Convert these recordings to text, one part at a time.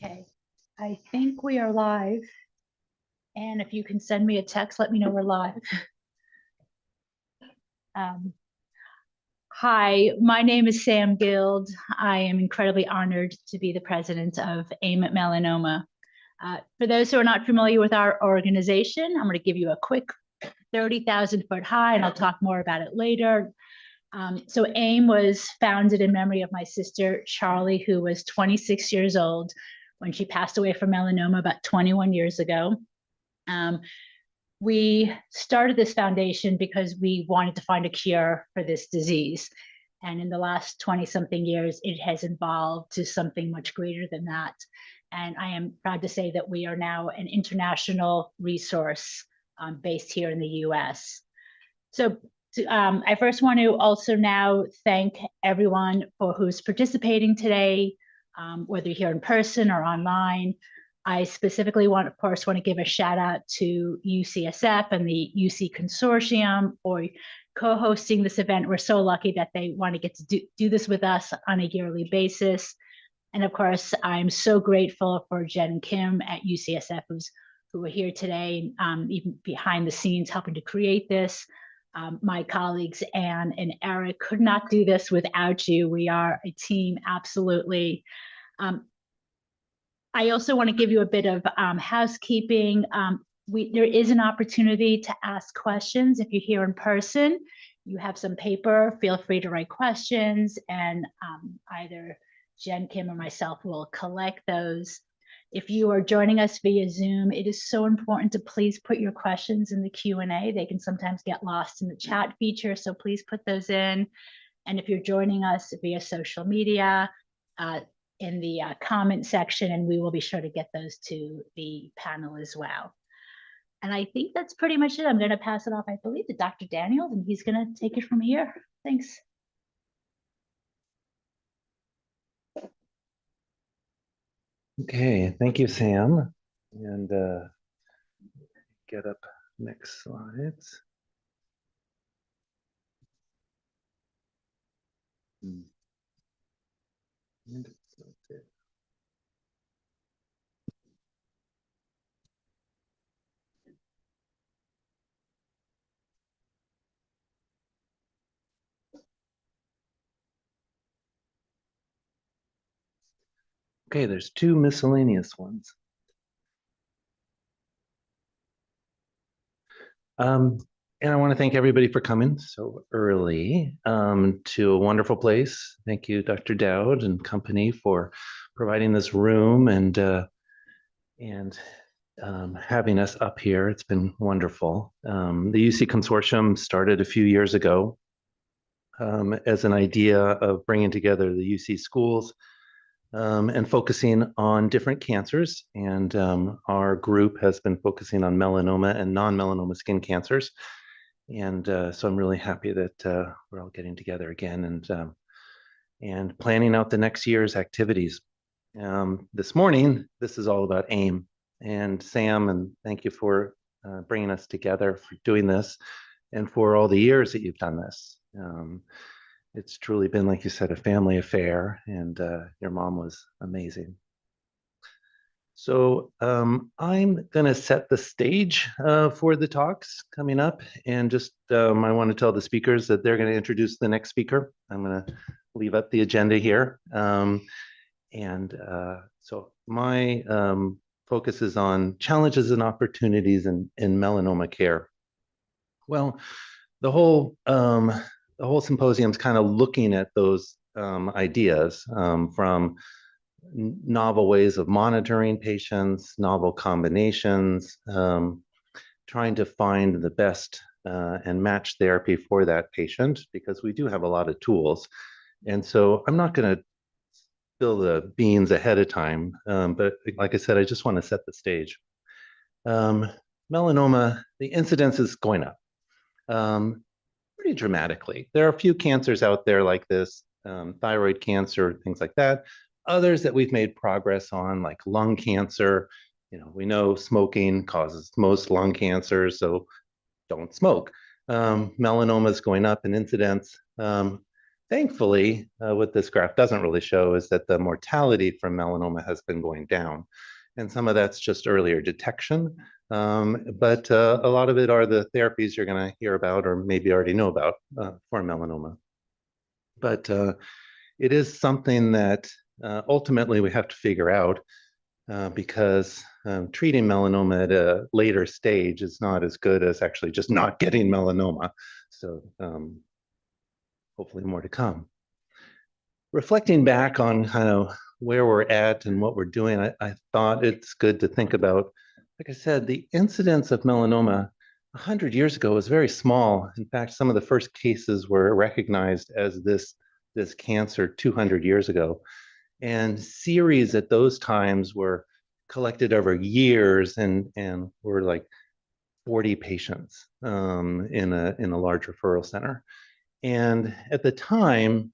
Okay, I think we are live. And if you can send me a text, let me know we're live. Hi, my name is Sam Guild. I am incredibly honored to be the president of AIM at Melanoma. For those who are not familiar with our organization, I'm going to give you a quick 30,000 foot high, and I'll talk more about it later. So AIM was founded in memory of my sister, Charlie, who was 26 years old when she passed away from melanoma about 21 years ago. We started this foundation because we wanted to find a cure for this disease. And in the last 20-something years, it has evolved to something much greater than that. And I am proud to say that we are now an international resource based here in the US. So I first want to also now thank everyone for who's participating today, whether you're here in person or online. I specifically of course, want to give a shout out to UCSF and the UC Consortium for co-hosting this event. We're so lucky that they want to get to do this with us on a yearly basis. And of course, I'm so grateful for Jen and Kim at UCSF who are here today, even behind the scenes helping to create this. My colleagues, Anne and Eric, could not do this without you. We are a team, absolutely. I also want to give you a bit of housekeeping. There is an opportunity to ask questions. If you're here in person, you have some paper, feel free to write questions, and either Jen, Kim, or myself will collect those. If you are joining us via Zoom, it is so important to please put your questions in the Q&A. They can sometimes get lost in the chat feature, so please put those in. And if you're joining us via social media, in the comment section, and we will be sure to get those to the panel as well. And I think that's pretty much it. I'm going to pass it off, I believe, to Dr. Daniels, and he's going to take it from here. Thanks. Okay, thank you, Sam. And get up next slides. And okay, there's two miscellaneous ones. And I want to thank everybody for coming so early to a wonderful place. Thank you, Dr. Dowd and company, for providing this room and having us up here. It's been wonderful. The UC Consortium started a few years ago as an idea of bringing together the UC schools and focusing on different cancers. And our group has been focusing on melanoma and non-melanoma skin cancers. And so I'm really happy that we're all getting together again and planning out the next year's activities. This morning, this is all about AIM. And Sam, and thank you for bringing us together, for doing this, and for all the years that you've done this. It's truly been, like you said, a family affair, and your mom was amazing. So I'm going to set the stage for the talks coming up, and just I want to tell the speakers that they're going to introduce the next speaker. I'm going to leave up the agenda here. So my focus is on challenges and opportunities in melanoma care. Well, the whole symposium is kind of looking at those ideas from novel ways of monitoring patients, novel combinations, trying to find the best and match therapy for that patient, because we do have a lot of tools. And so I'm not going to spill the beans ahead of time, but like I said, I just want to set the stage. Melanoma, the incidence is going up pretty dramatically. There are a few cancers out there like this, thyroid cancer, things like that. Others that we've made progress on, like lung cancer. You know, we know smoking causes most lung cancer, so don't smoke. Melanoma is going up in incidence. Thankfully, what this graph doesn't really show is that the mortality from melanoma has been going down. And some of that's just earlier detection, but a lot of it are the therapies you're going to hear about or maybe already know about for melanoma. But it is something that ultimately we have to figure out because treating melanoma at a later stage is not as good as actually just not getting melanoma. So hopefully more to come. Reflecting back on kind of where we're at and what we're doing, I thought it's good to think about, like I said, the incidence of melanoma 100 years ago was very small. In fact, some of the first cases were recognized as this cancer 200 years ago. And series at those times were collected over years and were like 40 patients in a large referral center. And at the time,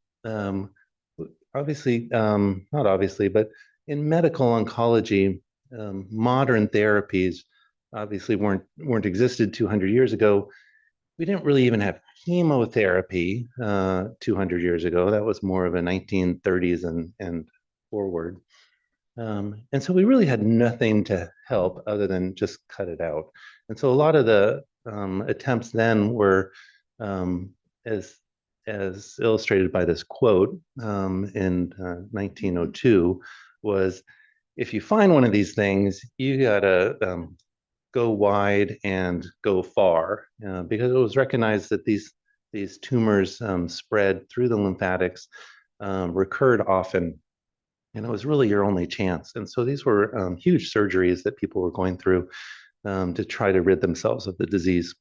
obviously, not obviously, but in medical oncology, modern therapies obviously weren't existed 200 years ago. We didn't really even have chemotherapy 200 years ago. That was more of a 1930s and forward. And so we really had nothing to help other than just cut it out. And so a lot of the attempts then were, as illustrated by this quote in 1902, was if you find one of these things, you gotta go wide and go far because it was recognized that these tumors spread through the lymphatics, recurred often, and it was really your only chance. And so these were huge surgeries that people were going through to try to rid themselves of the disease.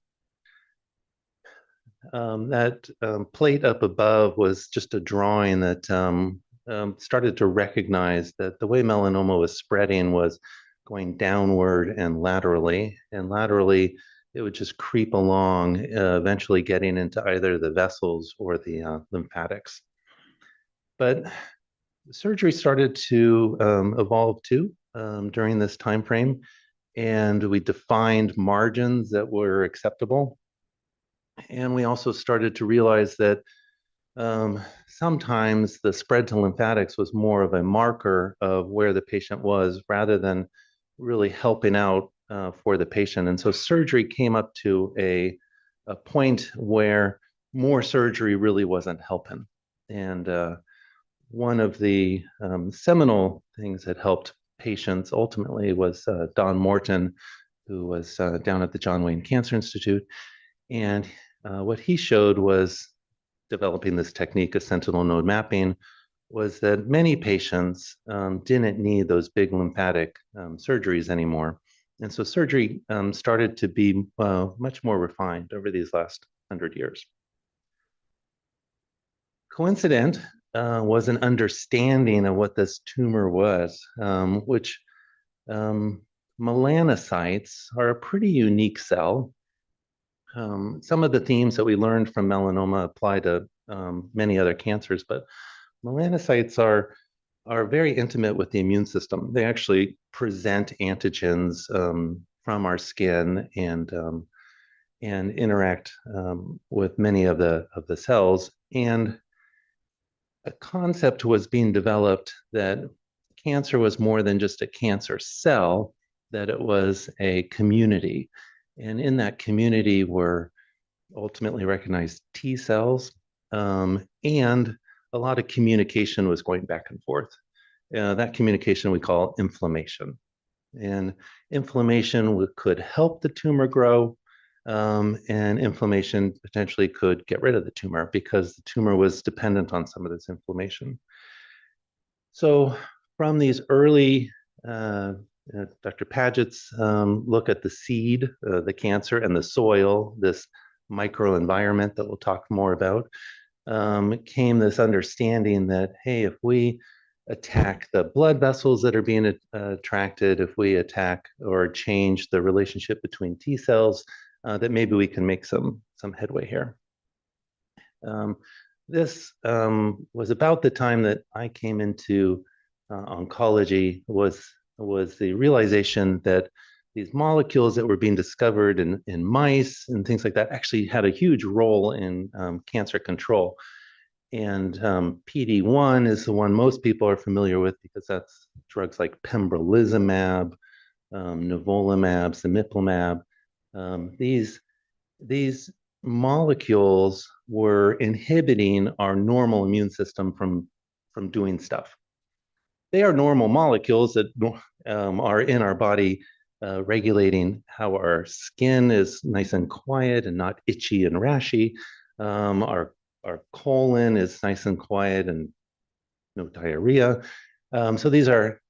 That plate up above was just a drawing that started to recognize that the way melanoma was spreading was going downward and laterally. And laterally, it would just creep along, eventually getting into either the vessels or the lymphatics. But surgery started to evolve too during this time frame, and we defined margins that were acceptable. And we also started to realize that sometimes the spread to lymphatics was more of a marker of where the patient was rather than really helping out for the patient. And so surgery came up to a point where more surgery really wasn't helping. And one of the seminal things that helped patients ultimately was Don Morton, who was down at the John Wayne Cancer Institute. And what he showed was developing this technique of sentinel node mapping was that many patients didn't need those big lymphatic surgeries anymore. And so surgery started to be much more refined over these last 100 years. Coincident was an understanding of what this tumor was, which melanocytes are a pretty unique cell. Some of the themes that we learned from melanoma apply to many other cancers, but melanocytes are very intimate with the immune system. They actually present antigens from our skin and interact with many of the cells. And a concept was being developed that cancer was more than just a cancer cell, that it was a community. And in that community were ultimately recognized T cells, and a lot of communication was going back and forth. That communication we call inflammation. And inflammation could help the tumor grow, and inflammation potentially could get rid of the tumor because the tumor was dependent on some of this inflammation. So from these early Dr. Paget's look at the seed, the cancer, and the soil, this microenvironment that we'll talk more about, came this understanding that, hey, if we attack the blood vessels that are being attracted, if we attack or change the relationship between T cells, that maybe we can make some headway here. This was about the time that I came into oncology, was the realization that these molecules that were being discovered in mice and things like that actually had a huge role in cancer control. PD-1 is the one most people are familiar with because that's drugs like pembrolizumab, nivolumab, cemiplimab. These molecules were inhibiting our normal immune system from doing stuff. They are normal molecules that are in our body, regulating how our skin is nice and quiet and not itchy and rashy. Our colon is nice and quiet and no diarrhea. So these are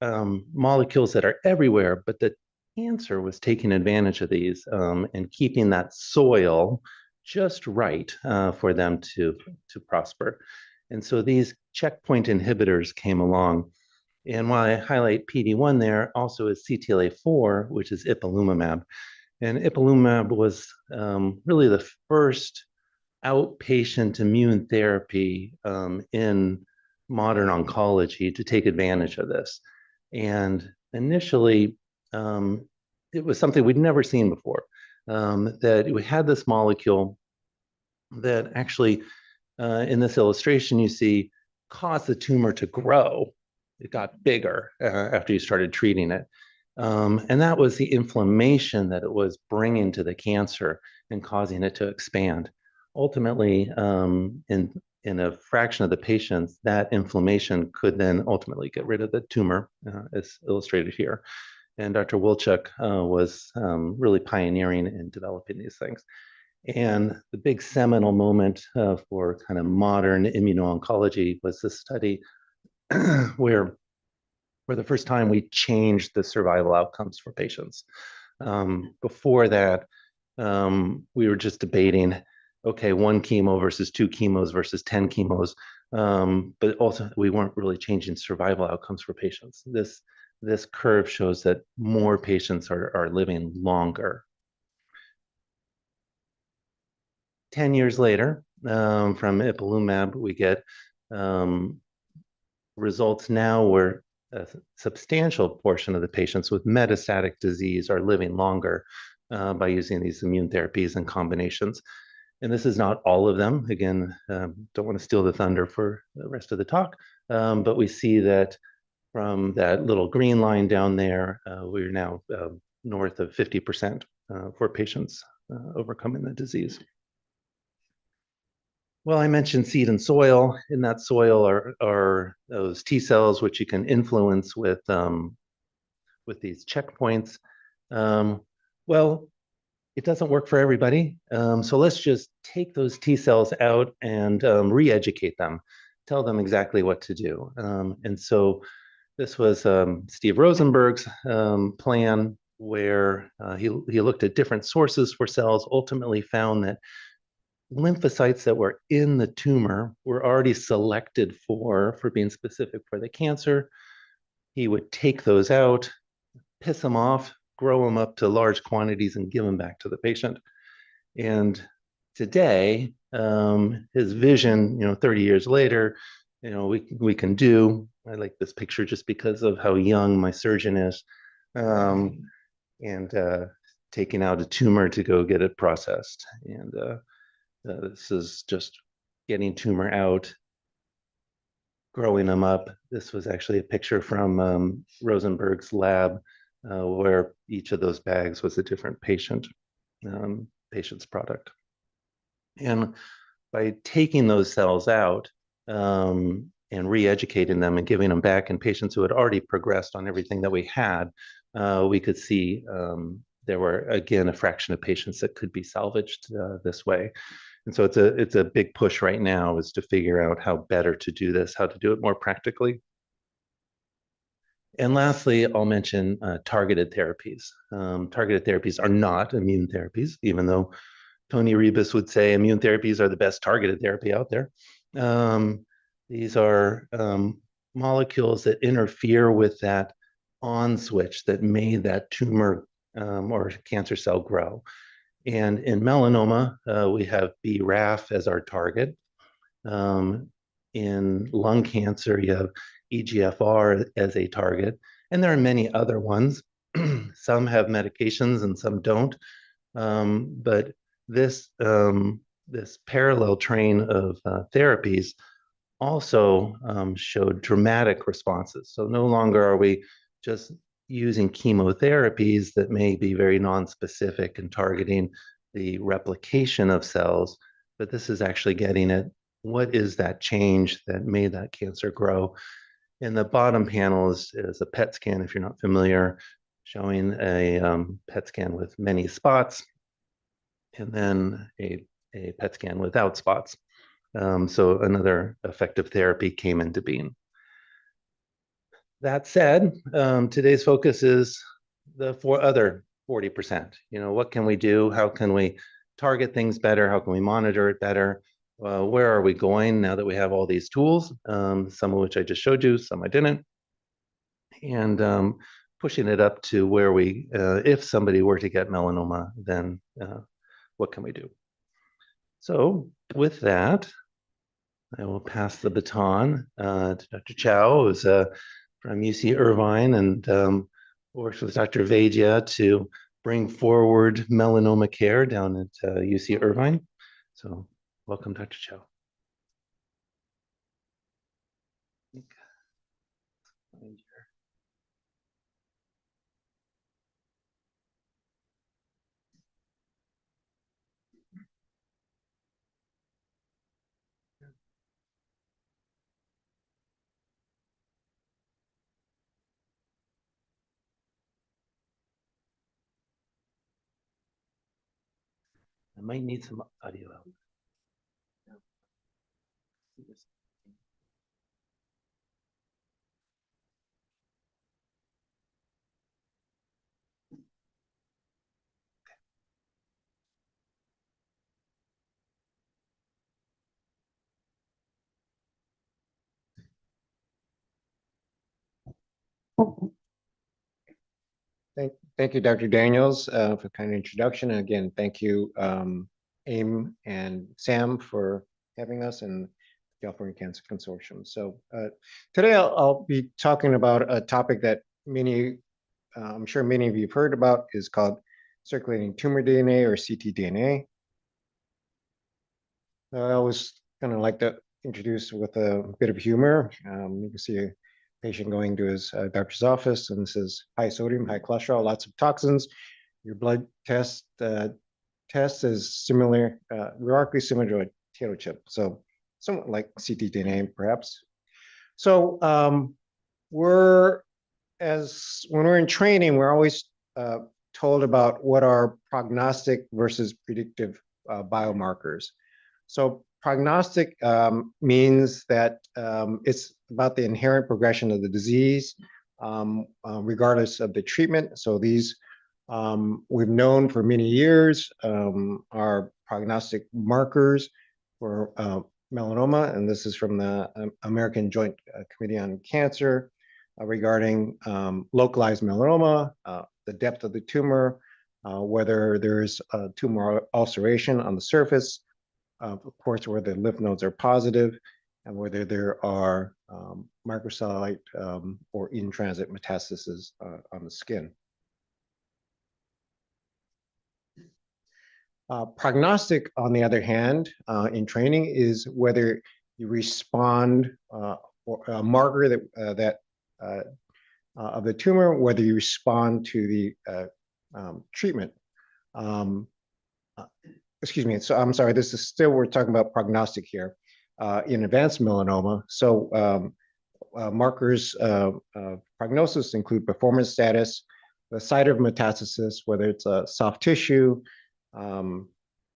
molecules that are everywhere, but the cancer was taking advantage of these and keeping that soil just right for them to prosper. And so these checkpoint inhibitors came along. And while I highlight PD-1 there, also is CTLA-4, which is ipilimumab. And ipilimumab was really the first outpatient immune therapy in modern oncology to take advantage of this. And initially, it was something we'd never seen before, that we had this molecule that actually, in this illustration, you see, caused the tumor to grow. It got bigger after you started treating it. And that was the inflammation that it was bringing to the cancer and causing it to expand. Ultimately, in a fraction of the patients, that inflammation could then ultimately get rid of the tumor, as illustrated here. And Dr. Wilczek was really pioneering in developing these things. And the big seminal moment for kind of modern immuno-oncology was this study where for the first time we changed the survival outcomes for patients. Before that, we were just debating, okay, 1 chemo versus 2 chemos versus 10 chemos, but also we weren't really changing survival outcomes for patients. This curve shows that more patients are living longer. 10 years later, from ipilimumab, we get results now where a substantial portion of the patients with metastatic disease are living longer by using these immune therapies and combinations. And this is not all of them. Again, don't want to steal the thunder for the rest of the talk, but we see that from that little green line down there, we're now north of 50% for patients overcoming the disease. Well, I mentioned seed and soil. In that soil are those T cells, which you can influence with these checkpoints. Well, it doesn't work for everybody. So let's just take those T cells out and re-educate them, tell them exactly what to do. And so this was Steve Rosenberg's plan, where he looked at different sources for cells, ultimately found that lymphocytes that were in the tumor were already selected for being specific for the cancer. He would take those out, piss them off, grow them up to large quantities, and give them back to the patient. And today, his vision, 30 years later, we can do. I like this picture just because of how young my surgeon is, and taking out a tumor to go get it processed. And this is just getting tumor out, growing them up. This was actually a picture from Rosenberg's lab, where each of those bags was a different patient's product. And by taking those cells out and re-educating them and giving them back in patients who had already progressed on everything that we had, we could see there were, again, a fraction of patients that could be salvaged this way. And so it's a big push right now, is to figure out how better to do this, how to do it more practically. And lastly, I'll mention targeted therapies. Targeted therapies are not immune therapies, even though Tony Rebus would say immune therapies are the best targeted therapy out there. These are molecules that interfere with that on switch that made that tumor or cancer cell grow. And in melanoma, we have BRAF as our target. In lung cancer, you have EGFR as a target, and there are many other ones. Some have medications and some don't. But this parallel train of therapies also showed dramatic responses. So no longer are we just using chemotherapies that may be very nonspecific and targeting the replication of cells, but this is actually getting at what is that change that made that cancer grow. In the bottom panel is a PET scan, if you're not familiar, showing a PET scan with many spots, and then a PET scan without spots. So another effective therapy came into being. That said, today's focus is the other 40%. What can we do? How can we target things better? How can we monitor it better? Where are we going now that we have all these tools? Some of which I just showed you, some I didn't. And pushing it up to where if somebody were to get melanoma, then what can we do? So with that, I will pass the baton to Dr. Chow, who's from UC Irvine and works with Dr. Vaidya to bring forward melanoma care down at UC Irvine. So welcome, Dr. Chow. I might need some audio out. Thank you, Dr. Daniels, for the kind introduction. And again, thank you, AIM and Sam for having us and California Cancer Consortium. So today I'll be talking about a topic that I'm sure many of you have heard about, is called circulating tumor DNA or ctDNA. I always kind of like to introduce with a bit of humor. You can see a patient going to his doctor's office and says, high sodium, high cholesterol, lots of toxins. Your blood test is similar, remarkably similar to a potato chip. So somewhat like ctDNA, perhaps. So when we're in training, we're always told about what are prognostic versus predictive biomarkers. So prognostic means that it's about the inherent progression of the disease, regardless of the treatment. So these we've known for many years are prognostic markers for melanoma, and this is from the American Joint Committee on Cancer regarding localized melanoma, the depth of the tumor, whether there's a tumor ulceration on the surface, of course, where the lymph nodes are positive, and whether there are microsatellite or in-transit metastases on the skin. Prognostic, on the other hand, in training is whether you respond or a marker that of the tumor, whether you respond to the treatment. Excuse me, so I'm sorry, this is still, we're talking about prognostic here in advanced melanoma. So markers of prognosis include performance status, the site of metastasis, whether it's a soft tissue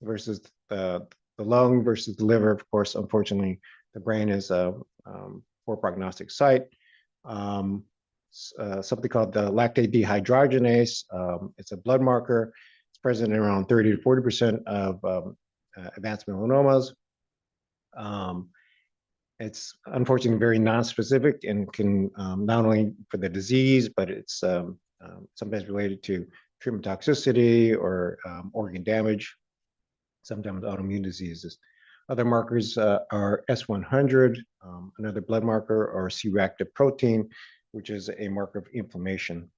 versus the lung versus the liver. Of course, unfortunately, the brain is a poor prognostic site. Something called the lactate dehydrogenase. It's a blood marker. It's present in around 30 to 40% of advanced melanomas. It's unfortunately very non-specific and can not only for the disease, but it's sometimes related to treatment toxicity or organ damage, sometimes autoimmune diseases. Other markers are S100, another blood marker, or C-reactive protein, which is a marker of inflammation.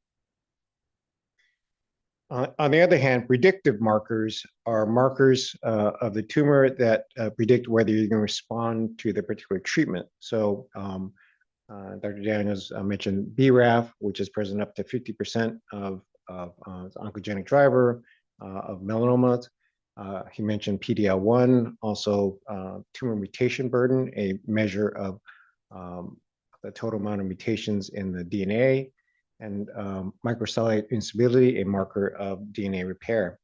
On the other hand, predictive markers are markers of the tumor that predict whether you're going to respond to the particular treatment. So Dr. Daniels mentioned BRAF, which is present up to 50% of oncogenic driver of melanomas. He mentioned PD-L1, also tumor mutation burden, a measure of the total amount of mutations in the DNA, and microsatellite instability, a marker of DNA repair.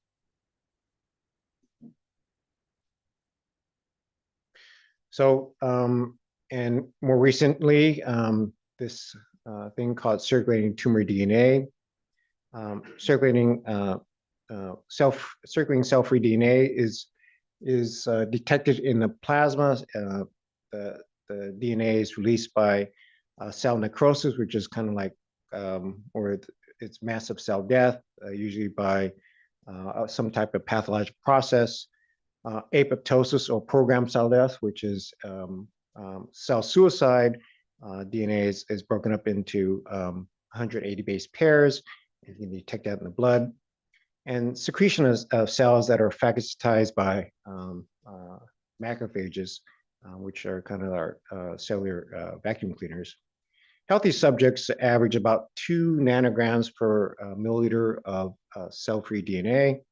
So, and more recently, this thing called circulating tumor DNA, circulating cell-free DNA is detected in the plasma. The DNA is released by cell necrosis, which is kind of like, or it's massive cell death, usually by some type of pathologic process. Apoptosis or programmed cell death, which is cell suicide. DNA is broken up into 180 base pairs. You can detect that in the blood. And secretion of cells that are phagocytized by macrophages, which are kind of our cellular vacuum cleaners. Healthy subjects average about 2 nanograms per milliliter of cell-free DNA.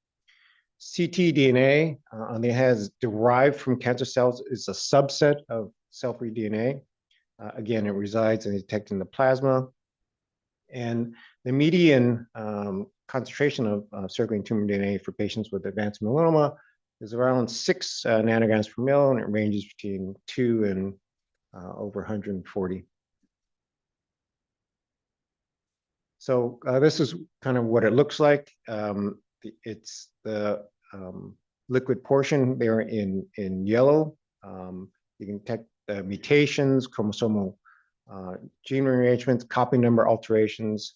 ctDNA, on the other hand, is derived from cancer cells. It's a subset of cell-free DNA. Again, it resides and is detected in the plasma. And the median concentration of circulating tumor DNA for patients with advanced melanoma is around 6 nanograms per mil, and it ranges between 2 and over 140. So this is kind of what it looks like. It's the liquid portion there in yellow. You can detect the mutations, chromosomal gene rearrangements, copy number alterations,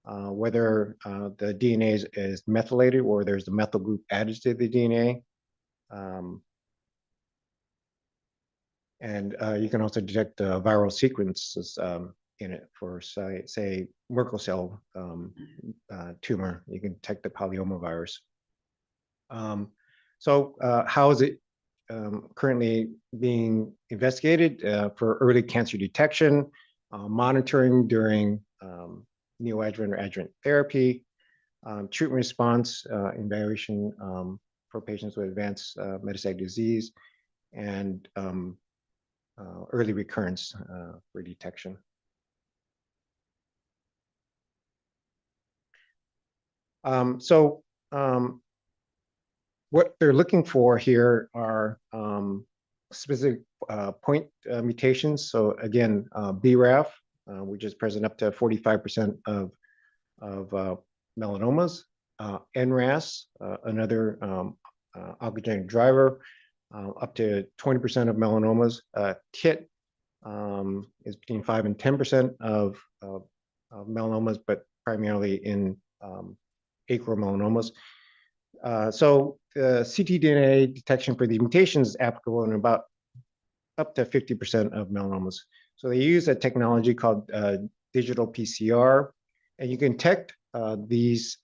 whether the DNA is methylated or there's the methyl group added to the DNA. And you can also detect viral sequences in it for, say Merkel cell tumor. You can detect the polyoma virus. So how is it currently being investigated for early cancer detection, monitoring during neoadjuvant or adjuvant therapy, treatment response evaluation for patients with advanced metastatic disease, and early recurrence for detection. What they're looking for here are specific point mutations. So again, BRAF, which is present up to 45% of melanomas, NRAS, another oncogenic driver, up to 20% of melanomas. KIT is between 5 and 10% of melanomas, but primarily in acromelanomas. So ctDNA detection for these mutations is applicable in about up to 50% of melanomas. So they use a technology called digital PCR, and you can detect these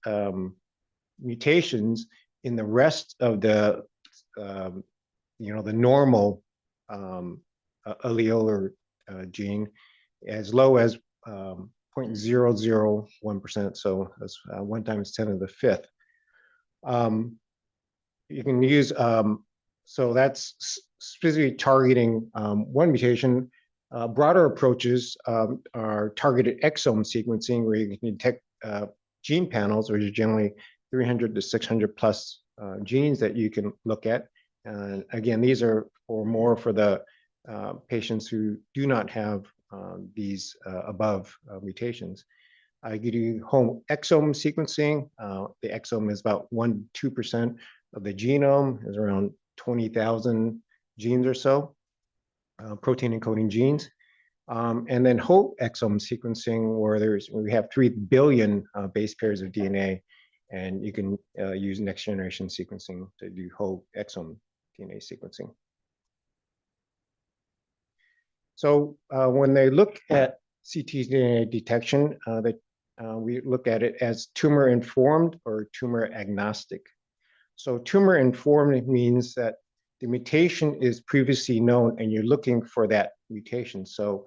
mutations in the rest of the the normal alleler gene as low as 0.001%. So that's 1 times 10 to the 5th. You can use, so that's specifically targeting one mutation. Broader approaches are targeted exome sequencing, where you can detect gene panels, which are generally 300 to 600 plus genes that you can look at. And again, these are more for the patients who do not have these above mutations. I give you whole exome sequencing. The exome is about 1 to 2% of the genome, is around 20,000 genes or so, protein encoding genes. And then whole exome sequencing, where we have 3 billion base pairs of DNA, and you can use next generation sequencing to do whole exome DNA sequencing. So when they look at ctDNA detection, they we look at it as tumor informed or tumor agnostic. So tumor informed means that the mutation is previously known and you're looking for that mutation. So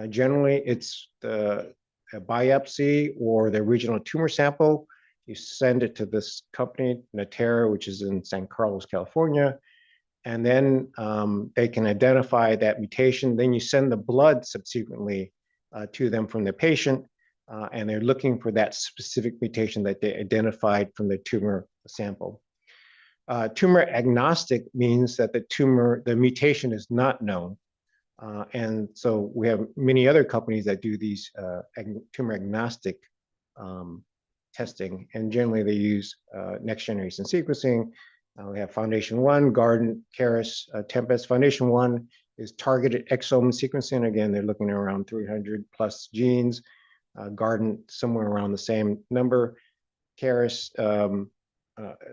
generally it's a biopsy or the original tumor sample. You send it to this company, Natera, which is in San Carlos, California, and then they can identify that mutation. Then you send the blood subsequently to them from the patient, and they're looking for that specific mutation that they identified from the tumor sample. Tumor agnostic means that the mutation is not known. And so we have many other companies that do these tumor agnostic testing, and generally they use next generation sequencing. We have Foundation One, Guardant, Caris, Tempest. Foundation One is targeted exome sequencing. Again, they're looking at around 300 plus genes. Guardant, somewhere around the same number. Caris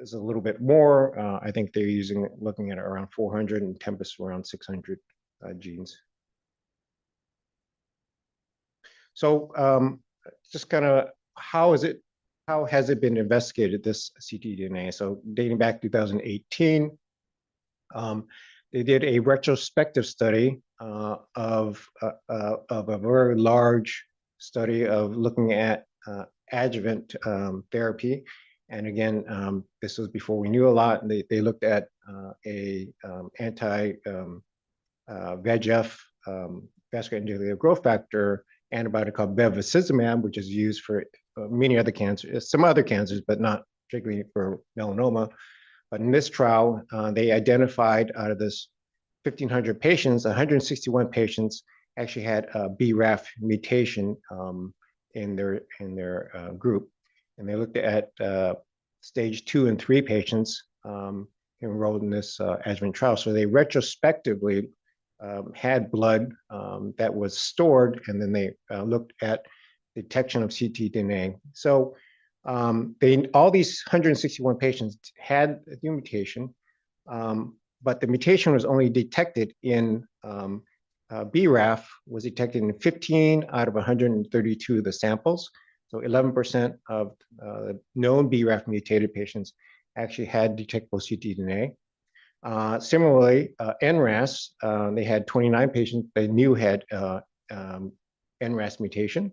is a little bit more. I think they're looking at around 400, and Tempest around 600 genes. So just kind of how has it been investigated, this ctDNA? So dating back to 2018, they did a retrospective study of a very large study of looking at adjuvant therapy. And again, this was before we knew a lot. They looked at a anti-VEGF vascular endothelial growth factor antibody called bevacizumab, which is used for many other cancers, some other cancers, but not particularly for melanoma. But in this trial, they identified out of this 1,500 patients, 161 patients actually had a BRAF mutation in their group. And they looked at stage 2 and 3 patients enrolled in this adjuvant trial. So they retrospectively had blood that was stored, and then they looked at detection of ctDNA. So all these 161 patients had the mutation, but the mutation was only detected in BRAF was detected in 15 out of 132 of the samples. So 11% of known BRAF mutated patients actually had detectable ctDNA. Similarly, NRAS, they had 29 patients they knew had NRAS mutation.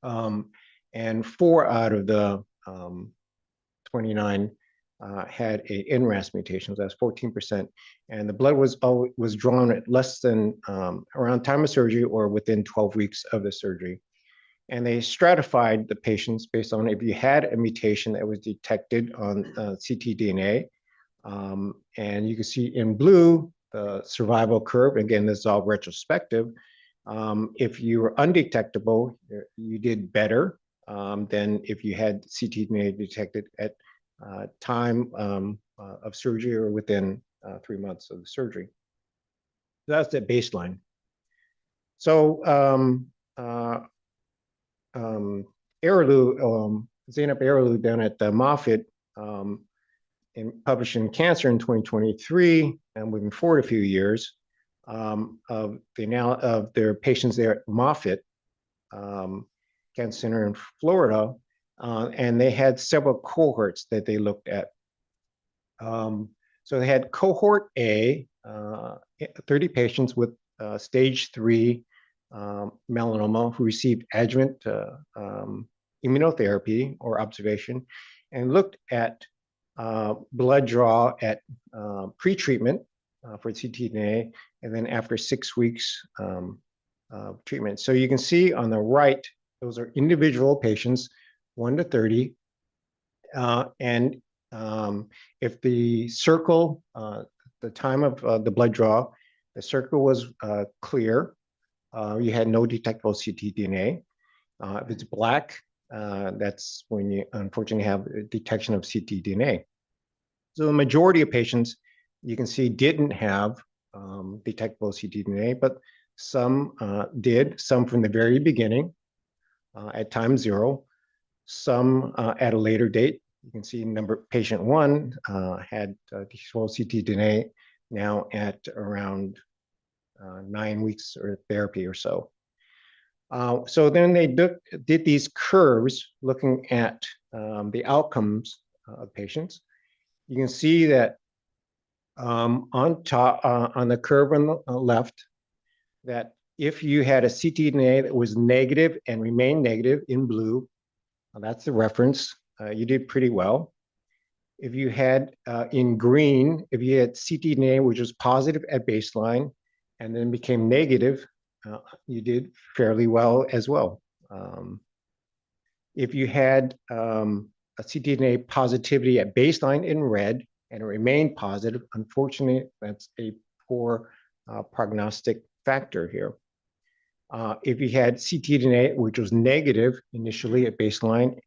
And 4 out of the 29 had a NRAS mutation, so that's 14%. And the blood was drawn at less than around time of surgery or within 12 weeks of the surgery. And they stratified the patients based on if you had a mutation that was detected on ctDNA. And you can see in blue, the survival curve. Again, this is all retrospective. If you were undetectable, you did better than if you had ctDNA detected at time of surgery or within 3 months of the surgery. That's the baseline. So Zainab Aralou down at the Moffitt published in Cancer in 2023, and moving forward a few years, of their patients there at Moffitt Cancer Center in Florida, and they had several cohorts that they looked at. So they had cohort A, 30 patients with stage 3 melanoma who received adjuvant immunotherapy or observation, and looked at blood draw at pre-treatment for ctDNA, and then after 6 weeks treatment. So you can see on the right, those are individual patients, 1 to 30. And if the circle, the time of the blood draw, the circle was clear, you had no detectable ctDNA. If it's black, that's when you unfortunately have a detection of ctDNA. So the majority of patients you can see didn't have detectable ctDNA, but some did, some from the very beginning at time 0, some at a later date. You can see patient 1 had detectable ctDNA now at around 9 weeks of therapy or so. So then they did these curves looking at the outcomes of patients. You can see that on top, on the curve on the left, that if you had a ctDNA that was negative and remained negative in blue, that's the reference, you did pretty well. If you had in green, if you had ctDNA which was positive at baseline and then became negative, you did fairly well as well. If you had a ctDNA positivity at baseline in red and it remained positive, unfortunately, that's a poor prognostic factor here. If you had ctDNA, which was negative initially at baseline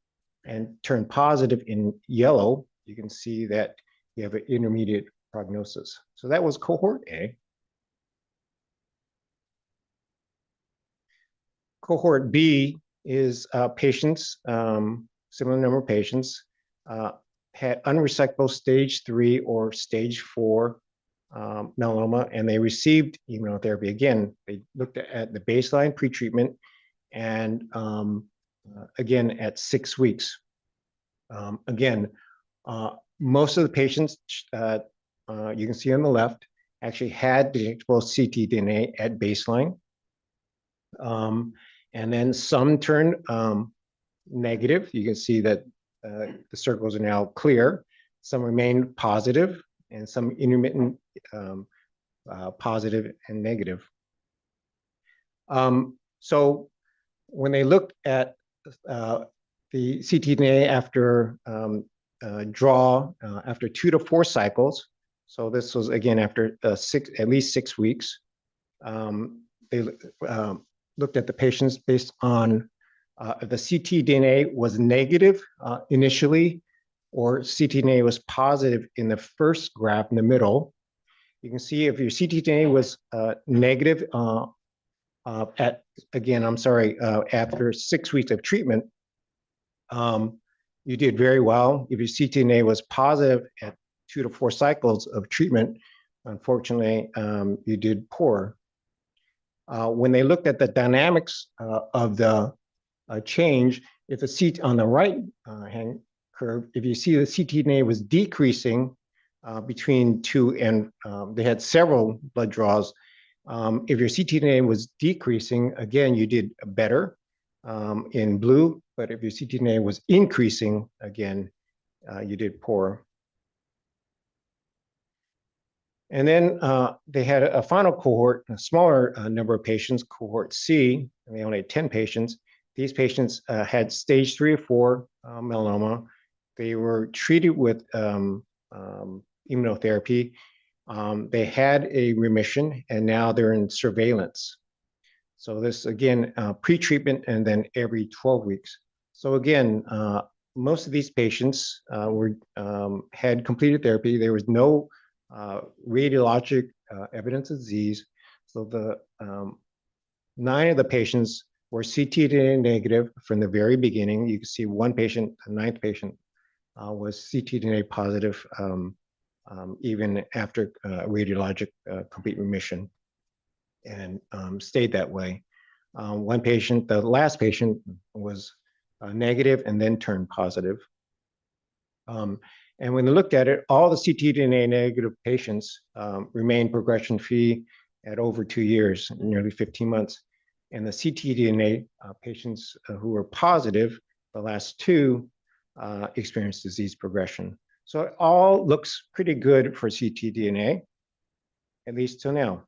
and turned positive in yellow, you can see that you have an intermediate prognosis. So that was cohort A. Cohort B is patients, similar number of patients, had unresectable stage 3 or stage 4 melanoma, and they received immunotherapy. Again, they looked at the baseline pretreatment and again at 6 weeks. Again, most of the patients you can see on the left actually had detectable ctDNA at baseline. And then some turned negative. You can see that the circles are now clear. Some remained positive and some intermittent positive and negative. So when they looked at the ctDNA after draw after 2 to 4 cycles, so this was again after at least 6 weeks, they looked at the patients based on if the ctDNA was negative initially, or ctDNA was positive in the first graph in the middle. You can see if your ctDNA was negative at, again, I'm sorry, after 6 weeks of treatment, you did very well. If your ctDNA was positive at 2 to 4 cycles of treatment, unfortunately, you did poor. When they looked at the dynamics of the change, if the CT on the right hand curve, if you see the ctDNA was decreasing between 2 and they had several blood draws. If your ctDNA was decreasing, again, you did better in blue, but if your ctDNA was increasing, again, you did poor. And then they had a final cohort, a smaller number of patients, cohort C, and they only had 10 patients. These patients had stage 3 or 4 melanoma. They were treated with immunotherapy. They had a remission, and now they're in surveillance. So this, again, pre-treatment and then every 12 weeks. So again, most of these patients had completed therapy. There was no radiologic evidence of disease. So the 9 of the patients were ctDNA negative from the very beginning. You can see one patient, the 9th patient, was ctDNA positive even after radiologic complete remission, and stayed that way. One patient, the last patient, was negative and then turned positive. And when they looked at it, all the ctDNA negative patients remained progression-free at over 2 years, nearly 15 months. And the ctDNA patients who were positive, the last 2, experienced disease progression. So it all looks pretty good for ctDNA, at least till now.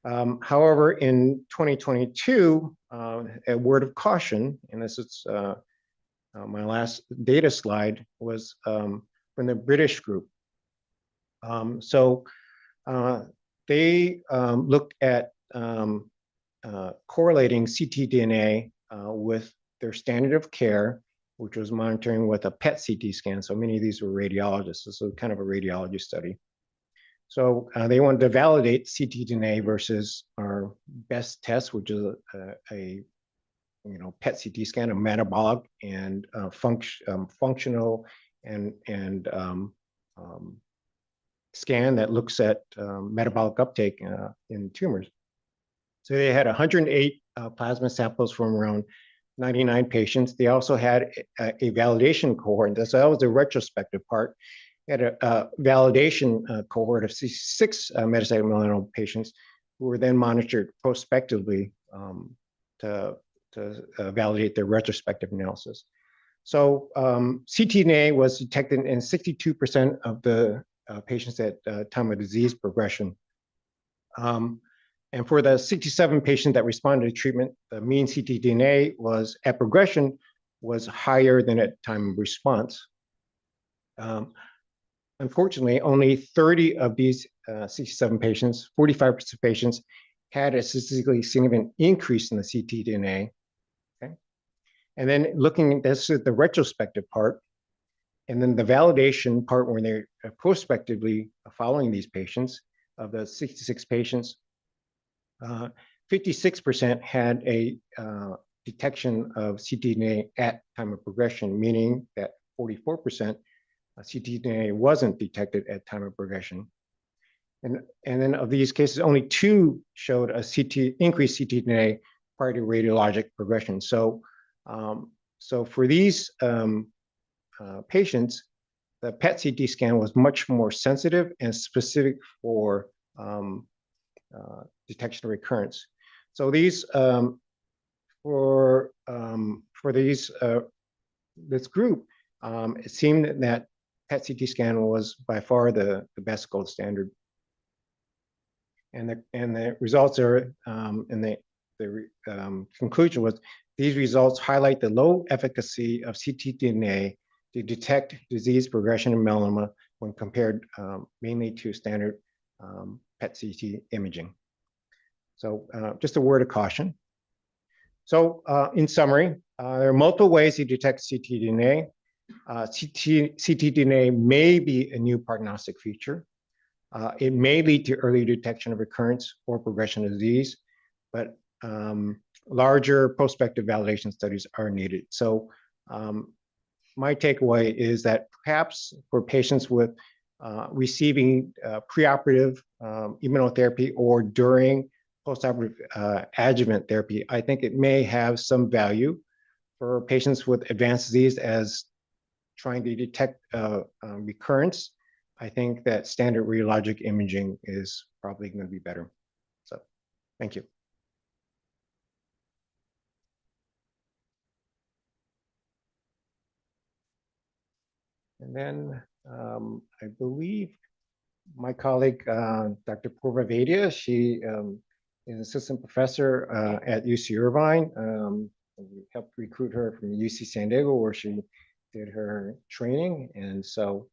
However, in 2022, a word of caution, and this is my last data slide, was from the British group. So they looked at correlating ctDNA with their standard of care, which was monitoring with a PET CT scan. So many of these were radiologists. This was kind of a radiology study. So they wanted to validate ctDNA versus our best test, which is a PET CT scan, a metabolic and functional and scan that looks at metabolic uptake in tumors. So they had 108 plasma samples from around 99 patients. They also had a validation cohort. So that was the retrospective part. They had a validation cohort of 6 metastatic melanoma patients who were then monitored prospectively to validate their retrospective analysis. So ctDNA was detected in 62% of the patients at time of disease progression. And for the 67 patients that responded to treatment, the mean ctDNA was at progression was higher than at time of response. Unfortunately, only 30 of these 67 patients, 45% of patients, had a statistically significant increase in the ctDNA. Okay, and then looking at this is the retrospective part, and then the validation part when they're prospectively following these patients. Of the 66 patients, 56% had a detection of ctDNA at time of progression, meaning that 44% ctDNA wasn't detected at time of progression. And then of these cases, only 2 showed a increased ctDNA prior to radiologic progression. So, so for these patients, the PET-CT scan was much more sensitive and specific for detection of recurrence. So these for these this group, it seemed that PET-CT scan was by far the best gold standard. And the results are and the conclusion was these results highlight the low efficacy of ctDNA to detect disease progression in melanoma when compared mainly to standard PET-CT imaging. So just a word of caution. So in summary, there are multiple ways to detect ctDNA. ctDNA may be a new prognostic feature. It may lead to early detection of recurrence or progression of disease, but larger prospective validation studies are needed. So my takeaway is that perhaps for patients with receiving preoperative immunotherapy or during postoperative adjuvant therapy, I think it may have some value for patients with advanced disease as trying to detect recurrence. I think that standard radiologic imaging is probably going to be better. So, thank you. And then I believe my colleague, Dr. Purva Vaidya, she is assistant professor at UC Irvine. We helped recruit her from UC San Diego, where she did her training. And so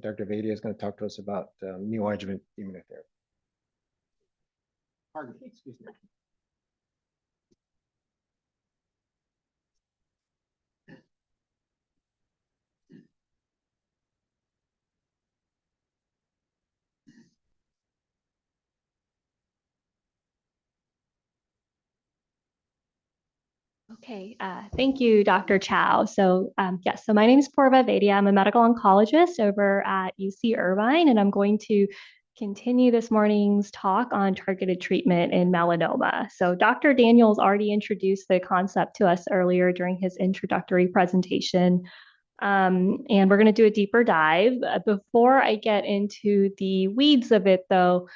Dr. Vaidya is going to talk to us about neoadjuvant immunotherapy. Pardon me, excuse me. Okay, thank you, Dr. Chow. So yes, so my name is Purva Vaidya. I'm a medical oncologist over at UC Irvine, and I'm going to continue this morning's talk on targeted treatment in melanoma. So Dr. Daniels already introduced the concept to us earlier during his introductory presentation, and we're going to do a deeper dive. Before I get into the weeds of it, though,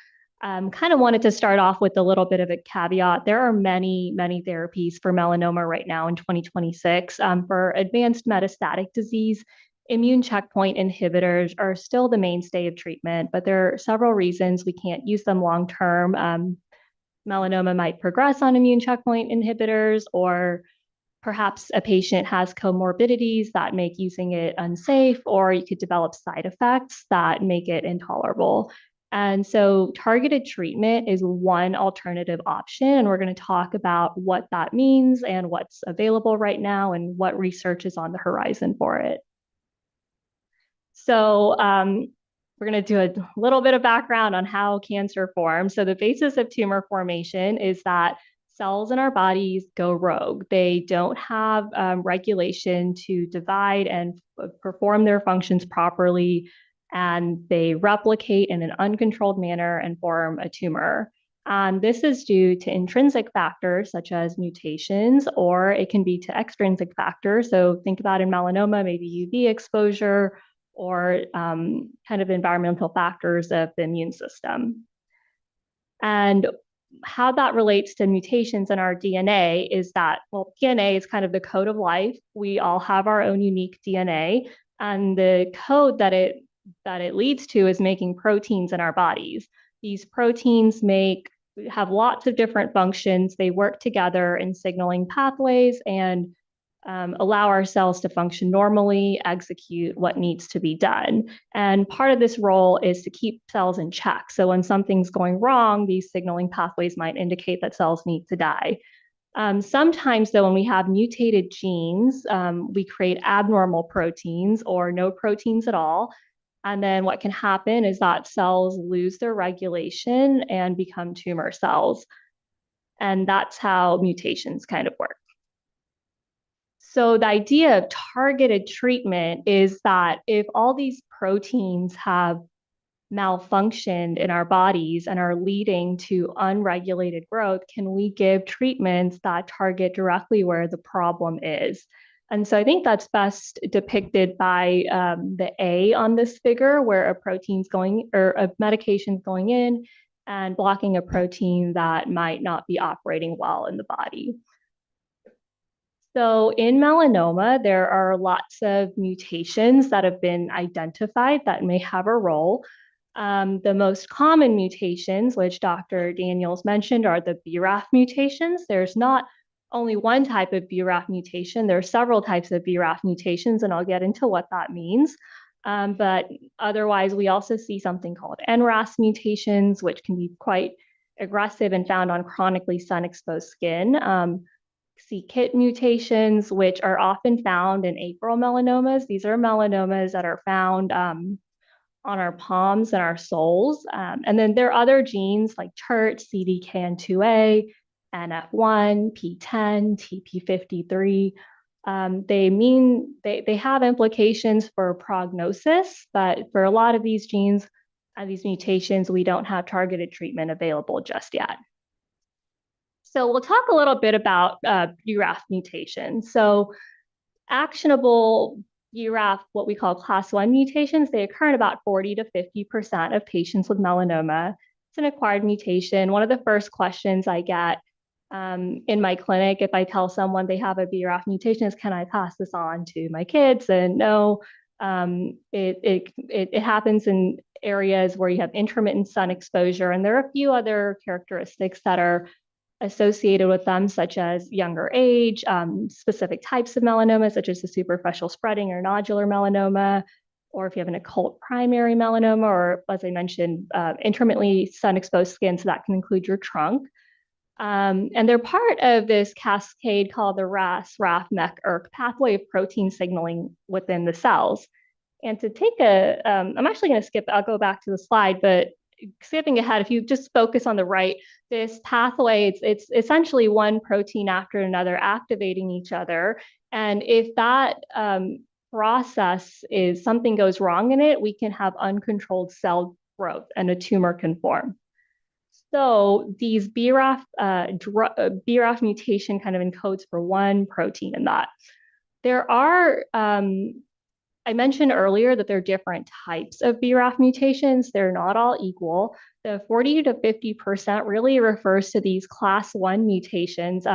kind of wanted to start off with a little bit of a caveat. There are many therapies for melanoma right now in 2026. For advanced metastatic disease, immune checkpoint inhibitors are still the mainstay of treatment, but there are several reasons we can't use them long term. Melanoma might progress on immune checkpoint inhibitors, or perhaps a patient has comorbidities that make using it unsafe, or you could develop side effects that make it intolerable. And so targeted treatment is one alternative option, and we're going to talk about what that means and what's available right now and what research is on the horizon for it. So we're going to do a little bit of background on how cancer forms. So the basis of tumor formation is that cells in our bodies go rogue. They don't have regulation to divide and perform their functions properly, and they replicate in an uncontrolled manner and form a tumor. And this is due to intrinsic factors such as mutations, or it can be to extrinsic factors. So think about in melanoma, maybe UV exposure or kind of environmental factors of the immune system. And how that relates to mutations in our DNA is that, well, DNA is kind of the code of life. We all have our own unique DNA, and the code that it leads to is making proteins in our bodies. These proteins have lots of different functions. They work together in signaling pathways and allow our cells to function normally, execute what needs to be done. And part of this role is to keep cells in check. So when something's going wrong, these signaling pathways might indicate that cells need to die. Sometimes, though, when we have mutated genes, we create abnormal proteins or no proteins at all. And then what can happen is that cells lose their regulation and become tumor cells. And that's how mutations kind of work. So the idea of targeted treatment is that if all these proteins have malfunctioned in our bodies and are leading to unregulated growth, can we give treatments that target directly where the problem is? And so I think that's best depicted by the A on this figure, where a protein's going or a medication's going in and blocking a protein that might not be operating well in the body. So in melanoma, there are lots of mutations that have been identified that may have a role. The most common mutations, which Dr. Daniels mentioned, are the BRAF mutations. There's not only one type of BRAF mutation, there are several types of BRAF mutations, and I'll get into what that means. But otherwise, we also see something called NRAS mutations, which can be quite aggressive and found on chronically sun-exposed skin. c-KIT mutations, which are often found in APRIL melanomas. These are melanomas that are found on our palms and our soles. And then there are other genes like TERT, CDKN2A, NF1, P10, TP53. They have implications for prognosis, but for a lot of these genes and these mutations, we don't have targeted treatment available just yet. So we'll talk a little bit about BRAF mutations. So actionable BRAF, what we call class 1 mutations, they occur in about 40 to 50% of patients with melanoma. It's an acquired mutation. One of the first questions I get in my clinic, if I tell someone they have a BRAF mutation, is, can I pass this on to my kids? And no, it happens in areas where you have intermittent sun exposure. And there are a few other characteristics that are associated with them, such as younger age, specific types of melanoma, such as the superficial spreading or nodular melanoma, or if you have an occult primary melanoma, or as I mentioned, intermittently sun-exposed skin, so that can include your trunk. And they're part of this cascade called the RAS, RAF, MEK, ERK pathway of protein signaling within the cells. And to take I'm actually going to skip, I'll go back to the slide, but skipping ahead, if you just focus on the right, this pathway, it's essentially one protein after another activating each other. And if that process something goes wrong in it, we can have uncontrolled cell growth and a tumor can form. So these BRAF mutation kind of encodes for one protein in that. There are I mentioned earlier that there are different types of BRAF mutations. They're not all equal. The 40 to 50% really refers to these class 1 mutations.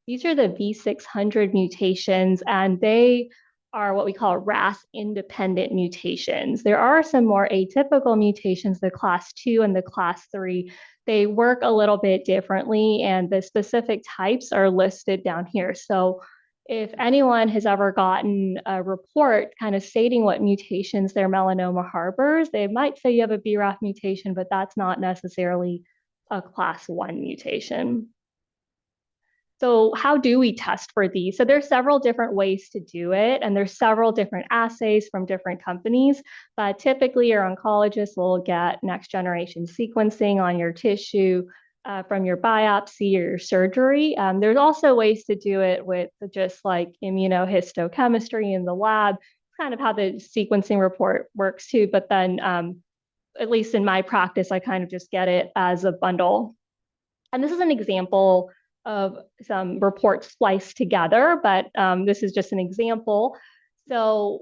These are the V600 mutations, and they are what we call RAS-independent mutations. There are some more atypical mutations, the class 2 and the class 3. They work a little bit differently, and the specific types are listed down here. So if anyone has ever gotten a report kind of stating what mutations their melanoma harbors, they might say you have a BRAF mutation, but that's not necessarily a class 1 mutation. So how do we test for these? So there's several different ways to do it, and there's several different assays from different companies, but typically your oncologist will get next generation sequencing on your tissue from your biopsy or your surgery. There's also ways to do it with just like immunohistochemistry in the lab, kind of how the sequencing report works too, but then at least in my practice, I kind of just get it as a bundle. And this is an example of some reports spliced together, but this is just an example. So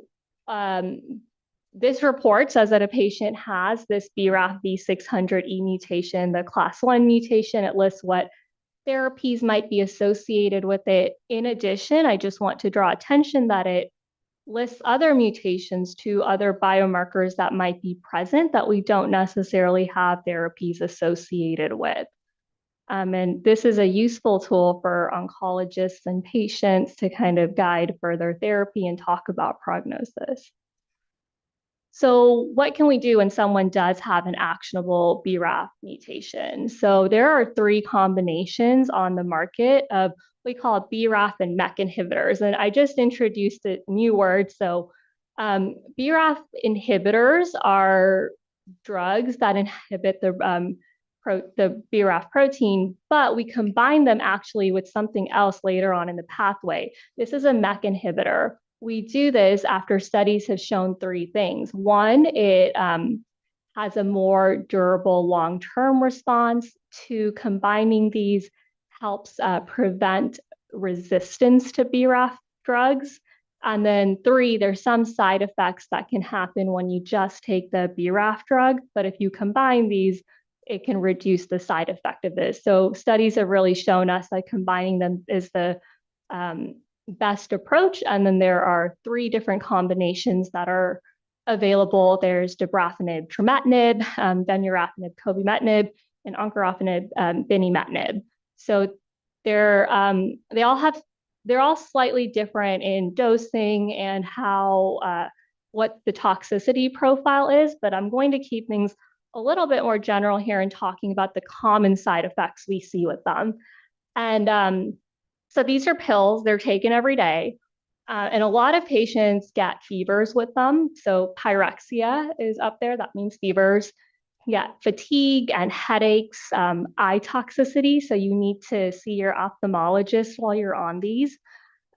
this report says that a patient has this BRAF V600E mutation, the class 1 mutation. It lists what therapies might be associated with it. In addition, I just want to draw attention that it lists other mutations to other biomarkers that might be present that we don't necessarily have therapies associated with. And this is a useful tool for oncologists and patients to kind of guide further therapy and talk about prognosis. So what can we do when someone does have an actionable BRAF mutation? So there are 3 combinations on the market of what we call BRAF and MEK inhibitors. And I just introduced a new word. So BRAF inhibitors are drugs that inhibit the BRAF protein, but we combine them actually with something else later on in the pathway. This is a MEK inhibitor. We do this after studies have shown 3 things. One, it has a more durable long-term response. 2, combining these helps prevent resistance to BRAF drugs. And then 3, there's some side effects that can happen when you just take the BRAF drug, but if you combine these, it can reduce the side effect of this. So studies have really shown us that combining them is the best approach. And then there are 3 different combinations that are available. There's dabrafenib, trametinib, venurafenib, cobimetinib, and encorafenib, binimetinib. So they're all slightly different in dosing and how what the toxicity profile is, but I'm going to keep things a little bit more general here and talking about the common side effects we see with them. And so these are pills, they're taken every day. And a lot of patients get fevers with them. So pyrexia is up there, that means fevers. You get fatigue and headaches, eye toxicity. So you need to see your ophthalmologist while you're on these.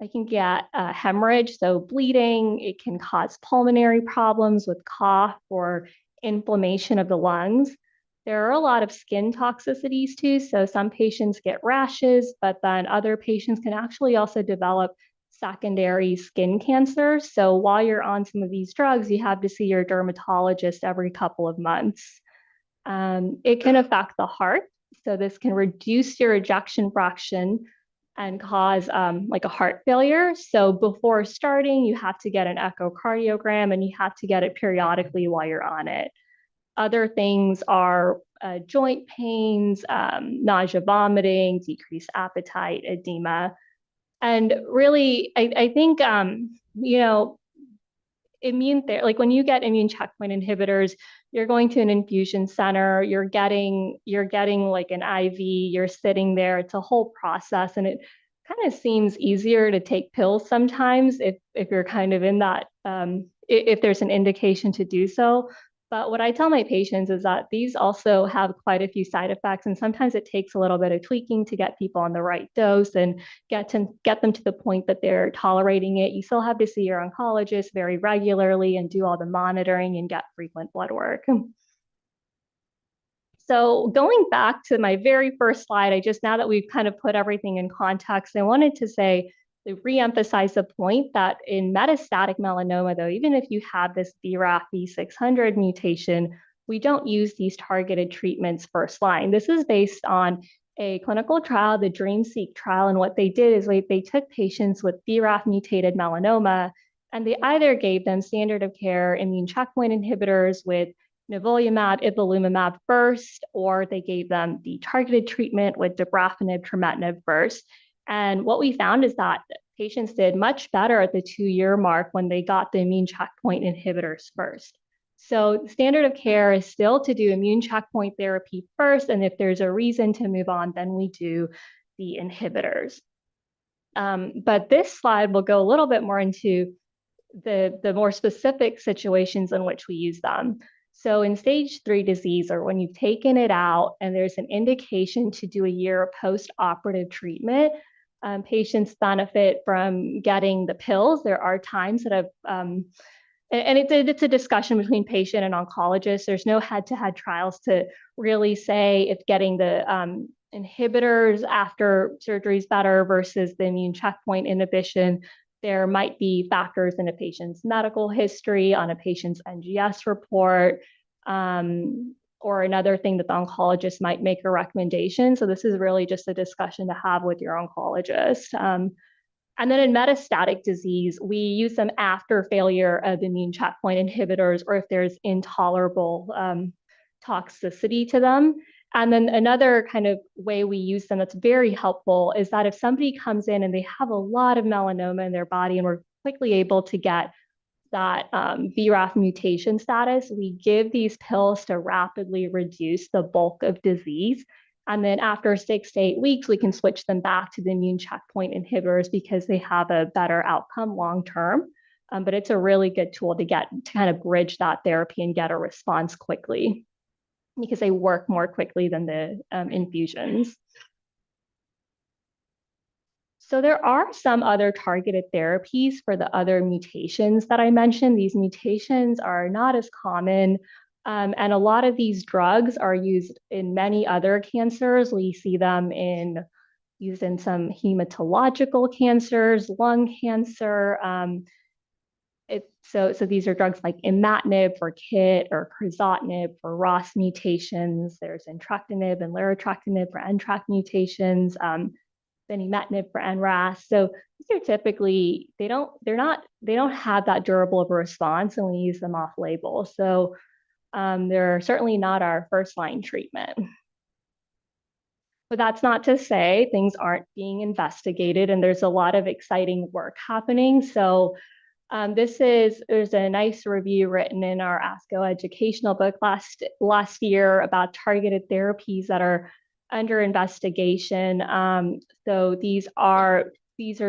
I can get hemorrhage, so bleeding. It can cause pulmonary problems with cough or inflammation of the lungs. There are a lot of skin toxicities too. So some patients get rashes, but then other patients can actually also develop secondary skin cancer. So while you're on some of these drugs, you have to see your dermatologist every couple of months. It can affect the heart. So this can reduce your ejection fraction and cause like a heart failure. So before starting, you have to get an echocardiogram and you have to get it periodically while you're on it. Other things are joint pains, nausea, vomiting, decreased appetite, edema. And really, I think, like when you get immune checkpoint inhibitors, you're going to an infusion center, you're getting like an IV, you're sitting there, it's a whole process. And it kind of seems easier to take pills sometimes if you're kind of in that, if there's an indication to do so. But what I tell my patients is that these also have quite a few side effects, and sometimes it takes a little bit of tweaking to get people on the right dose and get them to the point that they're tolerating it. You still have to see your oncologist very regularly and do all the monitoring and get frequent blood work. So going back to my very first slide, now that we've kind of put everything in context, I wanted to reemphasize the point that in metastatic melanoma, though, even if you have this BRAF V600 mutation, we don't use these targeted treatments first line. This is based on a clinical trial, the DREAMseq trial, and what they did is they took patients with BRAF mutated melanoma, and they either gave them standard of care immune checkpoint inhibitors with nivolumab, ipilimumab first, or they gave them the targeted treatment with dabrafenib, trametinib first. And what we found is that patients did much better at the 2-year mark when they got the immune checkpoint inhibitors first. So standard of care is still to do immune checkpoint therapy first, and if there's a reason to move on, then we do the inhibitors. But this slide will go a little bit more into the more specific situations in which we use them. So in stage 3 disease, or when you've taken it out and there's an indication to do a year of post-operative treatment, patients benefit from getting the pills. There are times that and it's a discussion between patient and oncologist. There's no head-to-head trials to really say if getting the inhibitors after surgery is better versus the immune checkpoint inhibition. There might be factors in a patient's medical history, on a patient's NGS report, or another thing that the oncologist might make a recommendation. So this is really just a discussion to have with your oncologist. And then in metastatic disease, we use them after failure of immune checkpoint inhibitors or if there's intolerable toxicity to them. And then another kind of way we use them that's very helpful is that if somebody comes in and they have a lot of melanoma in their body and we're quickly able to get that BRAF mutation status, we give these pills to rapidly reduce the bulk of disease. And then after 6 to 8 weeks, we can switch them back to the immune checkpoint inhibitors because they have a better outcome long term. But it's a really good tool to kind of bridge that therapy and get a response quickly because they work more quickly than the infusions. So there are some other targeted therapies for the other mutations that I mentioned. These mutations are not as common, and a lot of these drugs are used in many other cancers. We see them used in some hematological cancers, lung cancer. So these are drugs like imatinib for KIT or crizotinib for ROS mutations. There's entrectinib and larotrectinib for NTRK mutations. Imatinib for NRAS. So these are typically, they don't have that durable of a response and we use them off label. So they're certainly not our first line treatment. But that's not to say things aren't being investigated and there's a lot of exciting work happening. So there's a nice review written in our ASCO educational book last year about targeted therapies that are under investigation. So these are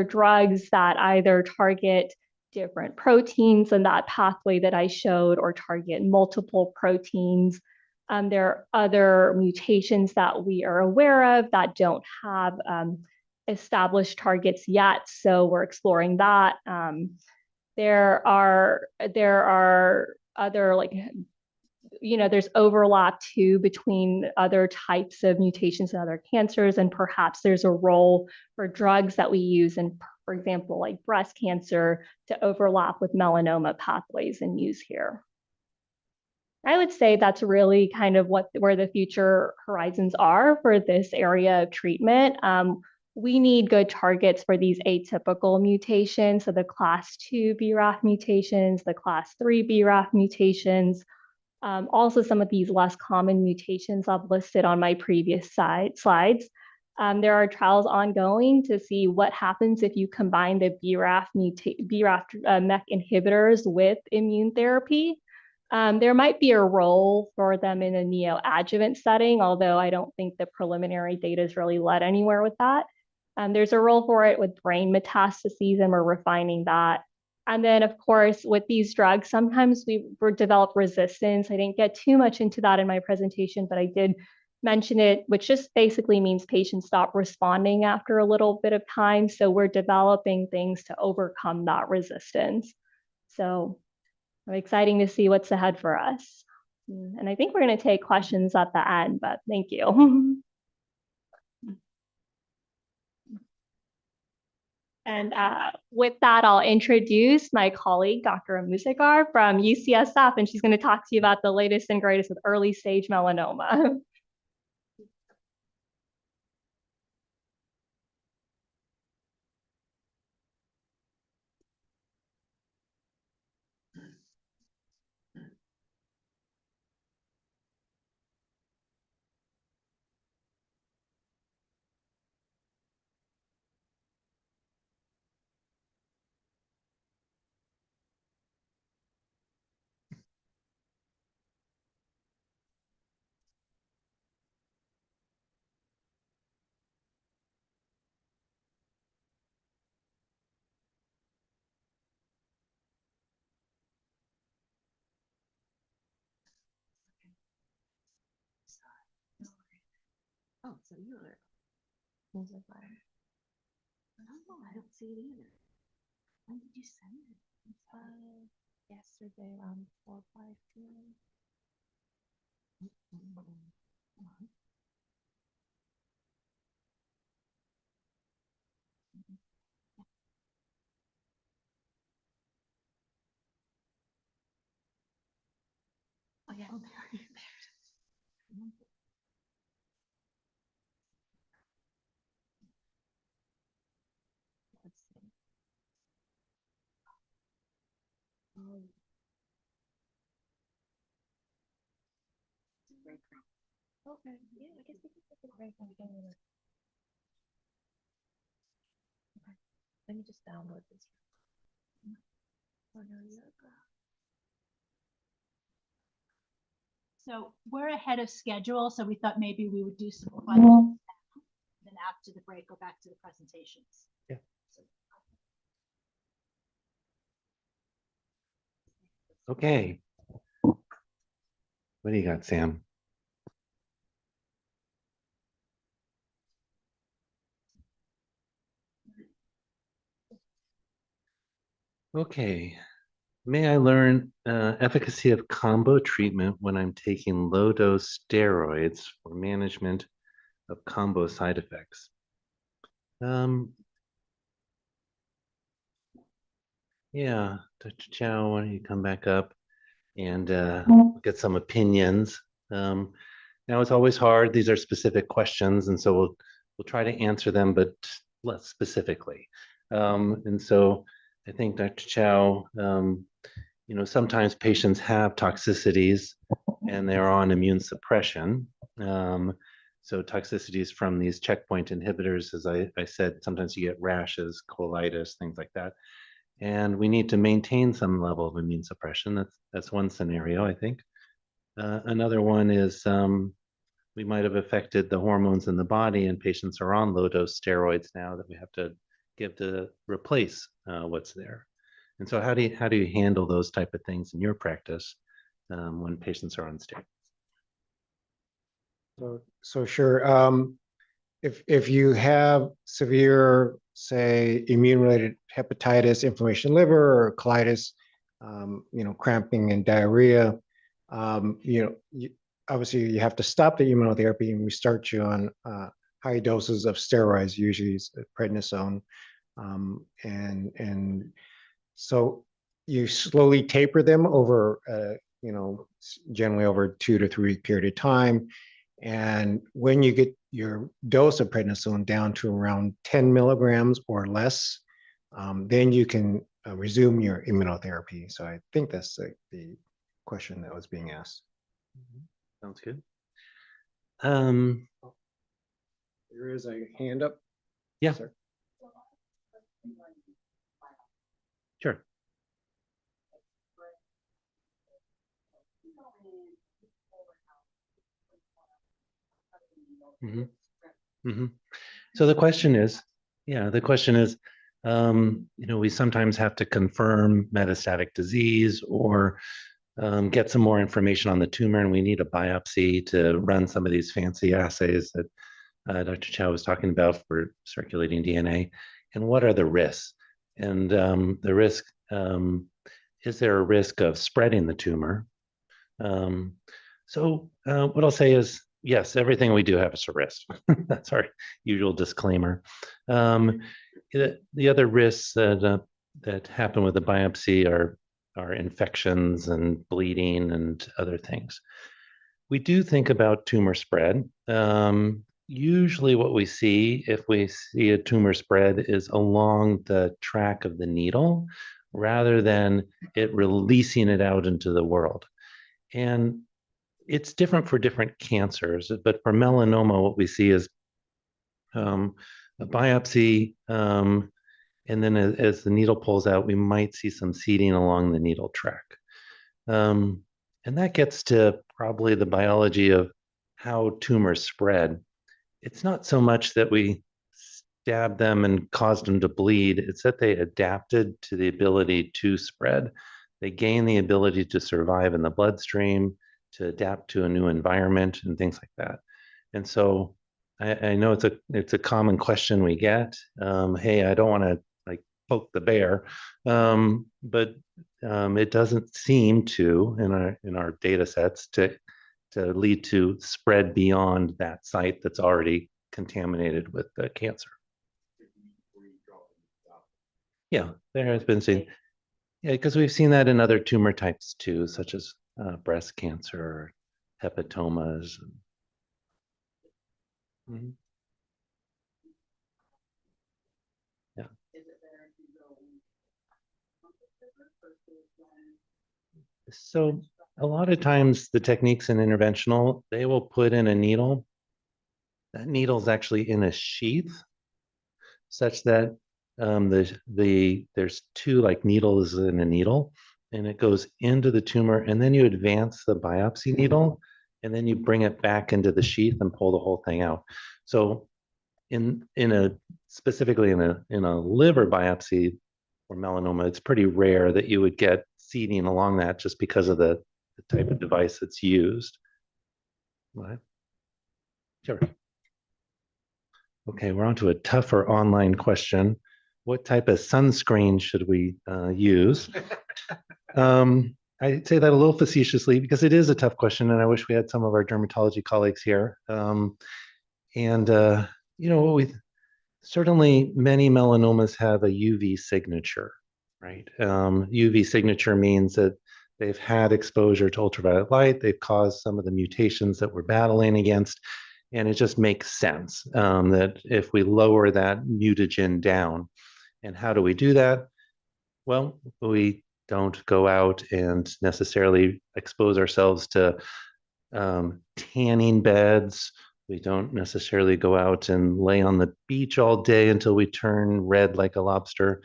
drugs that either target different proteins in that pathway that I showed or target multiple proteins. There are other mutations that we are aware of that don't have established targets yet. So we're exploring that. There are other there's overlap too between other types of mutations in other cancers, and perhaps there's a role for drugs that we use in, for example, like breast cancer to overlap with melanoma pathways and use here. I would say that's really kind of where the future horizons are for this area of treatment. We need good targets for these atypical mutations, so the class 2 BRAF mutations, the class 3 BRAF mutations, also some of these less common mutations I've listed on my previous slides. There are trials ongoing to see what happens if you combine the BRAF MEK inhibitors with immune therapy. There might be a role for them in a neoadjuvant setting, although I don't think the preliminary data has really led anywhere with that. There's a role for it with brain metastases, and we're refining that. And then, of course, with these drugs, sometimes we develop resistance. I didn't get too much into that in my presentation, but I did mention it, which just basically means patients stop responding after a little bit of time. So we're developing things to overcome that resistance. So I'm excited to see what's ahead for us. And I think we're going to take questions at the end, but thank you. And with that, I'll introduce my colleague, Dr. Amusikar from UCSF, and she's going to talk to you about the latest and greatest with early stage melanoma. Oh, so you're I don't know, I don't see it either. When did you send it? Yesterday around 4 or 5 p.m. Okay. Let's see. Um, Okay, yeah, I guess we can take a break and we can. Okay, let me just download this. Oh, no, yoga. So we're ahead of schedule, so we thought maybe we would do some questions now, then after the break, go back to the presentations. Yeah. Okay. What do you got, Sam? Okay. May I learn efficacy of combo treatment when I'm taking low-dose steroids for management of combo side effects? Yeah, Dr. Chow, why don't you come back up and get some opinions? Now it's always hard. These are specific questions, and so we'll try to answer them, but less specifically. And so I think Dr. Chow, sometimes patients have toxicities and they're on immune suppression. So toxicities from these checkpoint inhibitors, as I said, sometimes you get rashes, colitis, things like that. And we need to maintain some level of immune suppression. That's one scenario, I think. Another one is we might have affected the hormones in the body, and patients are on low-dose steroids now that we have to give to replace what's there. And so how do you handle those type of things in your practice when patients are on steroids? So sure. If you have severe, say, immune-related hepatitis, inflammation liver, or colitis, cramping and diarrhea, obviously you have to stop the immunotherapy and we start you on high doses of steroids, usually prednisone, and so you slowly taper them over, generally over 2 to 3 week period of time. And when you get your dose of prednisone down to around 10 milligrams or less, then you can resume your immunotherapy. So I think that's the question that was being asked. Sounds good. There is a hand up. Yeah. Sir. Sure. Mm-hmm. Mm-hmm. So the question is, we sometimes have to confirm metastatic disease or get some more information on the tumor, and we need a biopsy to run some of these fancy assays that Dr. Chow was talking about for circulating DNA. And what are the risks? And the risk, is there a risk of spreading the tumor? So what I'll say is, yes, everything we do has a risk. That's our usual disclaimer. The other risks that happen with the biopsy are infections and bleeding and other things. We do think about tumor spread. Usually what we see, if we see a tumor spread, is along the track of the needle rather than it releasing it out into the world. And it's different for different cancers, but for melanoma, what we see is a biopsy, and then as the needle pulls out, we might see some seeding along the needle track. And that gets to probably the biology of how tumors spread. It's not so much that we stabbed them and caused them to bleed, it's that they adapted to the ability to spread. They gain the ability to survive in the bloodstream, to adapt to a new environment and things like that. And so I know it's a common question we get. Hey, I don't want to poke the bear, but it doesn't seem to in our data sets to lead to spread beyond that site that's already contaminated with the cancer. Yeah, there has been seen. Yeah, because we've seen that in other tumor types too, such as breast cancer, hepatomas. Mhm. Yeah. So a lot of times the techniques in interventional, they will put in a needle. That needle is actually in a sheath such that there's two like needles in a needle, and it goes into the tumor, and then you advance the biopsy needle, and then you bring it back into the sheath and pull the whole thing out. So specifically in a liver biopsy or melanoma, it's pretty rare that you would get seeding along that just because of the type of device that's used. Right? Sure. Okay, we're on to a tougher online question. What type of sunscreen should we use? I say that a little facetiously because it is a tough question, and I wish we had some of our dermatology colleagues here. Certainly many melanomas have a UV signature, right? UV signature means that they've had exposure to ultraviolet light, they've caused some of the mutations that we're battling against, and it just makes sense that if we lower that mutagen down. And how do we do that? Well, we don't go out and necessarily expose ourselves to tanning beds. We don't necessarily go out and lay on the beach all day until we turn red like a lobster.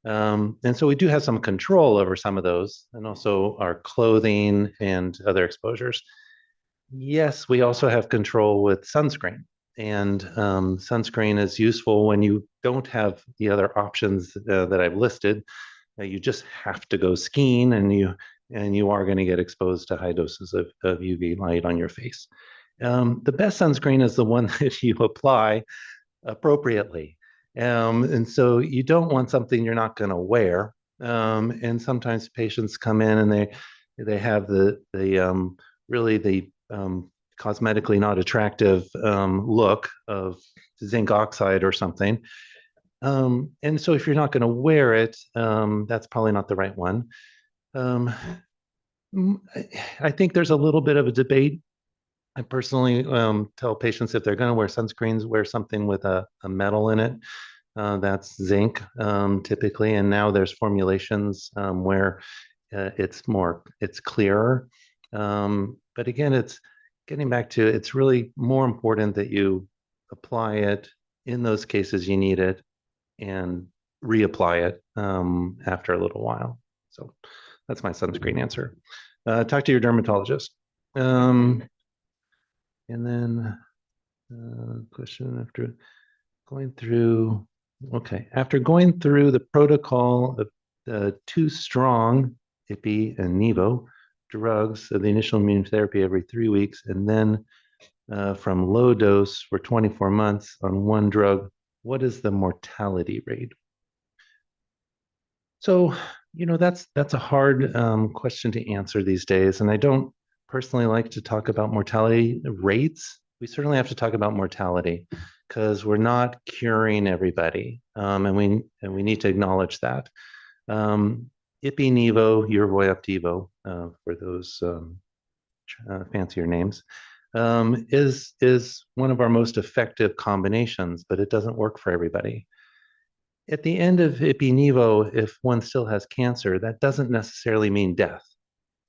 And so we do have some control over some of those, and also our clothing and other exposures. Yes, we also have control with sunscreen. And sunscreen is useful when you don't have the other options that I've listed. You just have to go skiing, and you are going to get exposed to high doses of UV light on your face. The best sunscreen is the one that you apply appropriately. And so you don't want something you're not going to wear. And sometimes patients come in and they have the cosmetically not attractive look of zinc oxide or something. And so if you're not going to wear it, that's probably not the right one. I think there's a little bit of a debate. I personally tell patients if they're going to wear sunscreens, wear something with a metal in it. That's zinc typically, and now there's formulations where it's clearer. But again, it's getting back to it's really more important that you apply it in those cases you need it and reapply it after a little while. So that's my sunscreen answer. Talk to your dermatologist. And then question after going through, okay, after going through the protocol of the 2 strong IPI and Nivo drugs of the initial immunotherapy every 3 weeks, and then from low dose for 24 months on one drug, what is the mortality rate? So, that's a hard question to answer these days. And I don't personally like to talk about mortality rates. We certainly have to talk about mortality because we're not curing everybody. And we need to acknowledge that. Ipi-Nivo, Yervoy Opdivo, for those fancier names, is one of our most effective combinations, but it doesn't work for everybody. At the end of Ipi-Nivo, if one still has cancer, that doesn't necessarily mean death.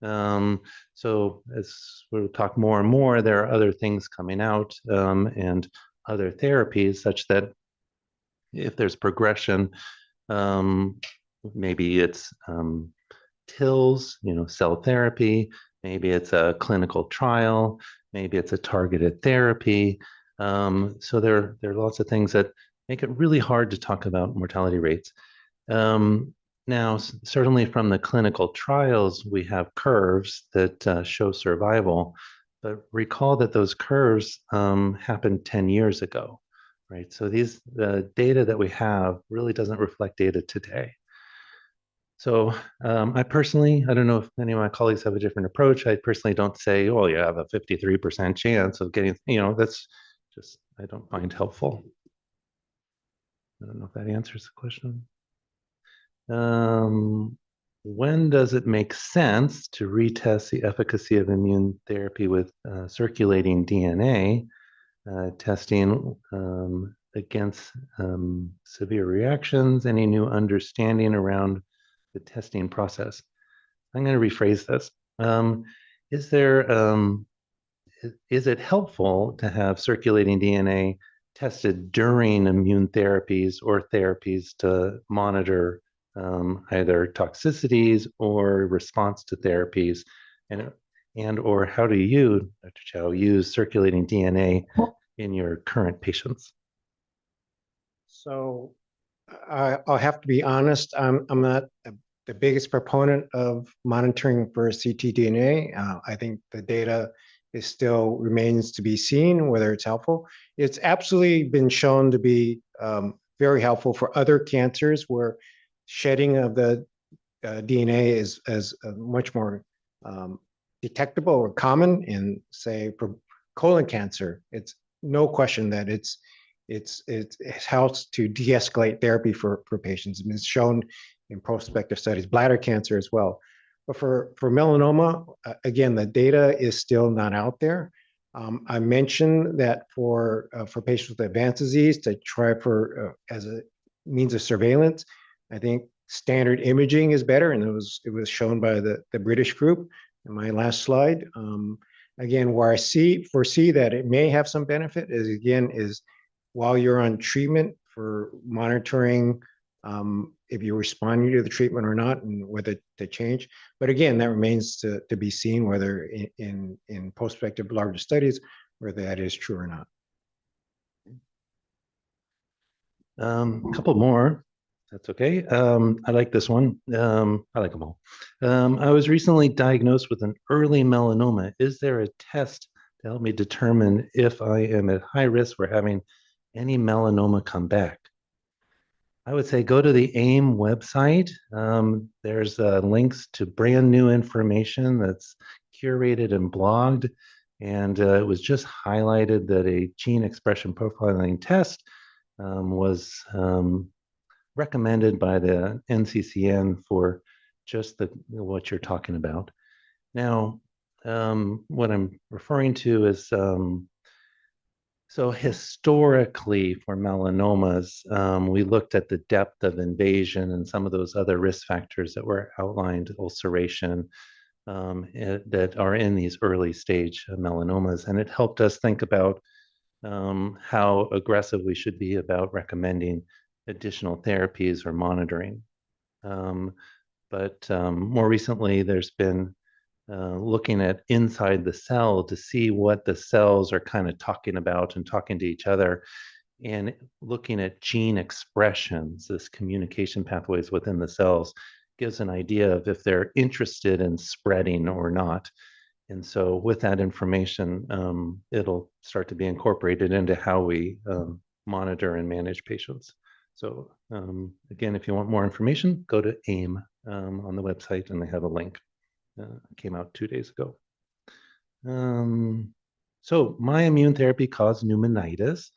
So as we'll talk more and more, there are other things coming out and other therapies such that if there's progression, maybe it's TILs, cell therapy, maybe it's a clinical trial, maybe it's a targeted therapy. So there are lots of things that make it really hard to talk about mortality rates. Now, certainly from the clinical trials, we have curves that show survival, but recall that those curves happened 10 years ago, right? So the data that we have really doesn't reflect data today. So I don't know if any of my colleagues have a different approach. I personally don't say, oh, you have a 53% chance of getting, that's just, I don't find helpful. I don't know if that answers the question. when does it make sense to retest the efficacy of immune therapy with circulating DNA testing against severe reactions? Any new understanding around the testing process? I'm going to rephrase this. Is it helpful to have circulating DNA tested during immune therapies or therapies to monitor either toxicities or response to therapies? And or how do you, Dr. Chow, use circulating DNA in your current patients? So I'll have to be honest, I'm not the biggest proponent of monitoring for ctDNA. I think the data is still remains to be seen whether it's helpful. It's absolutely been shown to be very helpful for other cancers where shedding of the DNA is much more detectable or common. In, say, for colon cancer, it's no question that it helps to de-escalate therapy for patients. It's shown in prospective studies, bladder cancer as well. But for melanoma, again, the data is still not out there. I mentioned that for patients with advanced disease, to try for as a means of surveillance, I think standard imaging is better, and it was shown by the British group in my last slide. Again, where I foresee that it may have some benefit is while you're on treatment for monitoring if you're responding to the treatment or not and whether to change. But again, that remains to be seen whether in prospective larger studies whether that is true or not. A couple more. That's okay. I like this one. I like them all. I was recently diagnosed with an early melanoma. Is there a test to help me determine if I am at high risk for having any melanoma come back? I would say go to the AIM website. There's links to brand new information that's curated and blogged. And it was just highlighted that a gene expression profiling test was recommended by the NCCN for just what you're talking about. Now, what I'm referring to is so historically for melanomas, we looked at the depth of invasion and some of those other risk factors that were outlined, ulceration, that are in these early stage melanomas. And it helped us think about how aggressive we should be about recommending additional therapies or monitoring. But more recently, there's been looking at inside the cell to see what the cells are kind of talking about and talking to each other, and looking at gene expressions, this communication pathways within the cells, gives an idea of if they're interested in spreading or not. And so with that information, it'll start to be incorporated into how we monitor and manage patients. So again, if you want more information, go to AIM on the website, and they have a link. Came out 2 days ago. So my immune therapy caused pneumonitis.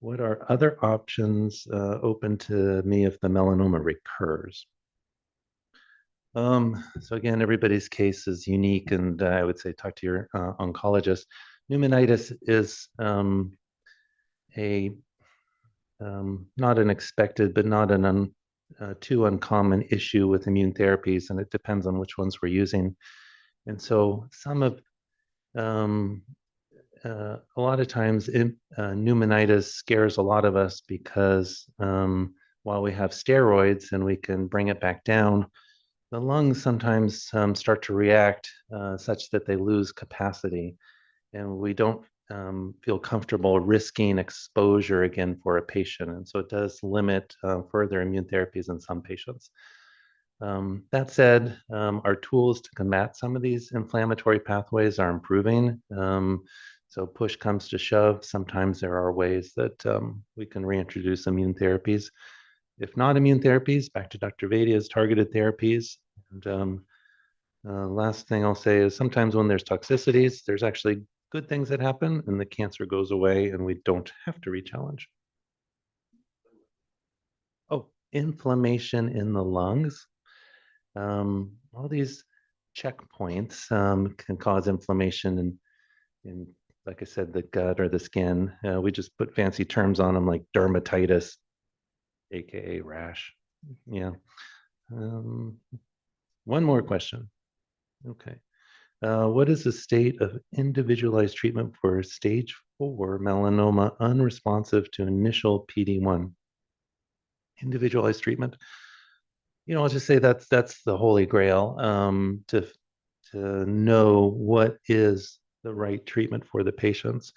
What are other options open to me if the melanoma recurs? So again, everybody's case is unique, and I would say talk to your oncologist. Pneumonitis is not an expected, but not an too uncommon issue with immune therapies, and it depends on which ones we're using. And so some of, a lot of times pneumonitis scares a lot of us because while we have steroids and we can bring it back down, the lungs sometimes start to react such that they lose capacity, and we don't feel comfortable risking exposure again for a patient. And so it does limit further immune therapies in some patients. That said, our tools to combat some of these inflammatory pathways are improving. So push comes to shove, sometimes there are ways that we can reintroduce immune therapies. If not immune therapies, back to Dr. Vedia's targeted therapies. And last thing I'll say is sometimes when there's toxicities, there's actually good things that happen and the cancer goes away and we don't have to re-challenge. Oh, inflammation in the lungs. All these checkpoints can cause inflammation in, like I said, the gut or the skin. We just put fancy terms on them like dermatitis, aka rash. Yeah. One more question. Okay. What is the state of individualized treatment for stage 4 melanoma unresponsive to initial PD-1? Individualized treatment. I'll just say that's the holy grail, to know what is the right treatment for the patients.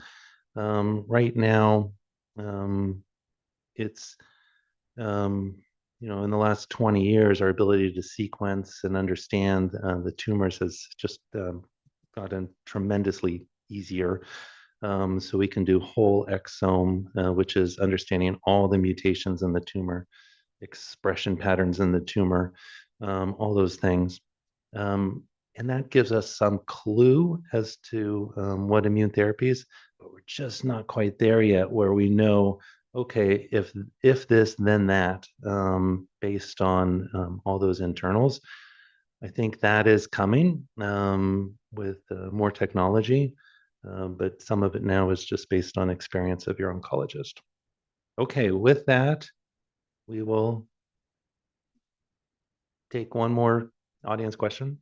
Right now, it's in the last 20 years, our ability to sequence and understand the tumors has just gotten tremendously easier. So we can do whole exome, which is understanding all the mutations in the tumor, expression patterns in the tumor, all those things. And that gives us some clue as to what immune therapies, but we're just not quite there yet where we know, okay, if this, then that, based on all those internals. I think that is coming with more technology, but some of it now is just based on experience of your oncologist. Okay, with that, we will take one more audience question.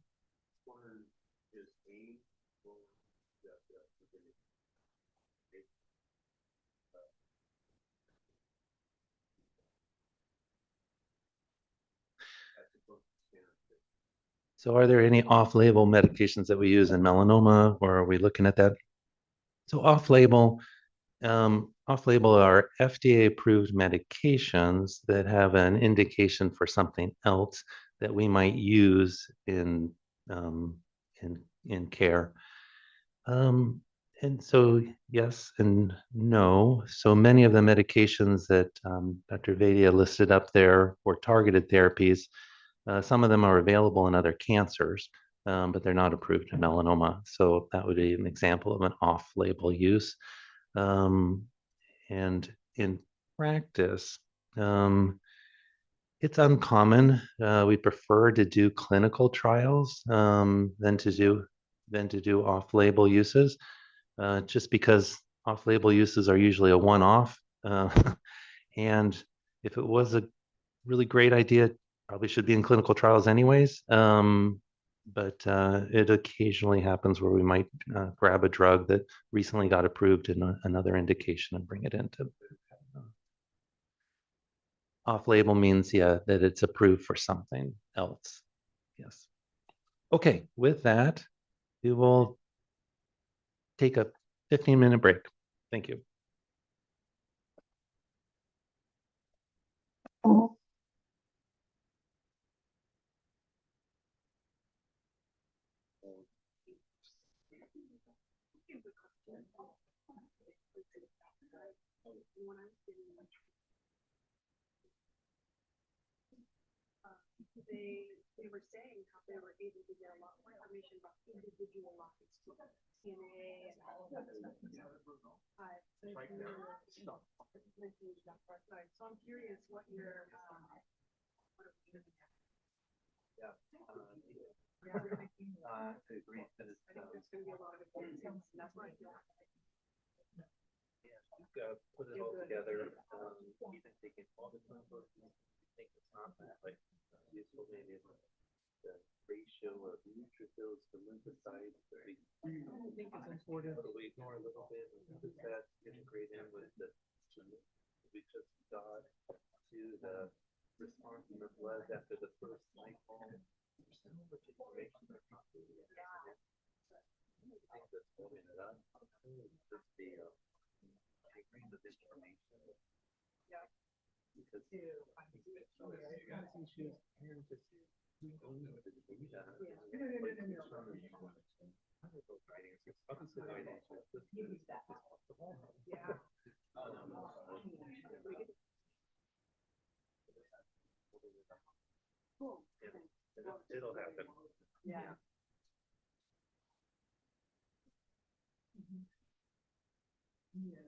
So are there any off-label medications that we use in melanoma, or are we looking at that? So off-label are FDA-approved medications that have an indication for something else that we might use in care. And so yes and no. So many of the medications that Dr. Vaidya listed up there for targeted therapies, some of them are available in other cancers, but they're not approved in melanoma. So that would be an example of an off-label use. And in practice, it's uncommon. We prefer to do clinical trials than to do off-label uses, just because off-label uses are usually a one-off. And if it was a really great idea, probably should be in clinical trials anyways. But it occasionally happens where we might grab a drug that recently got approved in another indication and bring it into. Off-label means, yeah, that it's approved for something else. Yes. Okay, with that, we will take a 15-minute break. Thank you. They were saying how they were able to get a lot more information about individual lines, ctDNA and all of that stuff. So I'm curious what your Yeah. I agree that it's I think there's going to be a lot of advancements, and that's why I feel put it all together. Even taking all the clinical, I think it's not that like useful. Maybe the ratio of neutrophils to lymphocytes. I think it's important that we ignore a little bit of that integrate in with the we just got to the response in the blood after the first cycle. There's so much information that's not really accurate. I think that's holding it up. Just the taking the information. Yeah. Because I think issues and just going with the data. Yeah. Cool. It'll happen. Yeah. Yeah.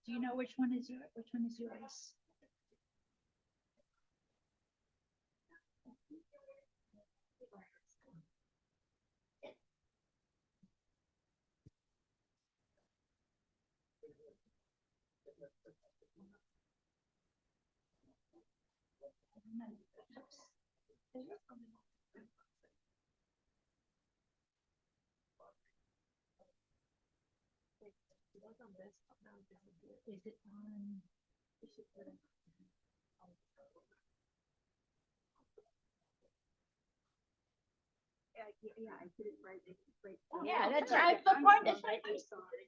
Do you know which one is yours? Is it on? Yeah, I did it right. Yeah, that's right. The point is right.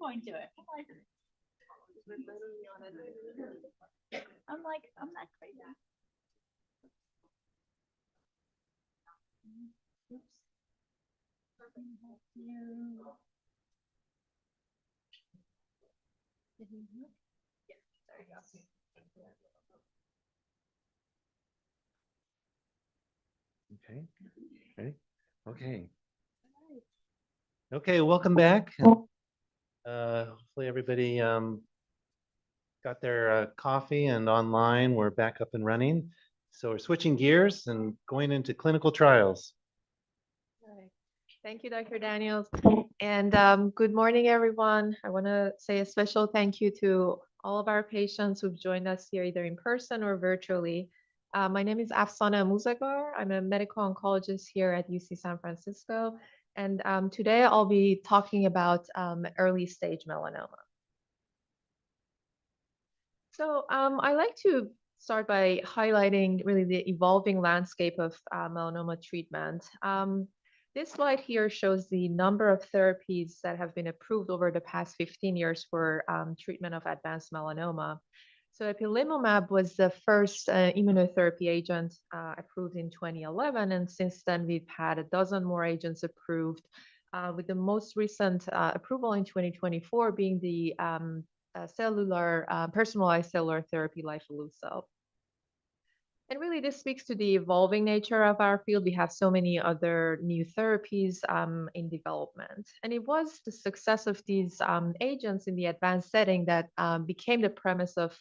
Point to it. I'm like, I'm not crazy. Oops. Did he look? Yeah, there you go. Okay. Ready? Okay. Okay, welcome back. Hopefully everybody got their coffee and online. We're back up and running. So we're switching gears and going into clinical trials. Right. Thank you, Dr. Daniels. And good morning, everyone. I want to say a special thank you to all of our patients who've joined us here either in person or virtually. My name is Afsana Muzagar. I'm a medical oncologist here at UC San Francisco. And today I'll be talking about early stage melanoma. So I like to start by highlighting really the evolving landscape of melanoma treatment. This slide here shows the number of therapies that have been approved over the past 15 years for treatment of advanced melanoma. So ipilimumab was the first immunotherapy agent approved in 2011, and since then we've had a dozen more agents approved, with the most recent approval in 2024 being the personalized cellular therapy, lifileucel. And really, this speaks to the evolving nature of our field. We have so many other new therapies in development. And it was the success of these agents in the advanced setting that became the premise of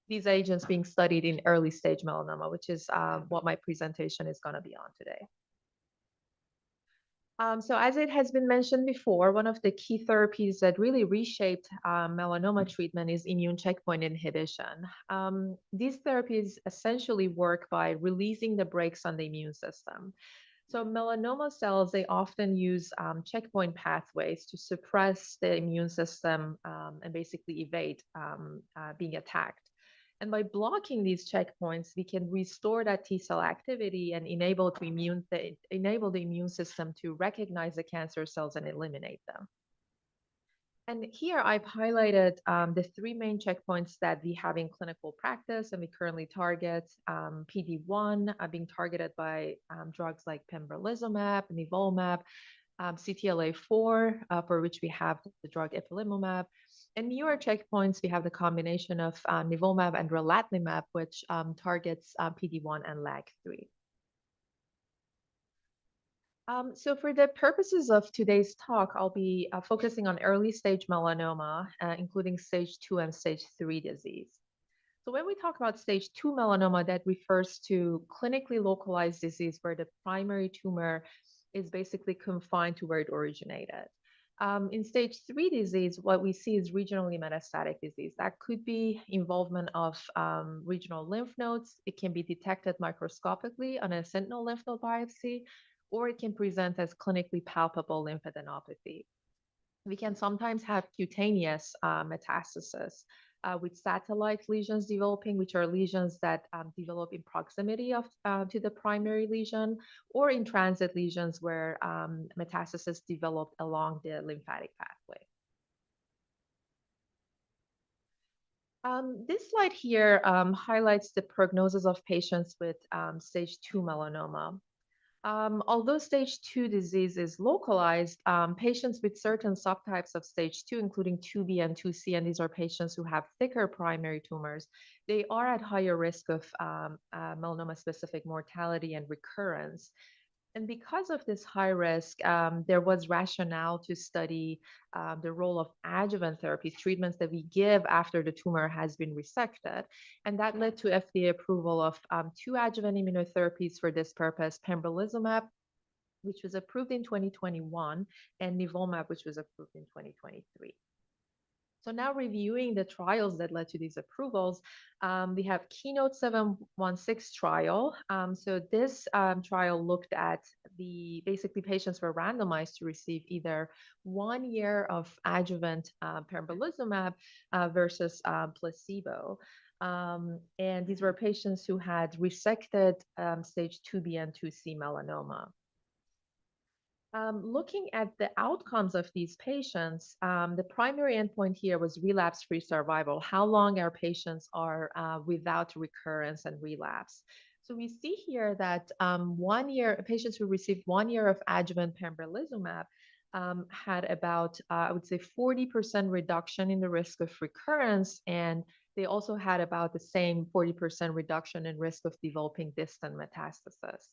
these agents being studied in early stage melanoma, which is what my presentation is going to be on today. So as it has been mentioned before, one of the key therapies that really reshaped melanoma treatment is immune checkpoint inhibition. These therapies essentially work by releasing the brakes on the immune system. So melanoma cells, they often use checkpoint pathways to suppress the immune system and basically evade being attacked. And by blocking these checkpoints, we can restore that T cell activity and enable the immune system to recognize the cancer cells and eliminate them. And here I've highlighted the three main checkpoints that we have in clinical practice, and we currently target PD-1 being targeted by drugs like pembrolizumab, nivolumab, CTLA-4, for which we have the drug ipilimumab. And newer checkpoints, we have the combination of nivolumab and relatlimab, which targets PD-1 and LAG-3. So for the purposes of today's talk, I'll be focusing on early stage melanoma, including stage 2 and stage 3 disease. So when we talk about stage 2 melanoma, that refers to clinically localized disease where the primary tumor is basically confined to where it originated. In stage 3 disease, what we see is regionally metastatic disease. That could be involvement of regional lymph nodes. It can be detected microscopically on a sentinel lymph node biopsy, or it can present as clinically palpable lymphadenopathy. We can sometimes have cutaneous metastasis with satellite lesions developing, which are lesions that develop in proximity to the primary lesion, or in transit lesions where metastasis develop along the lymphatic pathway. This slide here highlights the prognosis of patients with stage 2 melanoma. Although stage 2 disease is localized, patients with certain subtypes of stage 2, including 2B and 2C, and these are patients who have thicker primary tumors, they are at higher risk of melanoma-specific mortality and recurrence. And because of this high risk, there was rationale to study the role of adjuvant therapies, treatments that we give after the tumor has been resected. And that led to FDA approval of 2 adjuvant immunotherapies for this purpose, pembrolizumab, which was approved in 2021, and nivolumab, which was approved in 2023. So now reviewing the trials that led to these approvals, we have Keynote 716 trial. So this trial looked at basically patients were randomized to receive either 1 year of adjuvant pembrolizumab versus placebo. And these were patients who had resected stage 2B and 2C melanoma. Looking at the outcomes of these patients, the primary endpoint here was relapse-free survival, how long our patients are without recurrence and relapse. So we see here that 1 year, patients who received 1 year of adjuvant pembrolizumab had about, I would say, 40% reduction in the risk of recurrence, and they also had about the same 40% reduction in risk of developing distant metastasis.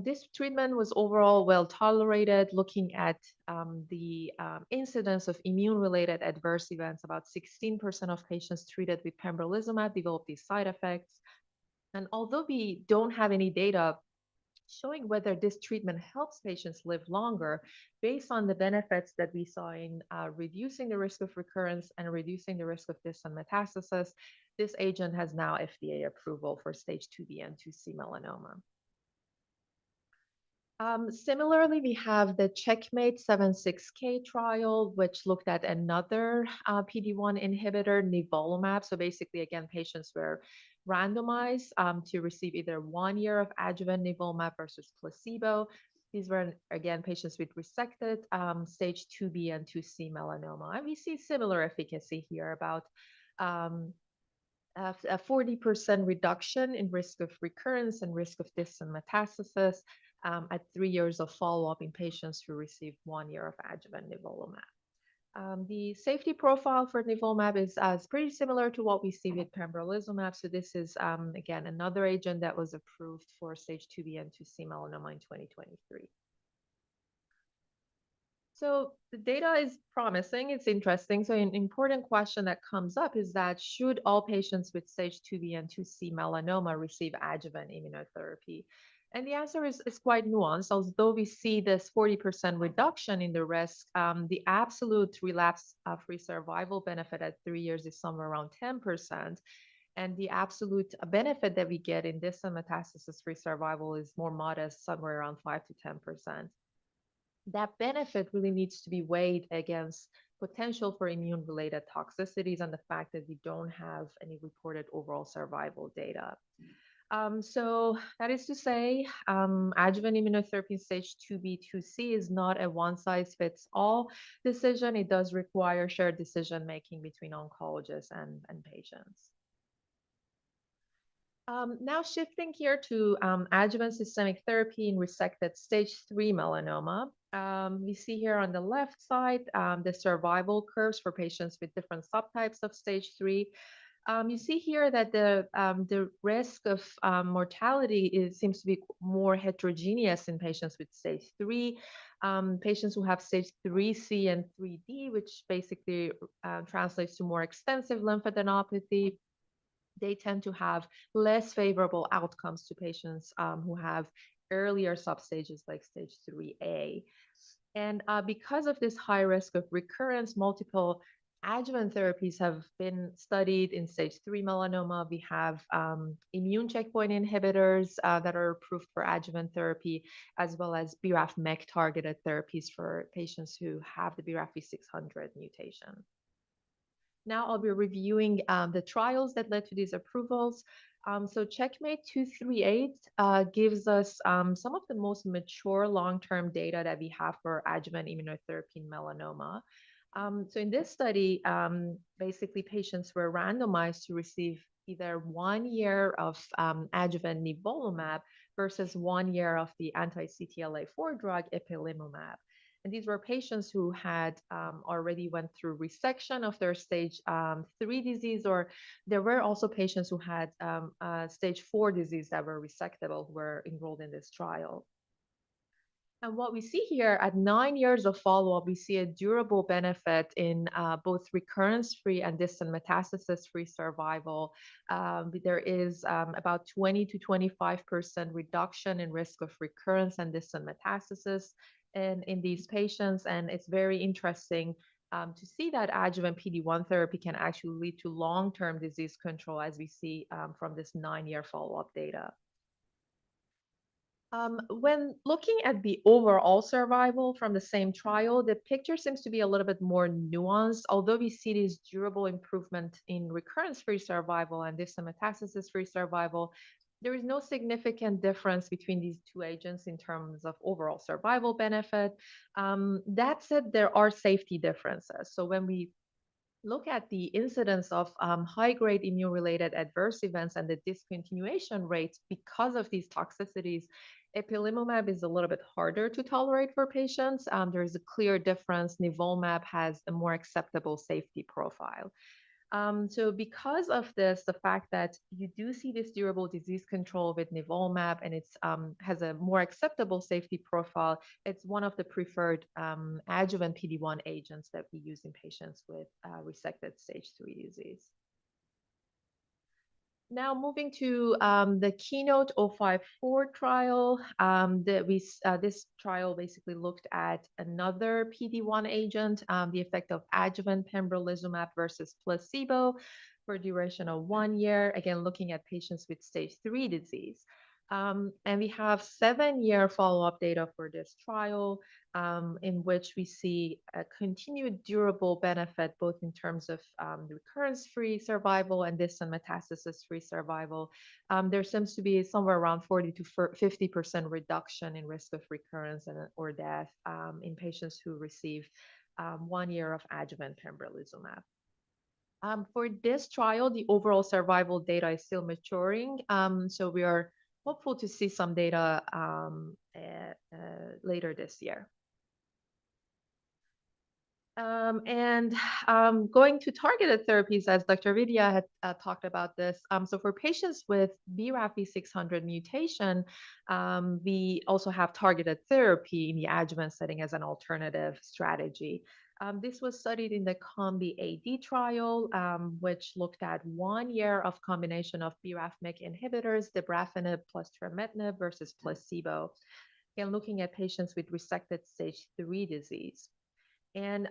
This treatment was overall well tolerated. Looking at the incidence of immune-related adverse events, about 16% of patients treated with pembrolizumab developed these side effects. And although we don't have any data showing whether this treatment helps patients live longer, based on the benefits that we saw in reducing the risk of recurrence and reducing the risk of distant metastasis, this agent has now FDA approval for stage 2B and 2C melanoma. Similarly, we have the Checkmate 76K trial, which looked at another PD-1 inhibitor, nivolumab. So basically, again, patients were randomized to receive either 1 year of adjuvant nivolumab versus placebo. These were, again, patients with resected stage 2B and 2C melanoma. And we see similar efficacy here, about a 40% reduction in risk of recurrence and risk of distant metastasis at 3 years of follow-up in patients who received 1 year of adjuvant nivolumab. The safety profile for nivolumab is pretty similar to what we see with pembrolizumab. So this is, again, another agent that was approved for stage 2B and 2C melanoma in 2023. So the data is promising, it's interesting. So an important question that comes up is that should all patients with stage 2B and 2C melanoma receive adjuvant immunotherapy? And the answer is quite nuanced. Although we see this 40% reduction in the risk, the absolute relapse-free survival benefit at 3 years is somewhere around 10%. And the absolute benefit that we get in distant metastasis-free survival is more modest, somewhere around 5 to 10%. That benefit really needs to be weighed against potential for immune-related toxicities and the fact that we don't have any reported overall survival data. So that is to say, adjuvant immunotherapy in stage 2B, 2C is not a one-size-fits-all decision. It does require shared decision-making between oncologists and patients. Now shifting here to adjuvant systemic therapy in resected stage 3 melanoma. We see here on the left side the survival curves for patients with different subtypes of stage 3. You see here that the risk of mortality seems to be more heterogeneous in patients with stage 3. Patients who have stage 3C and 3D, which basically translates to more extensive lymphadenopathy, they tend to have less favorable outcomes to patients who have earlier substages like stage 3A. And because of this high risk of recurrence, multiple adjuvant therapies have been studied in stage 3 melanoma. We have immune checkpoint inhibitors that are approved for adjuvant therapy, as well as BRAF/MEK targeted therapies for patients who have the BRAF V600 mutation. Now I'll be reviewing the trials that led to these approvals. So Checkmate 238 gives us some of the most mature long-term data that we have for adjuvant immunotherapy in melanoma. So in this study, basically patients were randomized to receive either 1 year of adjuvant nivolumab versus 1 year of the anti-CTLA-4 drug ipilimumab. And these were patients who had already went through resection of their stage 3 disease, or there were also patients who had stage 4 disease that were resectable who were enrolled in this trial. And what we see here at 9 years of follow-up, we see a durable benefit in both recurrence-free and distant metastasis-free survival. There is about 20 to 25% reduction in risk of recurrence and distant metastasis in these patients. And it's very interesting to see that adjuvant PD-1 therapy can actually lead to long-term disease control, as we see from this 9-year follow-up data. When looking at the overall survival from the same trial, the picture seems to be a little bit more nuanced. Although we see this durable improvement in recurrence-free survival and distant metastasis-free survival, there is no significant difference between these two agents in terms of overall survival benefit. That said, there are safety differences. So when we look at the incidence of high-grade immune-related adverse events and the discontinuation rates because of these toxicities, ipilimumab is a little bit harder to tolerate for patients. There is a clear difference. Nivolumab has a more acceptable safety profile. So because of this, the fact that you do see this durable disease control with nivolumab and it has a more acceptable safety profile, it's one of the preferred adjuvant PD-1 agents that we use in patients with resected stage 3 disease. Now moving to the Keynote 054 trial, this trial basically looked at another PD-1 agent, the effect of adjuvant pembrolizumab versus placebo for a duration of 1 year, again, looking at patients with stage 3 disease. And we have 7-year follow-up data for this trial, in which we see a continued durable benefit, both in terms of recurrence-free survival and distant metastasis-free survival. There seems to be somewhere around 40 to 50% reduction in risk of recurrence or death in patients who receive 1 year of adjuvant pembrolizumab. For this trial, the overall survival data is still maturing, so we are hopeful to see some data later this year. Going to targeted therapies, as Dr. Vidya had talked about this. So for patients with BRAF V600 mutation, we also have targeted therapy in the adjuvant setting as an alternative strategy. This was studied in the COMBI-AD trial, which looked at 1 year of combination of BRAF/MEK inhibitors, dabrafenib plus trametinib versus placebo, and looking at patients with resected stage 3 disease. And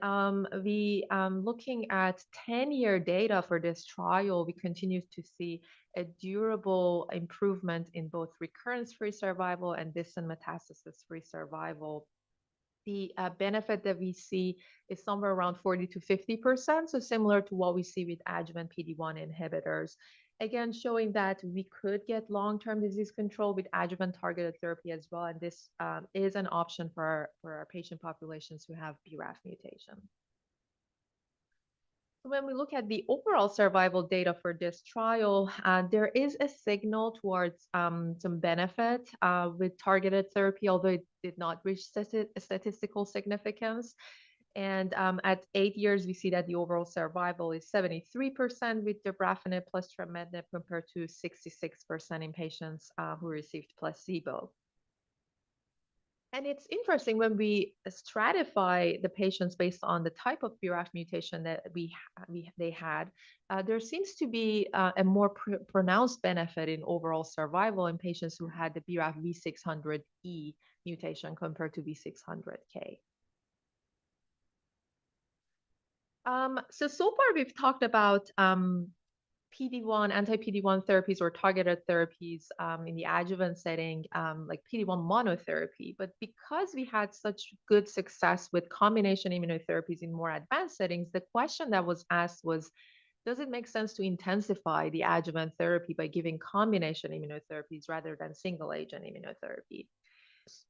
looking at 10-year data for this trial, we continue to see a durable improvement in both recurrence-free survival and distant metastasis-free survival. The benefit that we see is somewhere around 40 to 50%, so similar to what we see with adjuvant PD-1 inhibitors. Again, showing that we could get long-term disease control with adjuvant targeted therapy as well, and this is an option for our patient populations who have BRAF mutation. When we look at the overall survival data for this trial, there is a signal towards some benefit with targeted therapy, although it did not reach statistical significance. And at 8 years, we see that the overall survival is 73% with dabrafenib plus trametinib compared to 66% in patients who received placebo. And it's interesting when we stratify the patients based on the type of BRAF mutation that they had, there seems to be a more pronounced benefit in overall survival in patients who had the BRAF V600E mutation compared to V600K. So far we've talked about PD-1, anti-PD-1 therapies or targeted therapies in the adjuvant setting, like PD-1 monotherapy. But because we had such good success with combination immunotherapies in more advanced settings, the question that was asked was, does it make sense to intensify the adjuvant therapy by giving combination immunotherapies rather than single agent immunotherapy?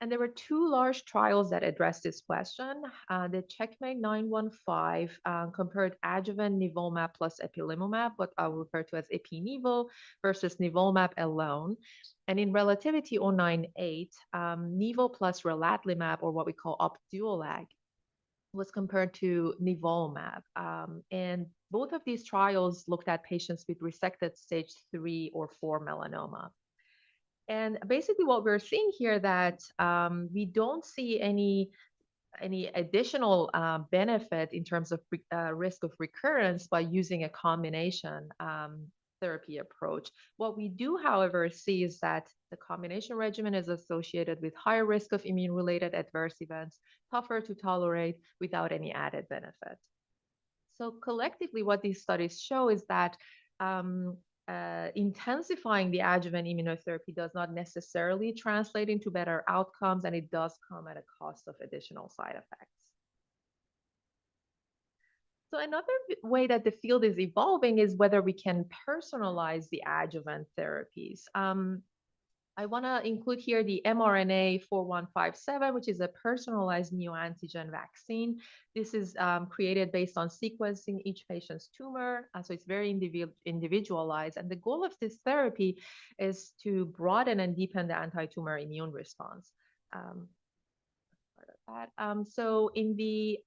And there were 2 large trials that addressed this question. The Checkmate 915 compared adjuvant nivolumab plus ipilimumab, what I will refer to as ipi-nivo, versus nivolumab alone. And in Relativity 098, nivo plus relatlimab, or what we call Opdualag, was compared to nivolumab. And both of these trials looked at patients with resected stage 3 or 4 melanoma. And basically what we're seeing here that we don't see any additional benefit in terms of risk of recurrence by using a combination therapy approach. What we do, however, see is that the combination regimen is associated with higher risk of immune-related adverse events, tougher to tolerate without any added benefit. So collectively, what these studies show is that intensifying the adjuvant immunotherapy does not necessarily translate into better outcomes, and it does come at a cost of additional side effects. So another way that the field is evolving is whether we can personalize the adjuvant therapies. I want to include here the mRNA 4157, which is a personalized neoantigen vaccine. This is created based on sequencing each patient's tumor. So it's very individualized. And the goal of this therapy is to broaden and deepen the anti-tumor immune response. So in the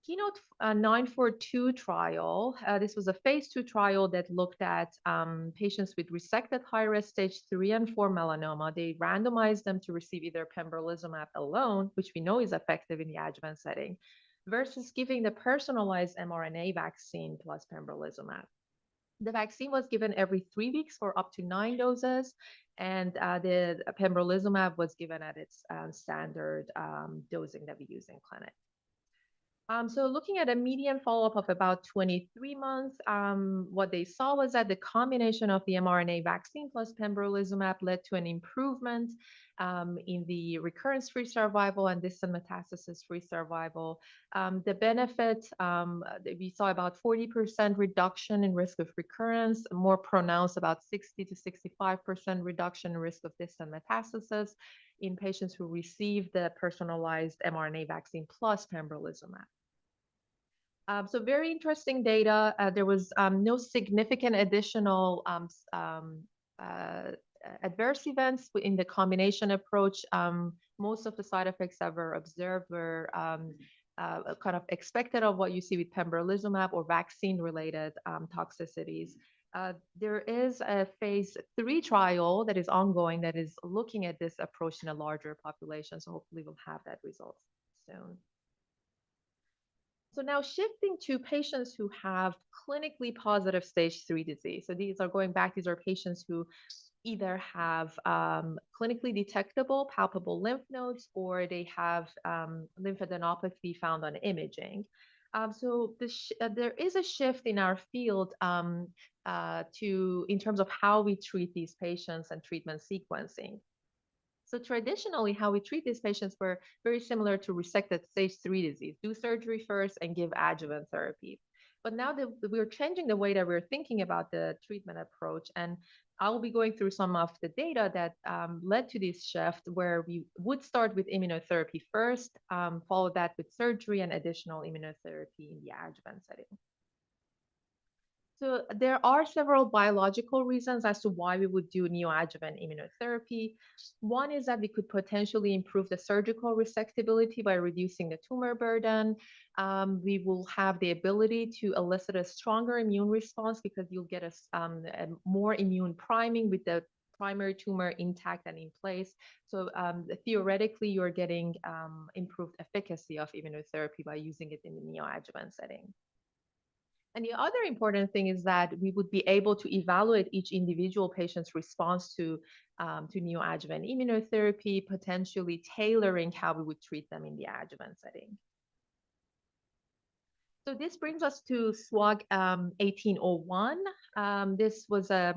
Keynote 942 trial, this was a phase 2 trial that looked at patients with resected high-risk stage 3 and 4 melanoma. They randomized them to receive either pembrolizumab alone, which we know is effective in the adjuvant setting, versus giving the personalized mRNA vaccine plus pembrolizumab. The vaccine was given every 3 weeks for up to 9 doses, and the pembrolizumab was given at its standard dosing that we use in clinic. So looking at a median follow-up of about 23 months, what they saw was that the combination of the mRNA vaccine plus pembrolizumab led to an improvement in the recurrence-free survival and distant metastasis-free survival. The benefit, we saw about 40% reduction in risk of recurrence, more pronounced about 60 to 65% reduction in risk of distant metastasis in patients who received the personalized mRNA vaccine plus pembrolizumab. So very interesting data. There was no significant additional adverse events in the combination approach. Most of the side effects that were observed were kind of expected of what you see with pembrolizumab or vaccine-related toxicities. There is a phase 3 trial that is ongoing that is looking at this approach in a larger population. So hopefully we'll have that result soon. So now shifting to patients who have clinically positive stage 3 disease. So these are patients who either have clinically detectable palpable lymph nodes or they have lymphadenopathy found on imaging. So there is a shift in our field in terms of how we treat these patients and treatment sequencing. So traditionally, how we treat these patients were very similar to resected stage 3 disease. Do surgery first and give adjuvant therapy. But now that we're changing the way that we're thinking about the treatment approach, and I'll be going through some of the data that led to this shift where we would start with immunotherapy first, follow that with surgery and additional immunotherapy in the adjuvant setting. So there are several biological reasons as to why we would do neoadjuvant immunotherapy. One is that we could potentially improve the surgical resectability by reducing the tumor burden. We will have the ability to elicit a stronger immune response because you'll get a more immune priming with the primary tumor intact and in place. So theoretically, you're getting improved efficacy of immunotherapy by using it in the neoadjuvant setting. And the other important thing is that we would be able to evaluate each individual patient's response to neoadjuvant immunotherapy, potentially tailoring how we would treat them in the adjuvant setting. So this brings us to SWOG 1801. This was a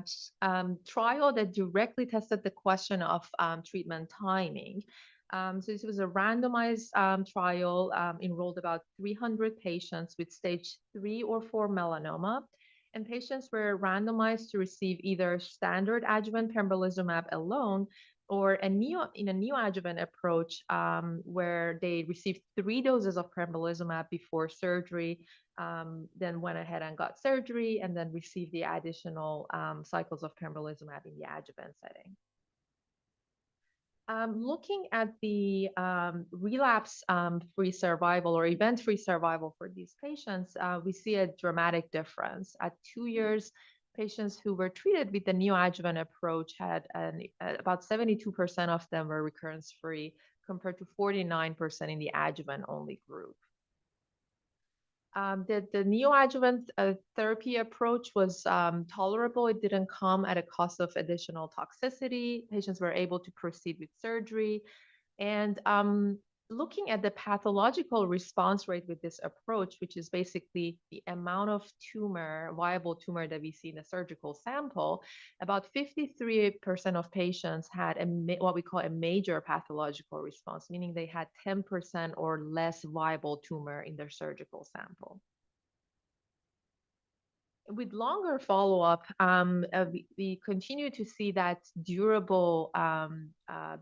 trial that directly tested the question of treatment timing. So this was a randomized trial, enrolled about 300 patients with stage 3 or 4 melanoma. And patients were randomized to receive either standard adjuvant pembrolizumab alone or in a neoadjuvant approach where they received 3 doses of pembrolizumab before surgery, then went ahead and got surgery, and then received the additional cycles of pembrolizumab in the adjuvant setting. Looking at the relapse-free survival or event-free survival for these patients, we see a dramatic difference. At 2 years, patients who were treated with the neoadjuvant approach had about 72% of them were recurrence-free compared to 49% in the adjuvant-only group. The neoadjuvant therapy approach was tolerable. It didn't come at a cost of additional toxicity. Patients were able to proceed with surgery. And looking at the pathological response rate with this approach, which is basically the amount of viable tumor that we see in a surgical sample, about 53% of patients had what we call a major pathological response, meaning they had 10% or less viable tumor in their surgical sample. With longer follow-up, we continue to see that durable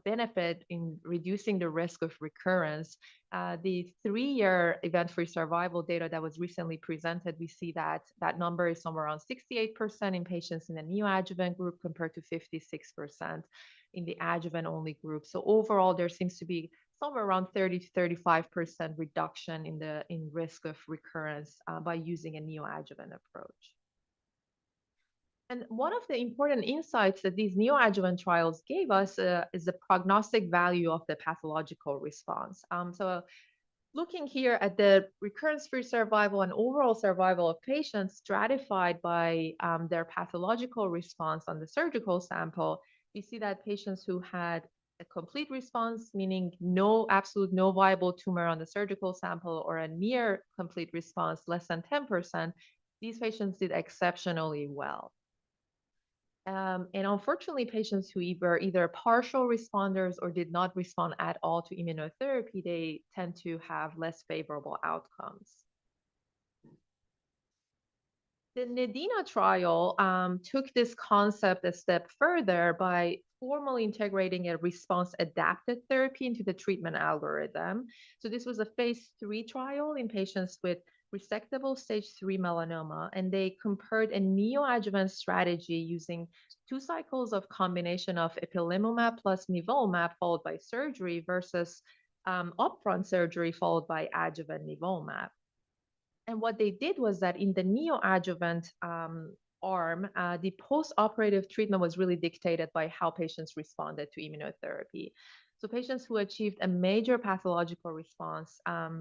benefit in reducing the risk of recurrence. The 3-year event-free survival data that was recently presented, we see that that number is somewhere around 68% in patients in the neoadjuvant group compared to 56% in the adjuvant-only group. So overall, there seems to be somewhere around 30 to 35% reduction in risk of recurrence by using a neoadjuvant approach. And one of the important insights that these neoadjuvant trials gave us is the prognostic value of the pathological response. So looking here at the recurrence-free survival and overall survival of patients stratified by their pathological response on the surgical sample, we see that patients who had a complete response, meaning no viable tumor on the surgical sample, or a near complete response, less than 10%, these patients did exceptionally well. And unfortunately, patients who were either partial responders or did not respond at all to immunotherapy, they tend to have less favorable outcomes. The NEDINA trial took this concept a step further by formally integrating a response-adapted therapy into the treatment algorithm. So this was a phase 3 trial in patients with resectable stage 3 melanoma, and they compared a neoadjuvant strategy using 2 cycles of combination of ipilimumab plus nivolumab followed by surgery versus upfront surgery followed by adjuvant nivolumab. And what they did was that in the neoadjuvant arm, the post-operative treatment was really dictated by how patients responded to immunotherapy. So patients who achieved a major pathological response,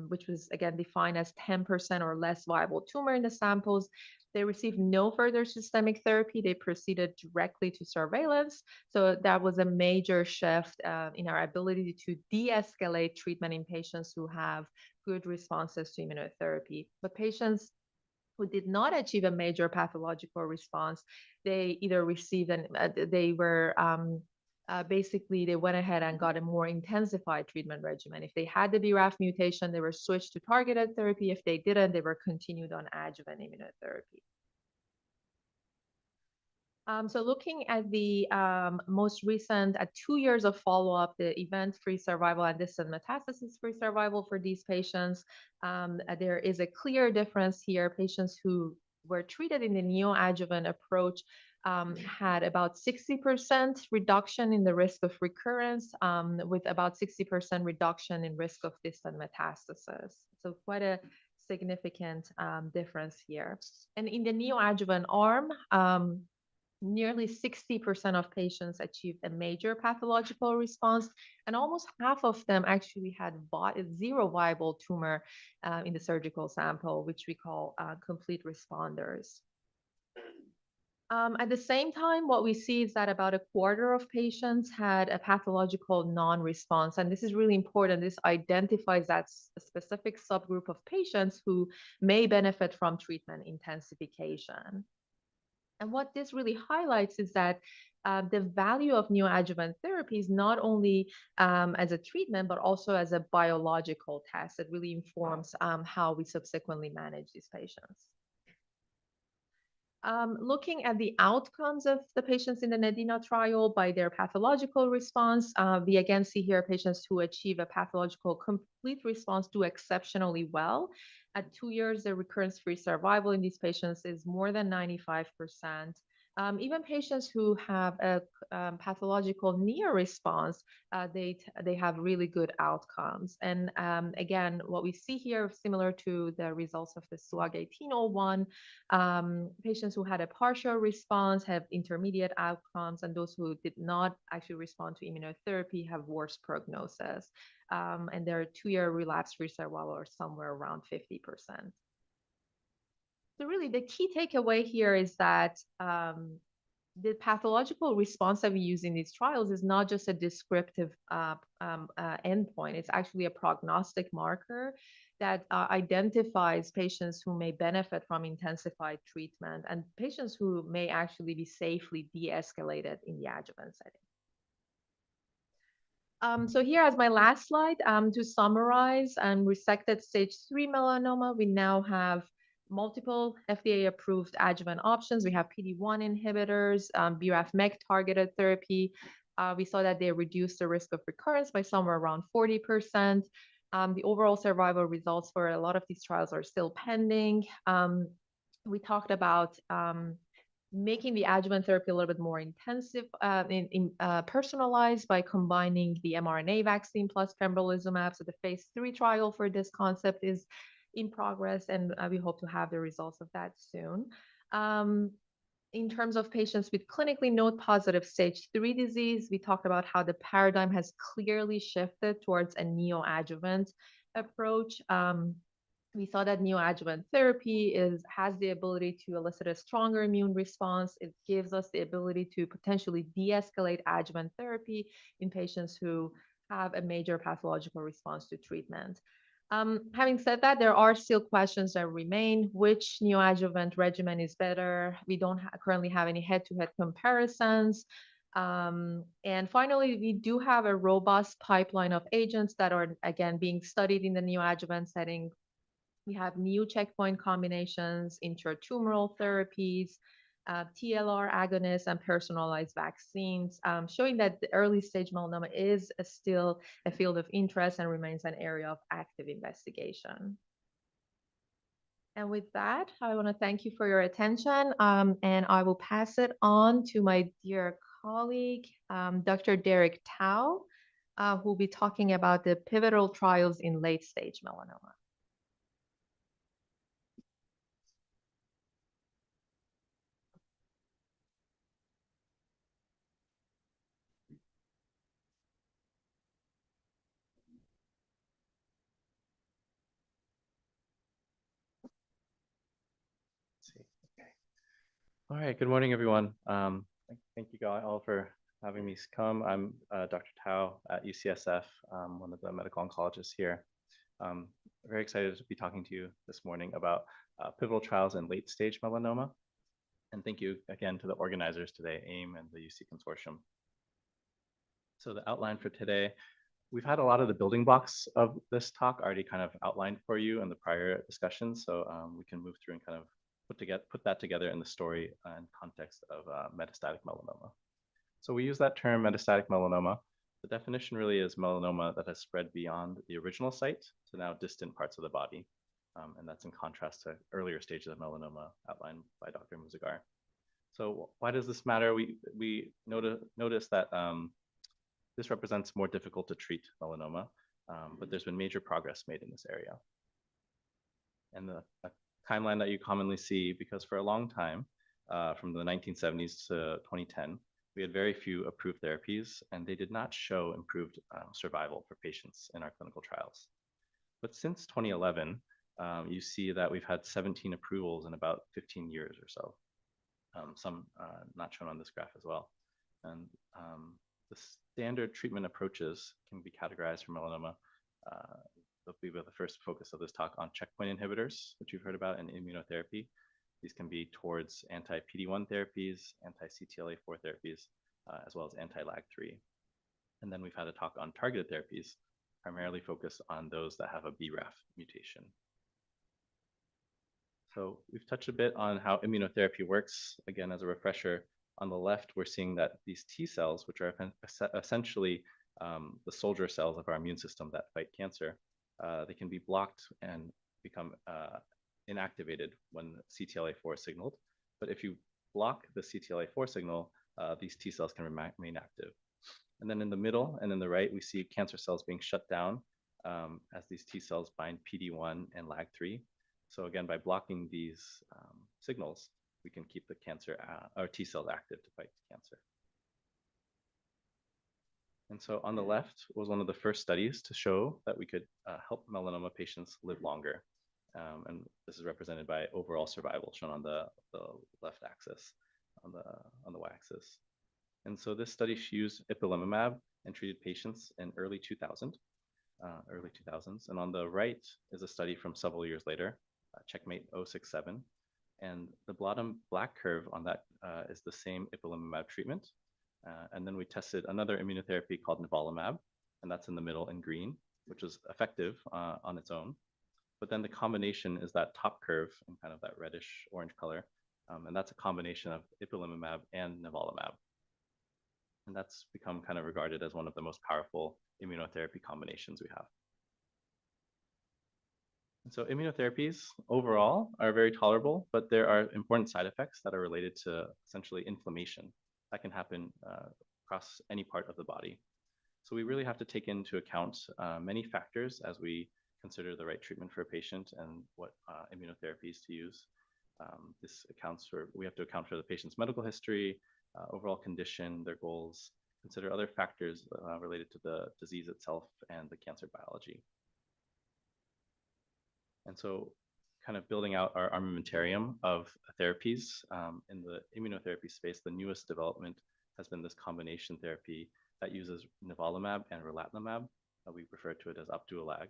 which was again defined as 10% or less viable tumor in the samples, they received no further systemic therapy. They proceeded directly to surveillance. So that was a major shift in our ability to de-escalate treatment in patients who have good responses to immunotherapy. But patients who did not achieve a major pathological response, they either received basically they went ahead and got a more intensified treatment regimen. If they had the BRAF mutation, they were switched to targeted therapy. If they didn't, they were continued on adjuvant immunotherapy. So looking at the most recent 2 years of follow-up, the event-free survival and distant metastasis-free survival for these patients, there is a clear difference here. Patients who were treated in the neoadjuvant approach had about 60% reduction in the risk of recurrence, with about 60% reduction in risk of distant metastasis. So quite a significant difference here. And in the neoadjuvant arm, nearly 60% of patients achieved a major pathological response, and almost half of them actually had zero viable tumor in the surgical sample, which we call complete responders. At the same time, what we see is that about a quarter of patients had a pathological non-response. And this is really important. This identifies that specific subgroup of patients who may benefit from treatment intensification. And what this really highlights is that the value of neoadjuvant therapy is not only as a treatment, but also as a biological test that really informs how we subsequently manage these patients. Looking at the outcomes of the patients in the NADINA trial by their pathological response, we again see here patients who achieve a pathological complete response do exceptionally well. At 2 years, the recurrence-free survival in these patients is more than 95%. Even patients who have a pathological near response, they have really good outcomes. And again, what we see here, similar to the results of the SWOG 1801, patients who had a partial response have intermediate outcomes, and those who did not actually respond to immunotherapy have worse prognosis. And their 2-year relapse-free survival are somewhere around 50%. So really, the key takeaway here is that the pathological response that we use in these trials is not just a descriptive endpoint. It's actually a prognostic marker that identifies patients who may benefit from intensified treatment and patients who may actually be safely de-escalated in the adjuvant setting. So here as my last slide, to summarize, resected stage 3 melanoma, we now have multiple FDA-approved adjuvant options. We have PD-1 inhibitors, BRAF/MEK targeted therapy. We saw that they reduced the risk of recurrence by somewhere around 40%. The overall survival results for a lot of these trials are still pending. We talked about making the adjuvant therapy a little bit more intensive, personalized by combining the mRNA vaccine plus pembrolizumab. So the phase 3 trial for this concept is in progress, and we hope to have the results of that soon. In terms of patients with clinically node-positive stage 3 disease, we talked about how the paradigm has clearly shifted towards a neoadjuvant approach. We saw that neoadjuvant therapy has the ability to elicit a stronger immune response. It gives us the ability to potentially de-escalate adjuvant therapy in patients who have a major pathological response to treatment. Having said that, there are still questions that remain. Which neoadjuvant regimen is better? We don't currently have any head-to-head comparisons. And finally, we do have a robust pipeline of agents that are, again, being studied in the neoadjuvant setting. We have new checkpoint combinations, intratumoral therapies, TLR agonists, and personalized vaccines, showing that the early stage melanoma is still a field of interest and remains an area of active investigation. And with that, I want to thank you for your attention, and I will pass it on to my dear colleague, Dr. Derek Tao, who will be talking about the pivotal trials in late-stage melanoma. All right, good morning, everyone. Thank you all for having me come. I'm Dr. Tao at UCSF, one of the medical oncologists here. Very excited to be talking to you this morning about pivotal trials in late-stage melanoma. And thank you again to the organizers today, AIM and the UC Consortium. So the outline for today, we've had a lot of the building blocks of this talk already kind of outlined for you in the prior discussions. So we can move through and kind of put that together in the story and context of metastatic melanoma. So we use that term metastatic melanoma. The definition really is melanoma that has spread beyond the original site to now distant parts of the body. And that's in contrast to earlier stages of melanoma outlined by Dr. Muzagar. So why does this matter? We notice that this represents more difficult to treat melanoma, but there's been major progress made in this area. And the timeline that you commonly see, because for a long time, from the 1970s to 2010, we had very few approved therapies, and they did not show improved survival for patients in our clinical trials. But since 2011, you see that we've had 17 approvals in about 15 years or so. Some not shown on this graph as well. And the standard treatment approaches can be categorized for melanoma. They'll be the first focus of this talk on checkpoint inhibitors, which you've heard about, in immunotherapy. These can be towards anti-PD-1 therapies, anti-CTLA-4 therapies, as well as anti-LAG-3. And then we've had a talk on targeted therapies, primarily focused on those that have a BRAF mutation. So we've touched a bit on how immunotherapy works. Again, as a refresher, on the left, we're seeing that these T cells, which are essentially the soldier cells of our immune system that fight cancer, they can be blocked and become inactivated when CTLA-4 is signaled. But if you block the CTLA-4 signal, these T cells can remain active. And then in the middle and in the right, we see cancer cells being shut down as these T cells bind PD-1 and LAG-3. So again, by blocking these signals, we can keep the cancer or T cells active to fight cancer. And so on the left was one of the first studies to show that we could help melanoma patients live longer. And this is represented by overall survival shown on the left axis, on the y-axis. And so this study used ipilimumab and treated patients in early 2000s. And on the right is a study from several years later, Checkmate 067. And the bottom black curve on that is the same ipilimumab treatment. And then we tested another immunotherapy called nivolumab, and that's in the middle in green, which is effective on its own. But then the combination is that top curve in kind of that reddish orange color. And that's a combination of ipilimumab and nivolumab. And that's become kind of regarded as one of the most powerful immunotherapy combinations we have. And so immunotherapies overall are very tolerable, but there are important side effects that are related to essentially inflammation that can happen across any part of the body. So we really have to take into account many factors as we consider the right treatment for a patient and what immunotherapies to use. We have to account for the patient's medical history, overall condition, their goals, consider other factors related to the disease itself and the cancer biology. And so kind of building out our armamentarium of therapies in the immunotherapy space, the newest development has been this combination therapy that uses nivolumab and relatlimab. We refer to it as Opdualag.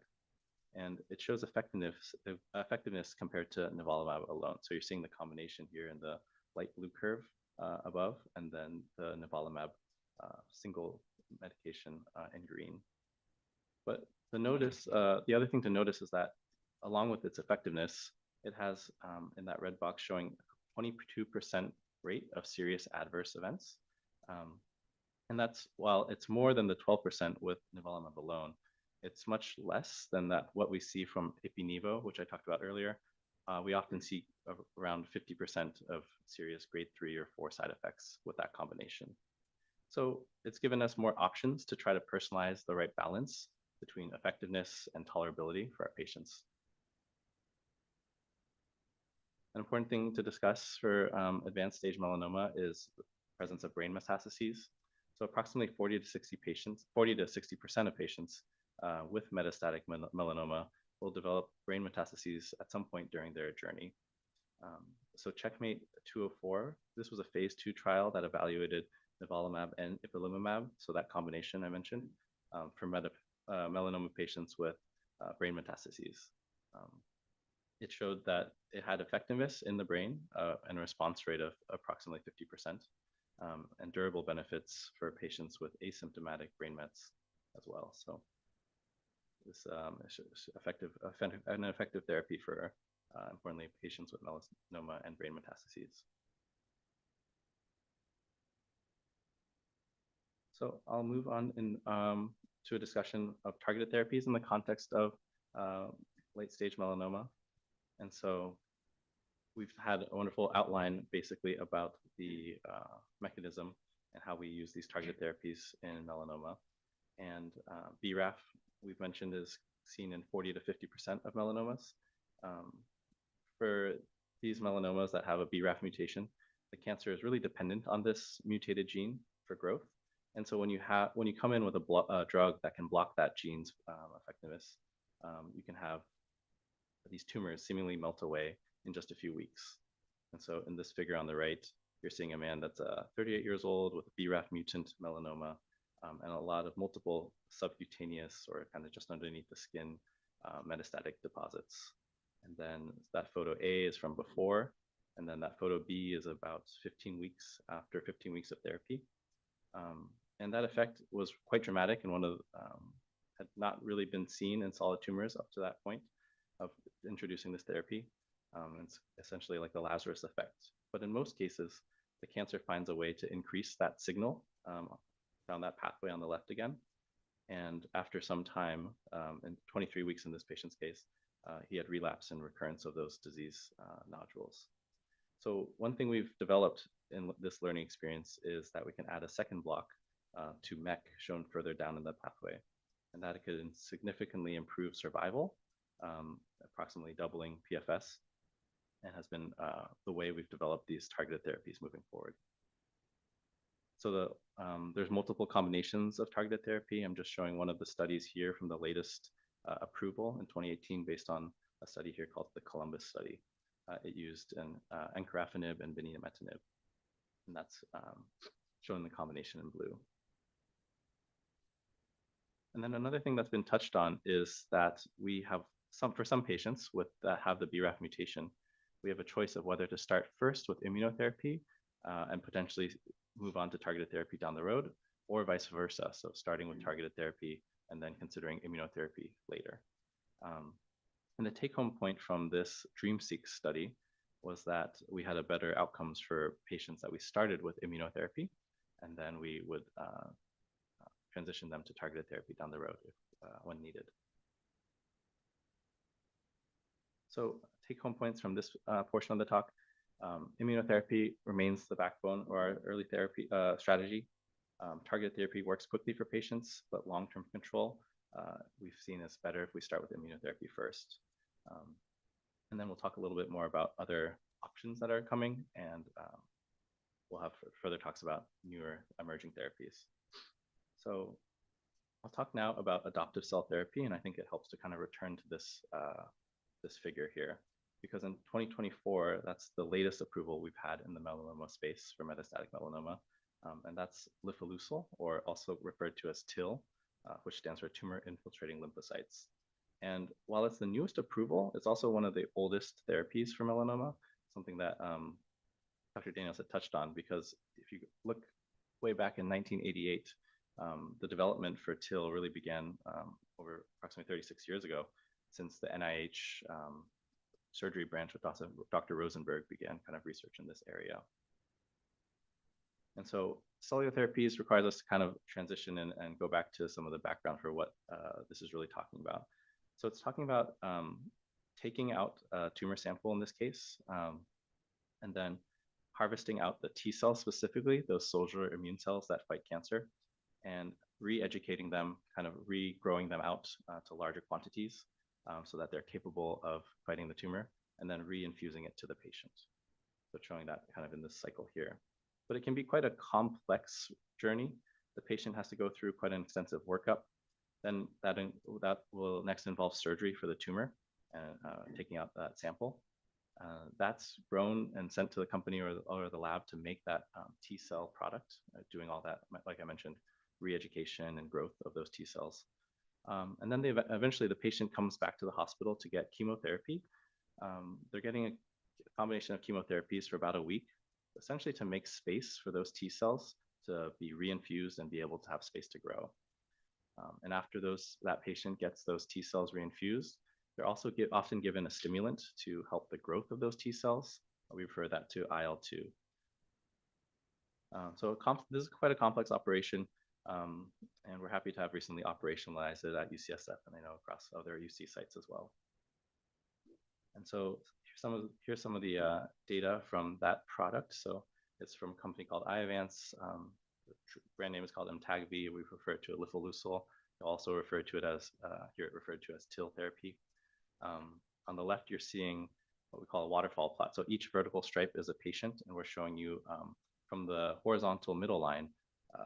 And it shows effectiveness compared to nivolumab alone. So you're seeing the combination here in the light blue curve above, and then the nivolumab single medication in green. But the other thing to notice is that along with its effectiveness, it has in that red box showing 22% rate of serious adverse events. And that's, while it's more than the 12% with nivolumab alone, it's much less than what we see from Ipi-Nivo, which I talked about earlier. We often see around 50% of serious grade 3 or 4 side effects with that combination. So it's given us more options to try to personalize the right balance between effectiveness and tolerability for our patients. An important thing to discuss for advanced stage melanoma is the presence of brain metastases. So approximately 40 to 60% of patients with metastatic melanoma will develop brain metastases at some point during their journey. So Checkmate 204, this was a phase 2 trial that evaluated nivolumab and ipilimumab, so that combination I mentioned, for melanoma patients with brain metastases. It showed that it had effectiveness in the brain and a response rate of approximately 50%, and durable benefits for patients with asymptomatic brain mets as well. So this is an effective therapy for, importantly, patients with melanoma and brain metastases. So I'll move on to a discussion of targeted therapies in the context of late-stage melanoma. And so we've had a wonderful outline basically about the mechanism and how we use these targeted therapies in melanoma. And BRAF, we've mentioned, is seen in 40 to 50% of melanomas. For these melanomas that have a BRAF mutation, the cancer is really dependent on this mutated gene for growth. And so when you come in with a drug that can block that gene's effectiveness, you can have these tumors seemingly melt away in just a few weeks. And so in this figure on the right, you're seeing a man that's 38 years old with a BRAF mutant melanoma, and a lot of multiple subcutaneous or kind of just underneath the skin metastatic deposits. And then that photo A is from before, and then that photo B is about 15 weeks after 15 weeks of therapy. And that effect was quite dramatic and had not really been seen in solid tumors up to that point of introducing this therapy. It's essentially like the Lazarus effect. But in most cases, the cancer finds a way to increase that signal, found that pathway on the left again. And after some time, in 23 weeks in this patient's case, he had relapse and recurrence of those disease nodules. So one thing we've developed in this learning experience is that we can add a second block to MEK shown further down in the pathway. And that could significantly improve survival, approximately doubling PFS, and has been the way we've developed these targeted therapies moving forward. So there's multiple combinations of targeted therapy. I'm just showing one of the studies here from the latest approval in 2018 based on a study here called the Columbus study. It used encorafenib and binimetinib, and that's shown the combination in blue. And then another thing that's been touched on is that we have for some patients that have the BRAF mutation, we have a choice of whether to start first with immunotherapy and potentially move on to targeted therapy down the road, or vice versa. So starting with targeted therapy and then considering immunotherapy later. And the take-home point from this DreamSeq study was that we had a better outcomes for patients that we started with immunotherapy, and then we would transition them to targeted therapy down the road when needed. So take-home points from this portion of the talk. Immunotherapy remains the backbone of our early therapy strategy. Targeted therapy works quickly for patients, but long-term control we've seen is better if we start with immunotherapy first. And then we'll talk a little bit more about other options that are coming, and we'll have further talks about newer emerging therapies. So I'll talk now about adoptive cell therapy, and I think it helps to kind of return to this, this figure here, because in 2024, that's the latest approval we've had in the melanoma space for metastatic melanoma, and that's lifileucel, or also referred to as TIL, which stands for tumor infiltrating lymphocytes. And while it's the newest approval, it's also one of the oldest therapies for melanoma, something that Dr. Daniels had touched on, because if you look way back in 1988, the development for TIL really began over approximately 36 years ago, since the NIH surgery branch with Dr. Rosenberg began kind of research in this area. And so cellular therapies requires us to kind of transition and go back to some of the background for what this is really talking about. So it's talking about taking out a tumor sample in this case, and then harvesting out the T cells specifically, those soldier immune cells that fight cancer, and re-educating them, kind of regrowing them out to larger quantities so that they're capable of fighting the tumor, and then reinfusing it to the patient. So showing that kind of in this cycle here. But it can be quite a complex journey. The patient has to go through quite an extensive workup. Then that will next involve surgery for the tumor and taking out that sample. That's grown and sent to the company or the lab to make that T cell product, doing all that, like I mentioned, re-education and growth of those T cells. And then eventually the patient comes back to the hospital to get chemotherapy. They're getting a combination of chemotherapies for about a week, essentially to make space for those T cells to be reinfused and be able to have space to grow. And after that patient gets those T cells reinfused, they're also often given a stimulant to help the growth of those T cells. We refer that to IL-2. So this is quite a complex operation, and we're happy to have recently operationalized it at UCSF, and I know across other UC sites as well. And so here's some of the data from that product. So it's from a company called Iovance. The brand name is called Amtagvi. We refer to it lifoleucel. We also refer to it as here it referred to as TIL therapy. On the left, you're seeing what we call a waterfall plot. So each vertical stripe is a patient, and we're showing you from the horizontal middle line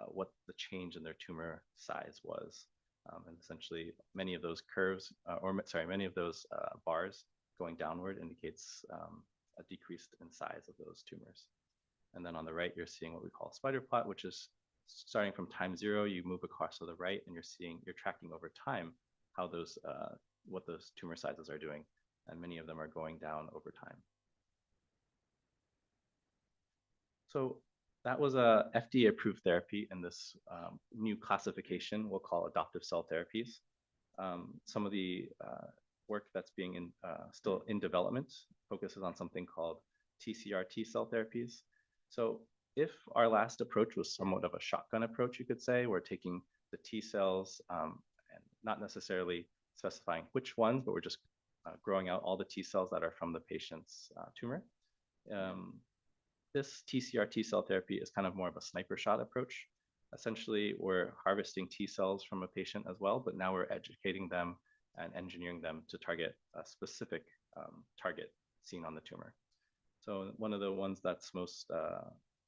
what the change in their tumor size was. And essentially, many of those curves, many of those bars going downward indicates a decrease in size of those tumors. And then on the right, you're seeing what we call a spider plot, which is starting from time 0, you move across to the right, and you're tracking over time how what those tumor sizes are doing. And many of them are going down over time. So that was a FDA-approved therapy in this new classification we'll call adoptive cell therapies. Some of the work that's being still in development focuses on something called TCR T cell therapies. So if our last approach was somewhat of a shotgun approach, you could say, we're taking the T cells and not necessarily specifying which ones, but we're just growing out all the T cells that are from the patient's tumor. This TCR T cell therapy is kind of more of a sniper shot approach. Essentially, we're harvesting T cells from a patient as well, but now we're educating them and engineering them to target a specific target seen on the tumor. So one of the ones that's most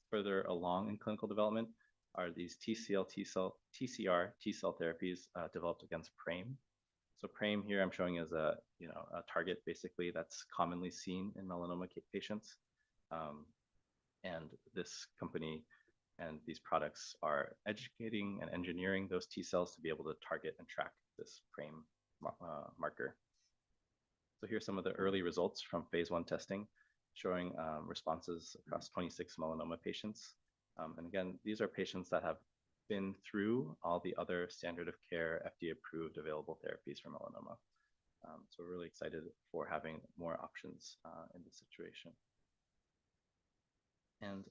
further along in clinical development are these TCR T cell therapies developed against PRAME. So PRAME here I'm showing as a target basically that's commonly seen in melanoma patients. And this company and these products are educating and engineering those T cells to be able to target and track this PRAME marker. So here's some of the early results from phase 1 testing showing responses across 26 melanoma patients. And again, these are patients that have been through all the other standard of care FDA-approved available therapies for melanoma. So we're really excited for having more options in this situation. And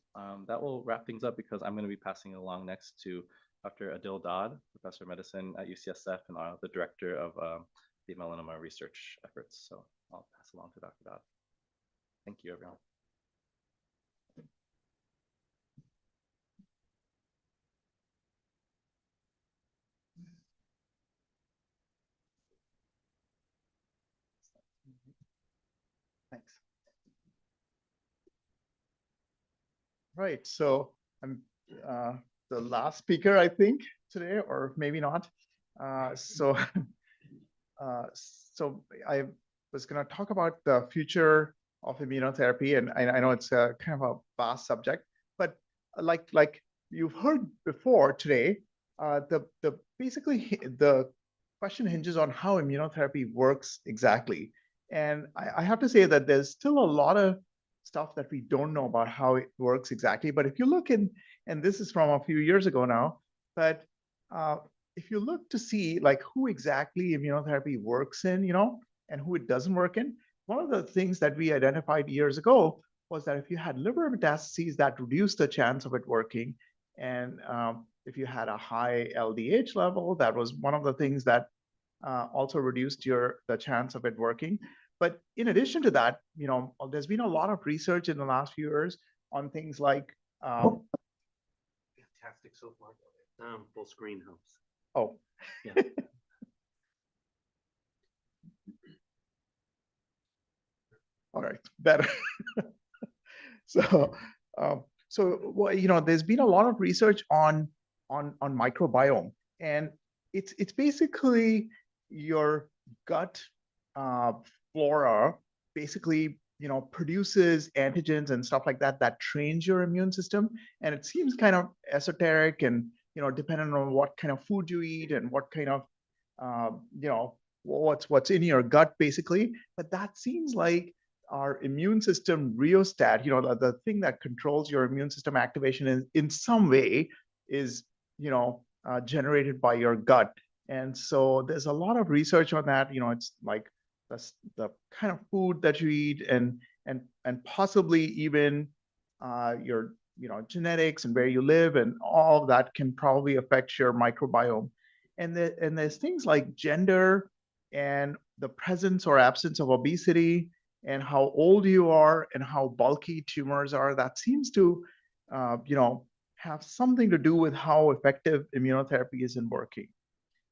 that will wrap things up because I'm going to be passing it along next to Dr. Adil Dodd, Professor of Medicine at UCSF and the Director of the melanoma research efforts. So I'll pass along to Dr. Dodd. Thank you, everyone. Thanks. Right, so I'm the last speaker, I think, today, or maybe not. So I was going to talk about the future of immunotherapy, and I know it's a kind of a vast subject, but like you've heard before today, basically the question hinges on how immunotherapy works exactly. And I have to say that there's still a lot of stuff that we don't know about how it works exactly. But if you look in, and this is from a few years ago now, but if you look to see like who exactly immunotherapy works in, and who it doesn't work in, one of the things that we identified years ago was that if you had liver metastases, that reduced the chance of it working. And if you had a high LDH level, that was one of the things that also reduced the chance of it working. But in addition to that, there's been a lot of research in the last few years on things like, Fantastic so far. Full screen helps. oh. Yeah. All right, better. So, there's been a lot of research on microbiome, and it's basically your gut flora basically produces antigens and stuff like that that trains your immune system. And it seems kind of esoteric, and depending on what kind of food you eat and what kind of what's in your gut basically. But that seems like our immune system rheostat, the thing that controls your immune system activation in some way is generated by your gut. And so there's a lot of research on that. It's like the kind of food that you eat, and possibly even your genetics and where you live, and all of that can probably affect your microbiome. And there's things like gender and the presence or absence of obesity, and how old you are, and how bulky tumors are. That seems to have something to do with how effective immunotherapy is in working.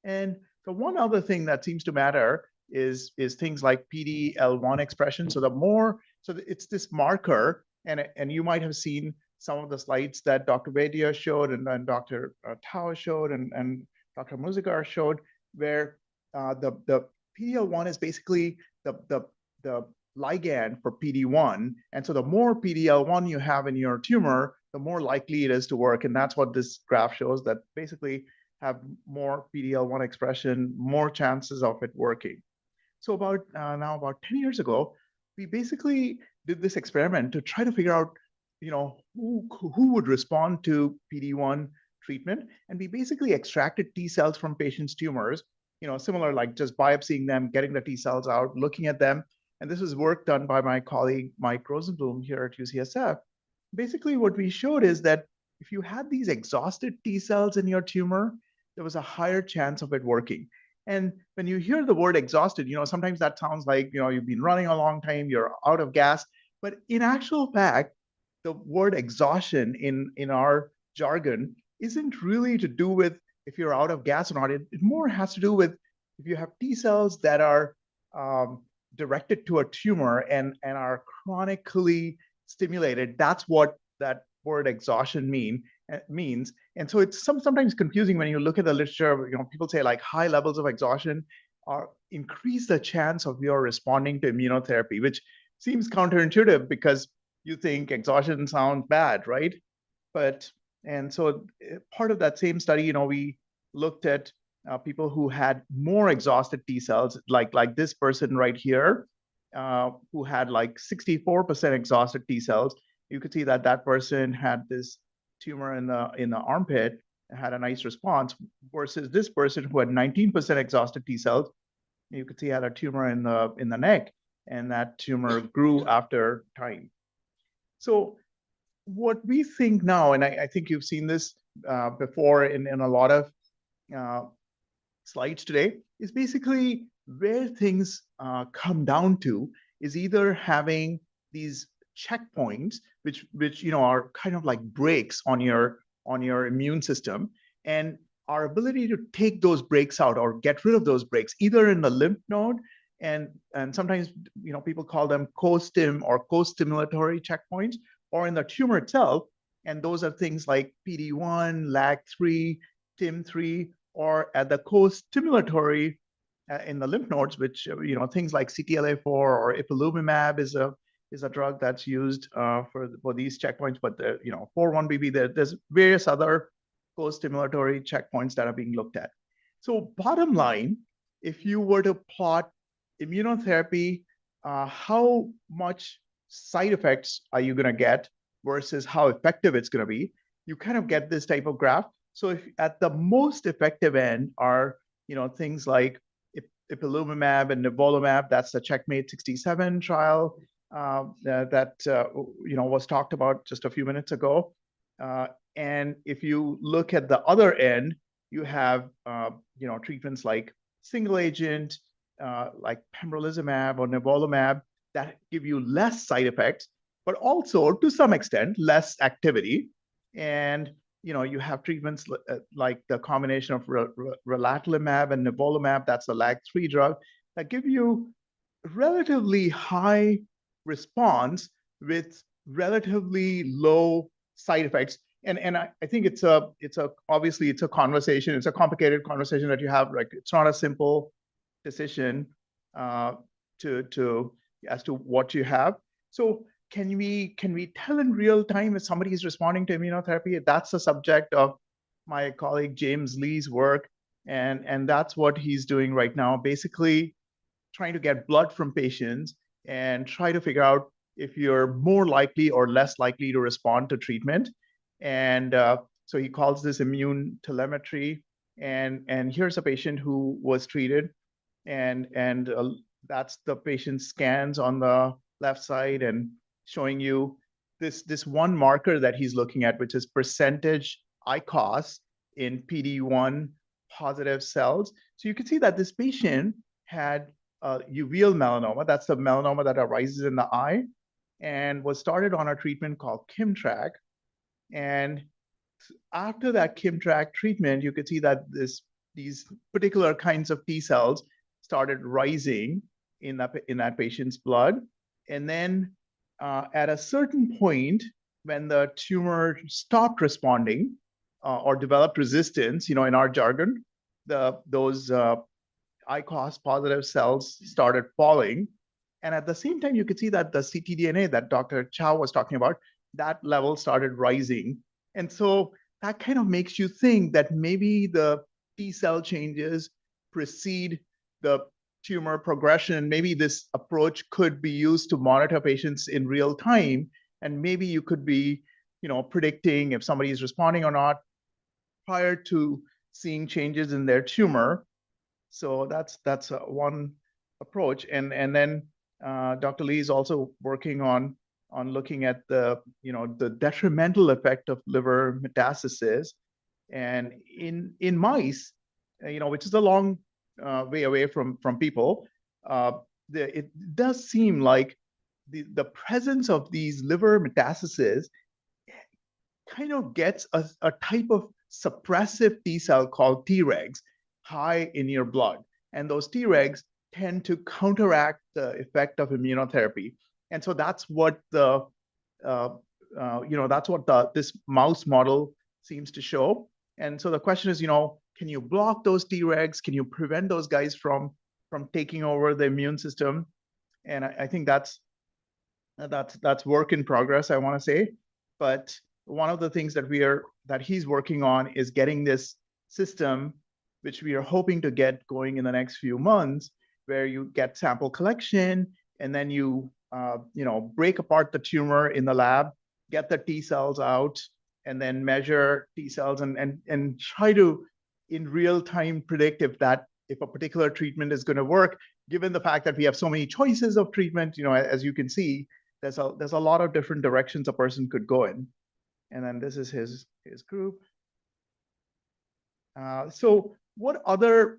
And the one other thing that seems to matter is things like PD-L1 expression. So it's this marker, and you might have seen some of the slides that Dr. Vaidya showed, and Dr. Tao showed, and Dr. Muzigar showed, where the PD-L1 is basically the ligand for PD-1. And so the more PD-L1 you have in your tumor, the more likely it is to work. And that's what this graph shows, that basically have more PD-L1 expression, more chances of it working. So about 10 years ago, we basically did this experiment to try to figure out, who would respond to PD-1 treatment. And we basically extracted T cells from patients' tumors, similar, like just biopsying them, getting the T cells out, looking at them. And this was work done by my colleague, Mike Rosenblum here at UCSF. Basically, what we showed is that if you had these exhausted T cells in your tumor, there was a higher chance of it working. And when you hear the word exhausted, sometimes that sounds like, you've been running a long time, you're out of gas. But in actual fact, the word exhaustion in our jargon isn't really to do with if you're out of gas or not. It more has to do with if you have T cells that are directed to a tumor and are chronically stimulated. That's what that word exhaustion means. And so it's sometimes confusing when you look at the literature. People say like high levels of exhaustion increase the chance of your responding to immunotherapy, which seems counterintuitive because you think exhaustion sounds bad, right? And so part of that same study, we looked at people who had more exhausted T cells, like this person right here, who had like 64% exhausted T cells. You could see that person had this tumor in the armpit and had a nice response, versus this person who had 19% exhausted T cells. You could see had a tumor in the neck, and that tumor grew after time. So what we think now, and I think you've seen this before in a lot of slides today, is basically where things come down to is either having these checkpoints, which are kind of like brakes on your immune system, and our ability to take those brakes out or get rid of those brakes, either in the lymph node, and sometimes people call them co-stim or co-stimulatory checkpoints, or in the tumor itself. And those are things like PD-1, LAG3, TIM3, or at the co-stimulatory in the lymph nodes, which things like CTLA-4 or ipilimumab is a drug that's used for these checkpoints. But 4-1BB, there's various other co-stimulatory checkpoints that are being looked at. So bottom line, if you were to plot immunotherapy, how much side effects are you going to get versus how effective it's going to be, you kind of get this type of graph. So if at the most effective end are things like ipilimumab and nivolumab, that's the Checkmate 67 trial that was talked about just a few minutes ago. And if you look at the other end, you have treatments like single agent, like pembrolizumab or nivolumab, that give you less side effects. but also to some extent less activity. And you have treatments like the combination of relatlimab and nivolumab, that's the LAG-3 drug, that give you relatively high response with relatively low side effects. And I think obviously it's a conversation, it's a complicated conversation that you have. Like, it's not a simple decision as to what you have. So can we tell in real time if somebody is responding to immunotherapy? That's the subject of my colleague James Lee's work, and that's what he's doing right now, basically trying to get blood from patients and try to figure out if you're more likely or less likely to respond to treatment. And so he calls this immune telemetry. And here's a patient who was treated, and that's the patient's scans on the left side, and showing you this one marker that he's looking at, which is percentage ICOS in PD-1 positive cells. So you can see that this patient had uveal melanoma. That's the melanoma that arises in the eye, and was started on a treatment called Kimmtrak. And after that Kimmtrak treatment, you could see that these particular kinds of T cells started rising in that patient's blood. And then at a certain point, when the tumor stopped responding or developed resistance, in our jargon, those ICOS positive cells started falling. And at the same time, you could see that the ctDNA that Dr. Chow was talking about, that level started rising. And so that kind of makes you think that maybe the T cell changes precede the tumor progression. Maybe this approach could be used to monitor patients in real time. And maybe you could be, predicting if somebody is responding or not prior to seeing changes in their tumor. So that's one approach. And then Dr. Lee is also working on looking at the detrimental effect of liver metastasis. And in mice, which is a long way away from people, it does seem like the presence of these liver metastases kind of gets a type of suppressive T cell called Tregs high in your blood. And those Tregs tend to counteract the effect of immunotherapy. And so that's what this mouse model seems to show. And so the question is, can you block those Tregs? Can you prevent those guys from taking over the immune system? And I think that's work in progress, I want to say. But one of the things that he's working on is getting this system, which we are hoping to get going in the next few months, where you get sample collection, and then you break apart the tumor in the lab, get the T cells out, and then measure T cells and try to in real time predict if a particular treatment is going to work. Given the fact that we have so many choices of treatment, as you can see, there's a lot of different directions a person could go in. And then this is his group. So what other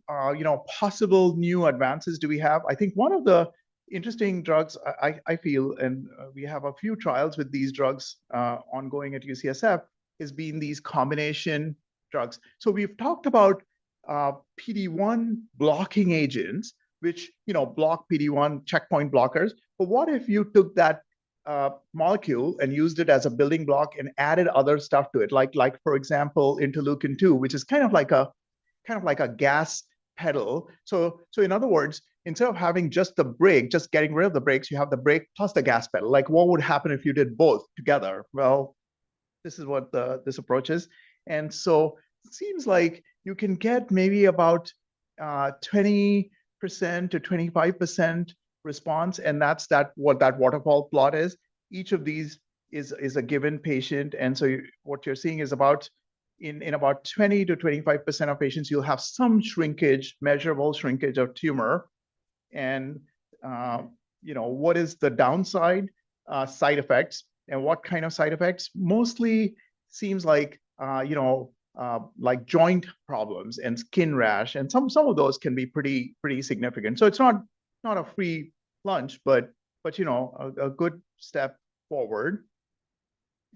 possible new advances do we have? I think one of the interesting drugs I feel, and we have a few trials with these drugs ongoing at UCSF, is being these combination drugs. So we've talked about PD-1 blocking agents, which block PD-1 checkpoint blockers. But what if you took that molecule and used it as a building block and added other stuff to it, like for example interleukin-2, which is kind of like a gas pedal. So in other words, instead of having just the brake, just getting rid of the brakes, you have the brake plus the gas pedal. Like, what would happen if you did both together? Well, this is what this approach is. And so it seems like you can get maybe about 20% to 25% response, and that's what that waterfall plot is. Each of these is a given patient, and so what you're seeing is about in about 20 to 25% of patients, you'll have some shrinkage, measurable shrinkage of tumor. And what is the downside? Side effects. And what kind of side effects? Mostly seems like like joint problems and skin rash, and some of those can be pretty significant. So it's not a free lunch, but a good step forward.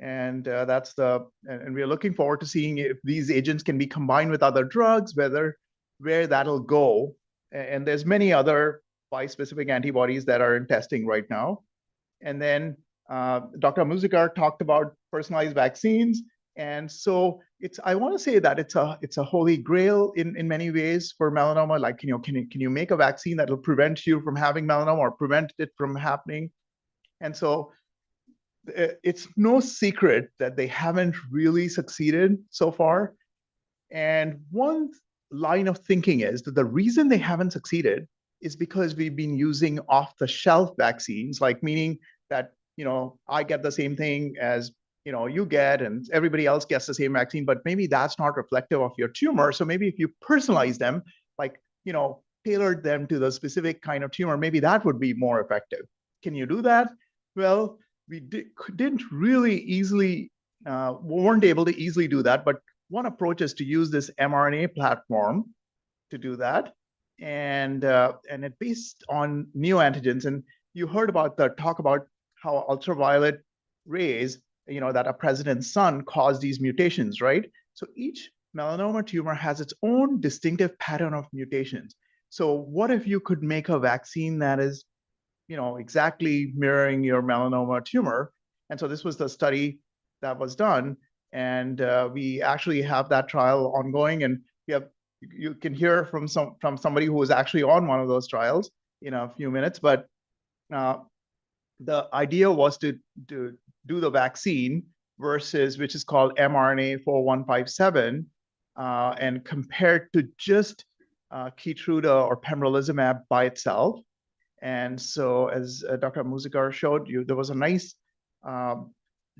And and we're looking forward to seeing if these agents can be combined with other drugs, where that'll go. And there's many other bispecific antibodies that are in testing right now. And then Dr. Muzikar talked about personalized vaccines. And so I want to say that it's a holy grail in many ways for melanoma. Like, can you make a vaccine that will prevent you from having melanoma or prevent it from happening? And so it's no secret that they haven't really succeeded so far. And one line of thinking is that the reason they haven't succeeded is because we've been using off-the-shelf vaccines, like meaning that, I get the same thing as, you get, and everybody else gets the same vaccine, but maybe that's not reflective of your tumor. So maybe if you personalize them, like, tailored them to the specific kind of tumor, maybe that would be more effective. Can you do that? Well, we didn't really easily, weren't able to easily do that, but one approach is to use this mRNA platform to do that. And it's based on neoantigens. And you heard about talk about how ultraviolet rays, that a president's son caused these mutations, right? So each melanoma tumor has its own distinctive pattern of mutations. So what if you could make a vaccine that is, exactly mirroring your melanoma tumor? And so this was the study that was done. And we actually have that trial ongoing, and you can hear from somebody who was actually on one of those trials in a few minutes. But the idea was to do the vaccine which is called mRNA 4157, and compared to just Keytruda or pembrolizumab by itself. And so, as Dr. Muzikar showed you, there was a nice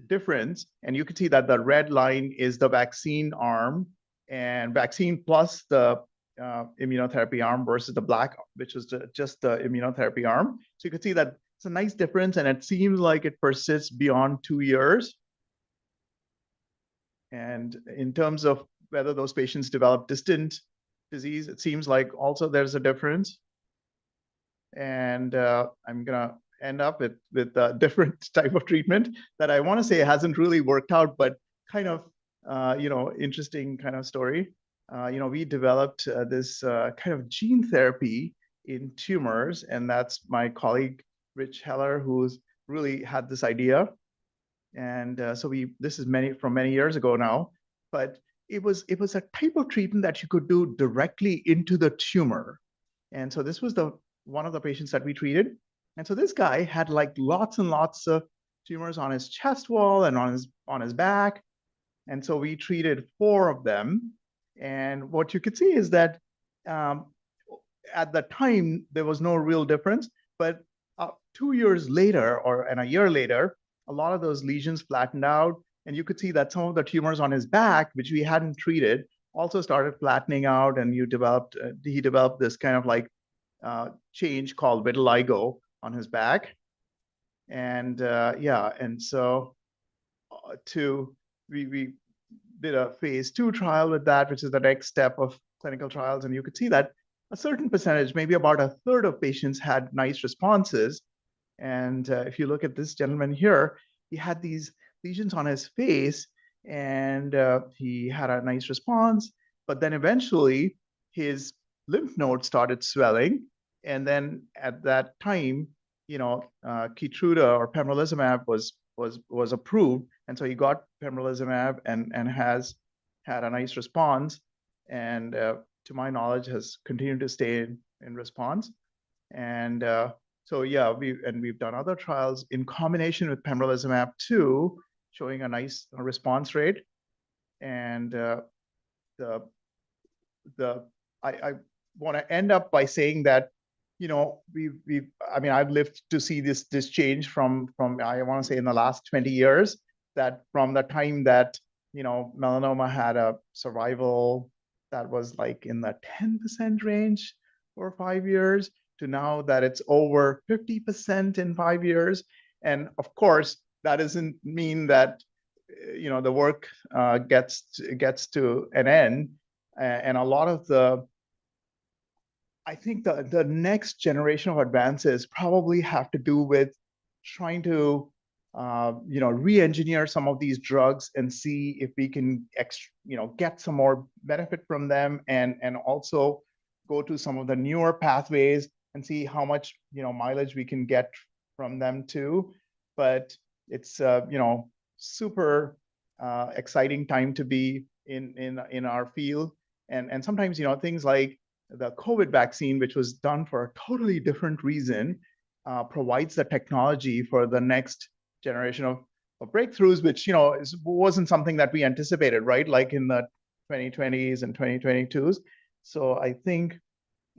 difference, and you could see that the red line is the vaccine arm, and vaccine plus the immunotherapy arm, versus the black, which is just the immunotherapy arm. So you could see that it's a nice difference, and it seems like it persists beyond 2 years. And in terms of whether those patients develop distant disease, it seems like also there's a difference. And I'm gonna end up with a different type of treatment that I want to say hasn't really worked out, but kind of interesting kind of story. We developed this kind of gene therapy in tumors, and that's my colleague Rich Heller who's really had this idea. And so this is from many years ago now, but it was a type of treatment that you could do directly into the tumor. And so this was one of the patients that we treated. And so this guy had like lots and lots of tumors on his chest wall and on his back. And so we treated 4 of them. And what you could see is that at the time, there was no real difference. But 2 years later, and a year later, a lot of those lesions flattened out. And you could see that some of the tumors on his back, which we hadn't treated, also started flattening out. And he developed this kind of like change called vitiligo on his back. And and so we did a phase 2 trial with that, which is the next step of clinical trials. And you could see that a certain percentage, maybe about a third of patients, had nice responses. And if you look at this gentleman here, he had these lesions on his face, and he had a nice response. But then eventually his lymph nodes started swelling. And then at that time, Keytruda or pembrolizumab was approved. And so he got pembrolizumab and has had a nice response. And to my knowledge, has continued to stay in response. And so yeah, we've done other trials in combination with pembrolizumab too, showing a nice response rate. And I want to end up by saying that, I've lived to see this change from I want to say in the last 20 years, that from the time that melanoma had a survival that was like in the 10% range for 5 years, to now that it's over 50% in 5 years. And of course, that doesn't mean that the work gets to an end. And a lot of I think the next generation of advances probably have to do with trying to re-engineer some of these drugs and see if we can, get some more benefit from them, and also go to some of the newer pathways and see how much, mileage we can get from them too. But it's, super exciting time to be in our field. And sometimes, things like the COVID vaccine, which was done for a totally different reason, provides the technology for the next generation of breakthroughs, which, wasn't something that we anticipated, right? Like in the 2020s and 2022s. So I think,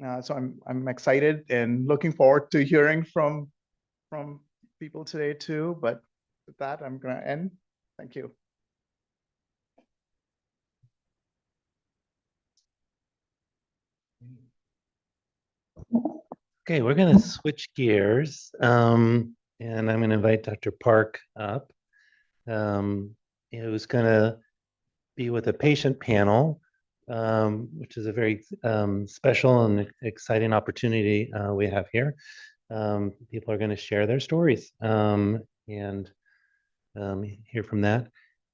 I'm excited and looking forward to hearing from people today too. But with that, I'm going to end. Thank you. Okay, we're going to switch gears, and I'm going to invite Dr. Park up. Who's going to be with a patient panel, which is a very special and exciting opportunity we have here. People are going to share their stories and hear from that.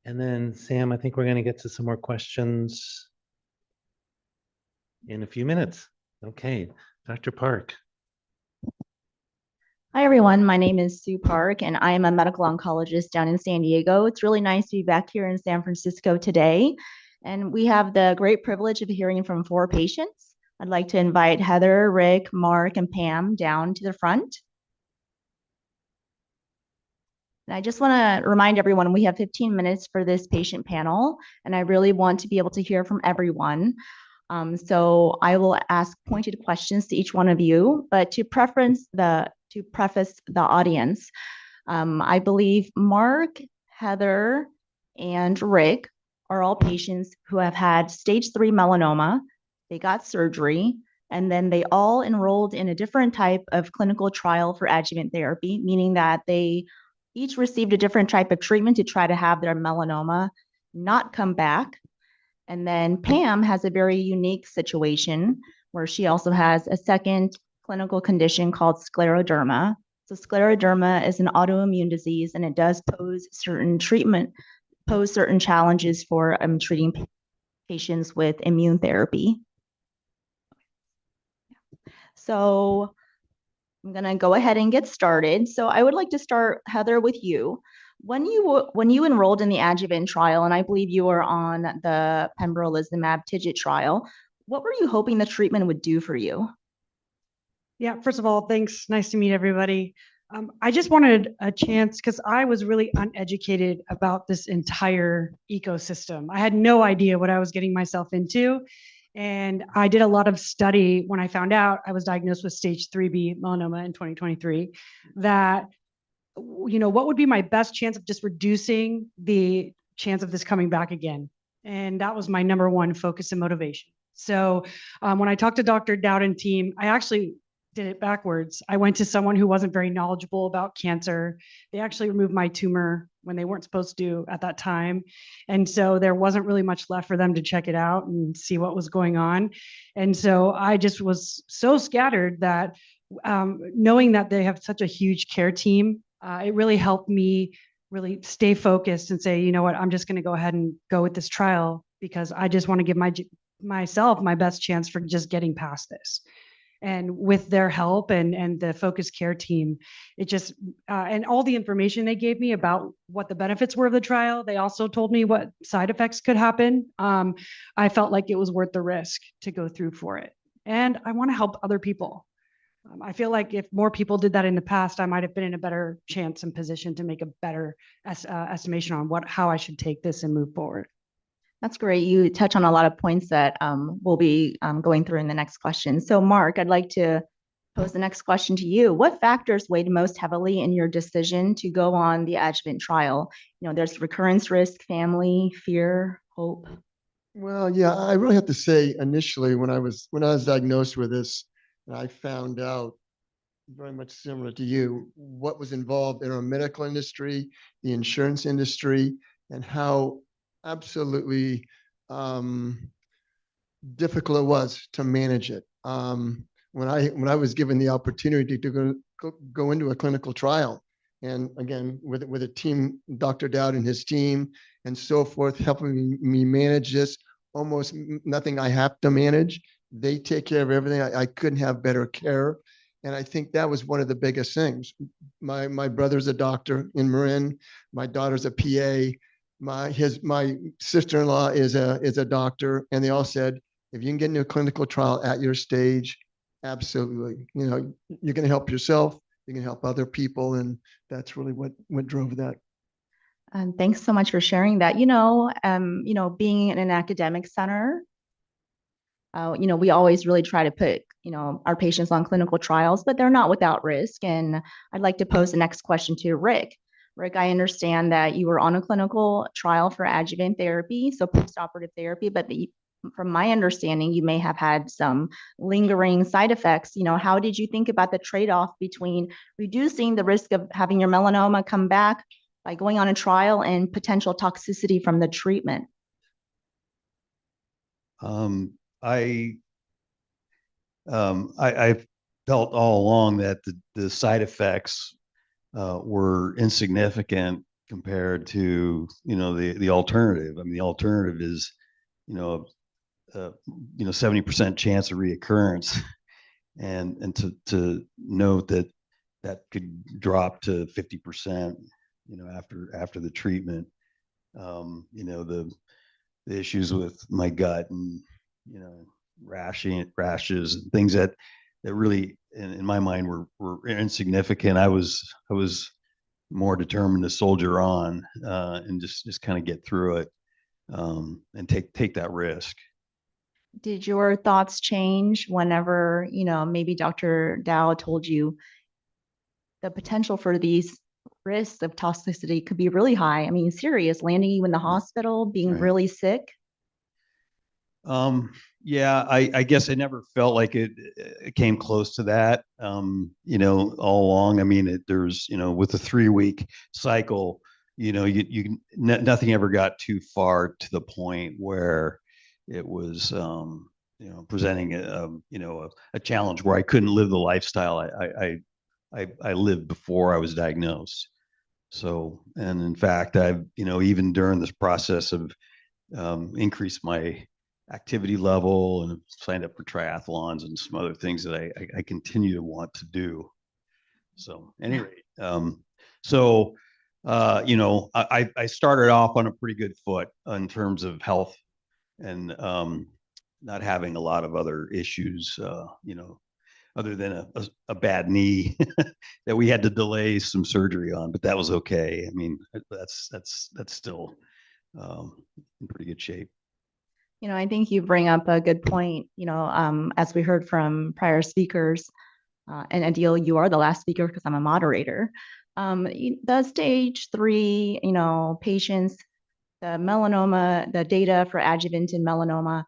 And then, Sam, I think we're going to get to some more questions in a few minutes. Okay, Dr. Park. Hi, everyone. My name is Sue Park, and I am a medical oncologist down in San Diego. It's really nice to be back here in San Francisco today. And we have the great privilege of hearing from 4 patients. I'd like to invite Heather, Rick, Mark, and Pam down to the front. And I just want to remind everyone, we have 15 minutes for this patient panel, and I really want to be able to hear from everyone. So I will ask pointed questions to each one of you, but to preface the audience, I believe Mark, Heather, and Rick are all patients who have had stage 3 melanoma. They got surgery, and then they all enrolled in a different type of clinical trial for adjuvant therapy, meaning that they each received a different type of treatment to try to have their melanoma not come back. And then Pam has a very unique situation where she also has a second clinical condition called scleroderma. So scleroderma is an autoimmune disease, and it does pose certain challenges for treating patients with immune therapy. So I'm going to go ahead and get started. So I would like to start, Heather, with you. When you enrolled in the adjuvant trial, and I believe you were on the pembrolizumab TIGIT trial, what were you hoping the treatment would do for you? Yeah, first of all, thanks. Nice to meet everybody. I just wanted a chance because I was really uneducated about this entire ecosystem. I had no idea what I was getting myself into. And I did a lot of study when I found out I was diagnosed with stage 3B melanoma in 2023, that, what would be my best chance of just reducing the chance of this coming back again? And that was my number one focus and motivation. So when I talked to Dr. Dowd and team, I actually did it backwards. I went to someone who wasn't very knowledgeable about cancer. They actually removed my tumor when they weren't supposed to at that time. And so there wasn't really much left for them to check it out and see what was going on. And so I just was so scattered that knowing that they have such a huge care team, it really helped me really stay focused and say, you know what, I'm just going to go ahead and go with this trial because I just want to give myself my best chance for just getting past this. And with their help and the focused care team, it just, and all the information they gave me about what the benefits were of the trial, they also told me what side effects could happen. I felt like it was worth the risk to go through for it. And I want to help other people. I feel like if more people did that in the past, I might have been in a better chance and position to make a better estimation on how I should take this and move forward. That's great. You touch on a lot of points that we'll be going through in the next question. So Mark, I'd like to pose the next question to you. What factors weighed most heavily in your decision to go on the adjuvant trial? There's recurrence risk, family, fear, hope. Well, yeah, I really have to say initially when I was diagnosed with this, I found out very much similar to you, what was involved in our medical industry, the insurance industry, and how absolutely difficult it was to manage it. When I was given the opportunity to go into a clinical trial, And again, with a team, Dr. Dowd and his team and so forth, helping me manage this, almost nothing I have to manage. They take care of everything. I couldn't have better care. And I think that was one of the biggest things. My brother's a doctor in Marin. My daughter's a PA. My sister-in-law is a doctor. And they all said, if you can get into a clinical trial at your stage, absolutely. You know, you're going to help yourself. You can help other people. And that's really what drove that. And thanks so much for sharing that. Being in an academic center, we always really try to put, our patients on clinical trials, but they're not without risk. And I'd like to pose the next question to Rick. Rick, I understand that you were on a clinical trial for adjuvant therapy, so postoperative therapy, but from my understanding, you may have had some lingering side effects. How did you think about the trade-off between reducing the risk of having your melanoma come back by going on a trial and potential toxicity from the treatment? I felt all along that the side effects were insignificant compared to the alternative. I mean, the alternative is 70% chance of reoccurrence, and to note that could drop to 50%. After the treatment, the issues with my gut and rashes and things that really in my mind were insignificant. I was more determined to soldier on and just kind of get through it and take that risk. Did your thoughts change whenever maybe Dr. Dow told you the potential for these risks of toxicity could be really high? I mean, serious, landing you in the hospital, being Right. really sick? Yeah, I guess I never felt like it came close to that, all along. I mean, there's, with the 3-week cycle, nothing ever got too far to the point where it was, presenting a challenge where I couldn't live the lifestyle I lived before I was diagnosed. So, and in fact, I've, even during this process of increased my activity level and signed up for triathlons and some other things that I continue to want to do. So anyway, I started off on a pretty good foot in terms of health and not having a lot of other issues, other than a bad knee that we had to delay some surgery on, but that was okay. I mean, that's still in pretty good shape. I think you bring up a good point, as we heard from prior speakers, and Adil, you are the last speaker because I'm a moderator. The stage 3, patients, the melanoma, the data for adjuvant in melanoma,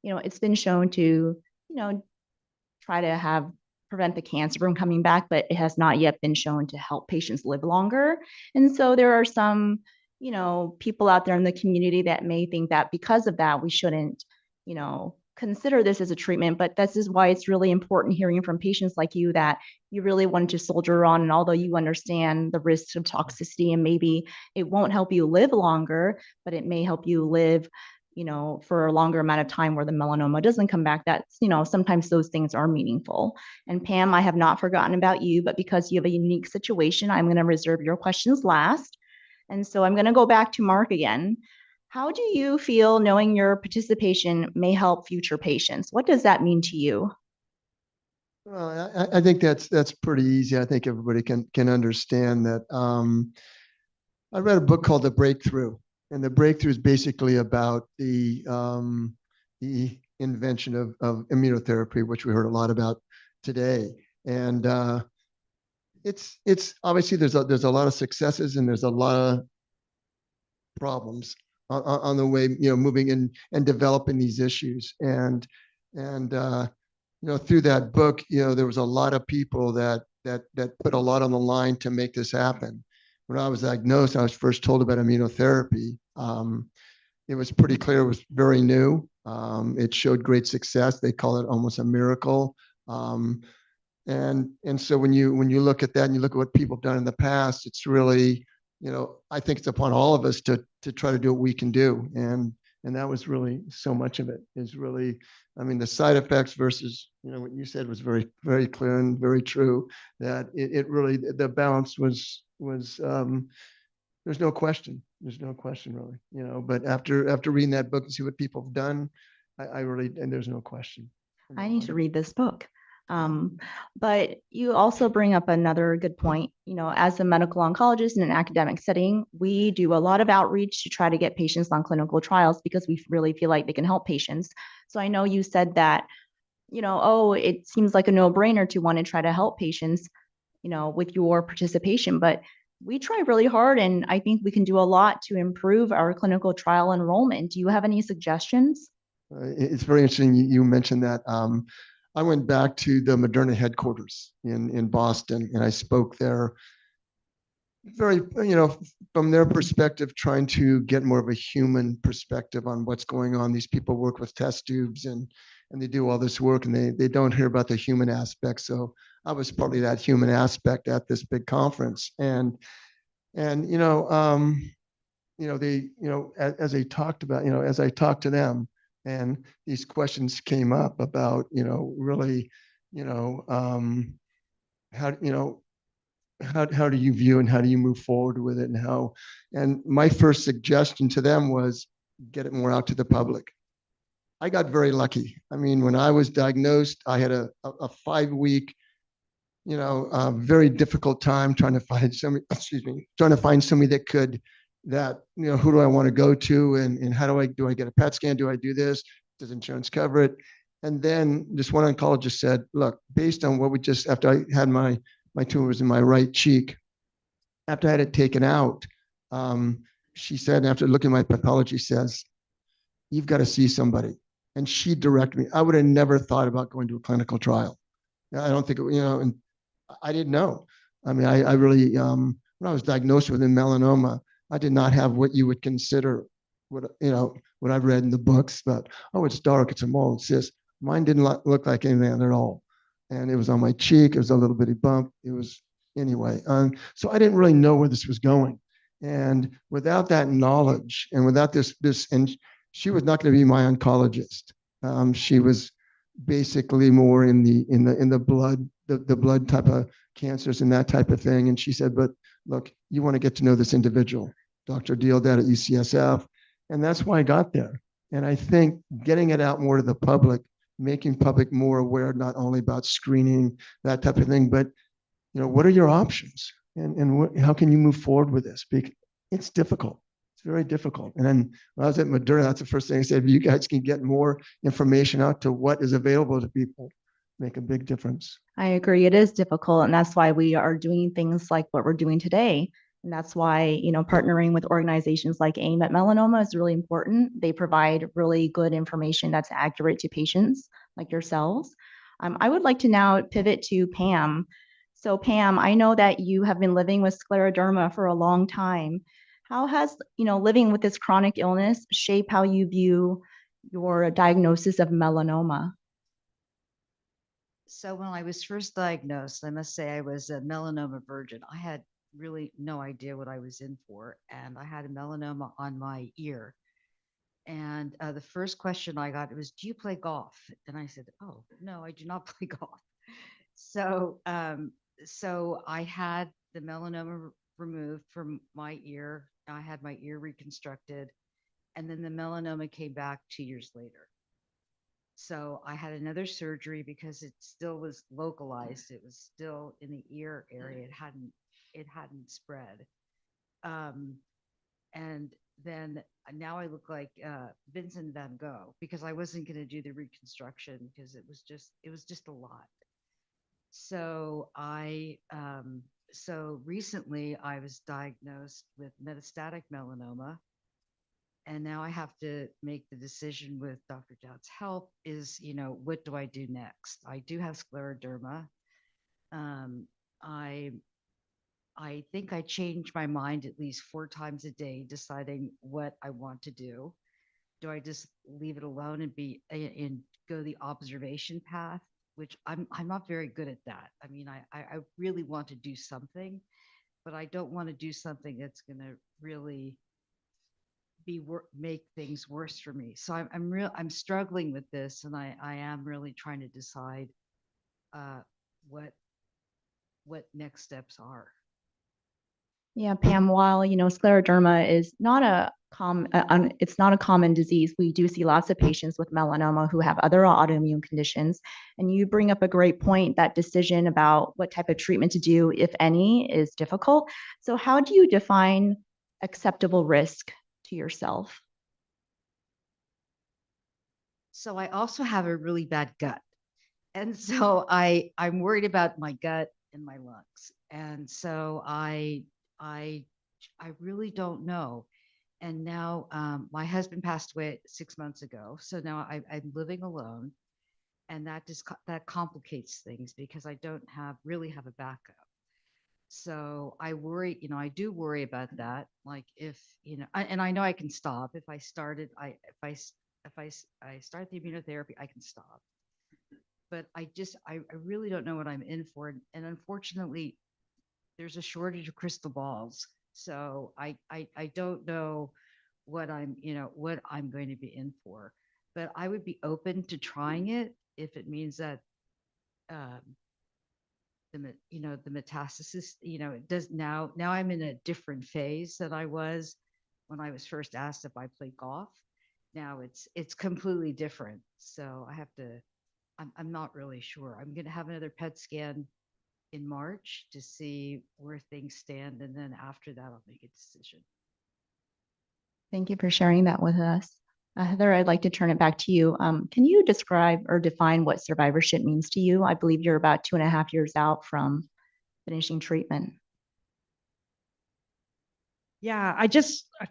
it's been shown to, try to prevent the cancer from coming back, but it has not yet been shown to help patients live longer. And so there are some people out there in the community that may think that because of that, we shouldn't, consider this as a treatment. But this is why it's really important hearing from patients like you that you really want to soldier on. And although you understand the risks of toxicity and maybe it won't help you live longer, but it may help you live, for a longer amount of time where the melanoma doesn't come back, that's, sometimes those things are meaningful. And Pam, I have not forgotten about you, but because you have a unique situation, I'm going to reserve your questions last. And so I'm going to go back to Mark again. How do you feel knowing your participation may help future patients? What does that mean to you? Well, I think that's pretty easy. I think everybody can understand that. I read a book called The Breakthrough, and The Breakthrough is basically about the invention of immunotherapy, which we heard a lot about today. And it's obviously there's a lot of successes and there's a lot of problems on the way, moving in and developing these issues. And through that book, there was a lot of people that put a lot on the line to make this happen. When I was diagnosed, I was first told about immunotherapy. It was pretty clear it was very new. It showed great success. They call it almost a miracle. And so when you look at that and you look at what people have done in the past, it's really, I think it's upon all of us to try to do what we can do. And that was really so much of it is really, I mean, the side effects versus, what you said was very, very clear and very true, that it really, the balance was, there's no question. There's no question really, but after reading that book and see what people have done, I really, and there's no question. I need to read this book. But you also bring up another good point. As a medical oncologist in an academic setting, we do a lot of outreach to try to get patients on clinical trials because we really feel like they can help patients. So I know you said that, it seems like a no-brainer to want to try to help patients, with your participation, but we try really hard, and I think we can do a lot to improve our clinical trial enrollment. Do you have any suggestions? It's very interesting you mentioned that. I went back to the Moderna headquarters in Boston, and I spoke there very, from their perspective, trying to get more of a human perspective on what's going on. These people work with test tubes and they do all this work, and they don't hear about the human aspect. So I was probably that human aspect at this big conference. And they, as I talked about, as I talked to them, and these questions came up about, really, how do you view and how do you move forward with it, and my first suggestion to them was get it more out to the public. I got very lucky. I mean, when I was diagnosed, I had a 5-week, very difficult time trying to find somebody, who do I want to go to, and how do I get a PET scan? Do I do this? Does insurance cover it? And then this one oncologist said, look, based on what after I had my tumor was in my right cheek, after I had it taken out, she said, after looking at my pathology, says, you've got to see somebody. And she directed me. I would have never thought about going to a clinical trial. I don't think, and I didn't know. I mean, I really, when I was diagnosed with melanoma, I did not have what you would consider what I've read in the books, but, oh, it's dark, it's a mole, it's this. Mine didn't look like anything at all. And it was on my cheek, it was a little bitty bump. It was, anyway. So I didn't really know where this was going. And without that knowledge and without this, and she was not going to be my oncologist. She was basically more in the blood, the blood type of cancers and that type of thing. And she said, but look, you want to get to know this individual, Dr. Deal at UCSF. And that's why I got there. And I think getting it out more to the public, making public more aware, not only about screening, that type of thing, but, what are your options? And how can you move forward with this? Because it's difficult. It's very difficult. And then when I was at Moderna, that's the first thing I said, if you guys can get more information out to what is available to people, make a big difference. I agree. It is difficult. And that's why we are doing things like what we're doing today. And that's why, partnering with organizations like AIM at Melanoma is really important. They provide really good information that's accurate to patients like yourselves. I would like to now pivot to Pam. So Pam, I know that you have been living with scleroderma for a long time. How has, living with this chronic illness shaped how you view your diagnosis of melanoma? So when I was first diagnosed, I must say I was a melanoma virgin. I had really no idea what I was in for. And I had a melanoma on my ear. And the first question I got was, do you play golf? And I said, oh, no, I do not play golf. So, so I had the melanoma removed from my ear. I had my ear reconstructed. And then the melanoma came back 2 years later. So I had another surgery because it still was localized. It was still in the ear area. It hadn't spread. And then now I look like Vincent van Gogh because I wasn't going to do the reconstruction because it was just a lot. So so recently I was diagnosed with metastatic melanoma. And now I have to make the decision with Dr. Dowd's help is, what do I do next? I do have scleroderma. I think I change my mind at least 4 times a day, deciding what I want to do. Do I just leave it alone and go the observation path? which I'm not very good at that. I mean, I really want to do something, but I don't want to do something that's going to really make things worse for me. So I'm struggling with this, and I am really trying to decide what next steps are. Yeah, Pam, while, scleroderma is not it's not a common disease, we do see lots of patients with melanoma who have other autoimmune conditions. And you bring up a great point, that decision about what type of treatment to do, if any, is difficult. So how do you define acceptable risk to yourself? So I also have a really bad gut. And so I'm worried about my gut and my lungs. And so I really don't know. And now my husband passed away 6 months ago. So now I'm living alone. And that complicates things because I don't really have a backup. So I worry, I do worry about that. Like if, and I know I can stop if I started, if I start the immunotherapy, I can stop. But I really don't know what I'm in for. And unfortunately, there's a shortage of crystal balls. So I don't know what I'm going to be in for. But I would be open to trying it if it means that the metastasis, it does now I'm in a different phase than I was when I was first asked if I played golf. Now it's completely different. So I'm not really sure. I'm going to have another PET scan in March to see where things stand. And then after that, I'll make a decision. Thank you for sharing that with us. Heather, I'd like to turn it back to you. Can you describe or define what survivorship means to you? I believe you're about 2.5 years out from finishing treatment. Yeah,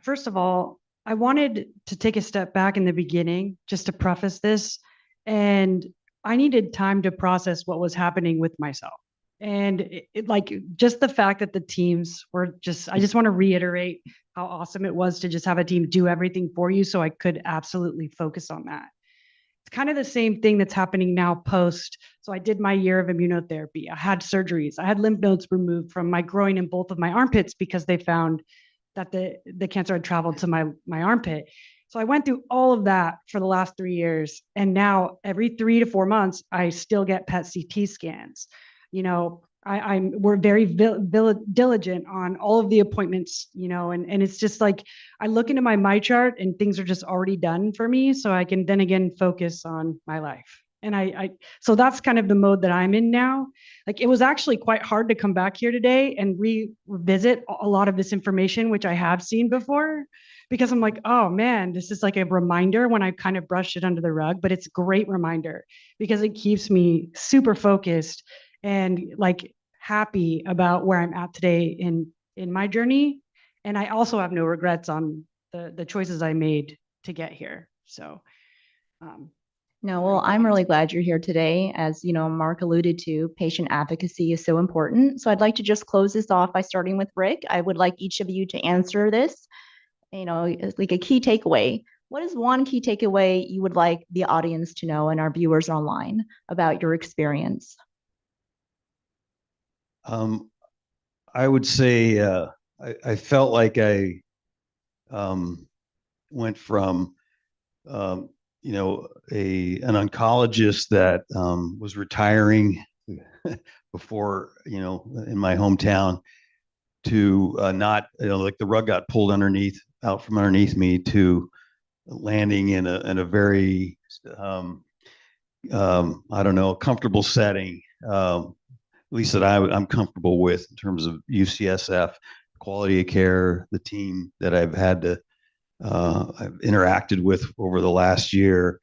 first of all, I wanted to take a step back in the beginning just to preface this. And I needed time to process what was happening with myself. And like just the fact that the teams were I just want to reiterate how awesome it was to just have a team do everything for you. So I could absolutely focus on that. It's kind of the same thing that's happening now post. So I did my year of immunotherapy. I had surgeries. I had lymph nodes removed from my groin and both of my armpits because they found that the cancer had traveled to my armpit. So I went through all of that for the last 3 years. And now every 3 to 4 months, I still get PET CT scans. We're very diligent on all of the appointments, and it's just like, I look into my chart and things are just already done for me. So I can then again focus on my life. And so that's kind of the mode that I'm in now. Like it was actually quite hard to come back here today and revisit a lot of this information, which I have seen before, because I'm like, oh man, this is like a reminder when I kind of brushed it under the rug, but it's a great reminder because it keeps me super focused and like happy about where I'm at today in my journey. And I also have no regrets on the choices I made to get here. So, no, well, I'm really glad you're here today. As Mark alluded to, patient advocacy is so important. So I'd like to just close this off by starting with Rick. I would like each of you to answer this, like a key takeaway. What is one key takeaway you would like the audience to know and our viewers online about your experience? I would say I felt like I went from an oncologist that was retiring before in my hometown to not like the rug got pulled out from underneath me to landing in a very I don't know, comfortable setting, at least that I'm comfortable with in terms of UCSF, quality of care, the team that I've had to I've interacted with over the last year,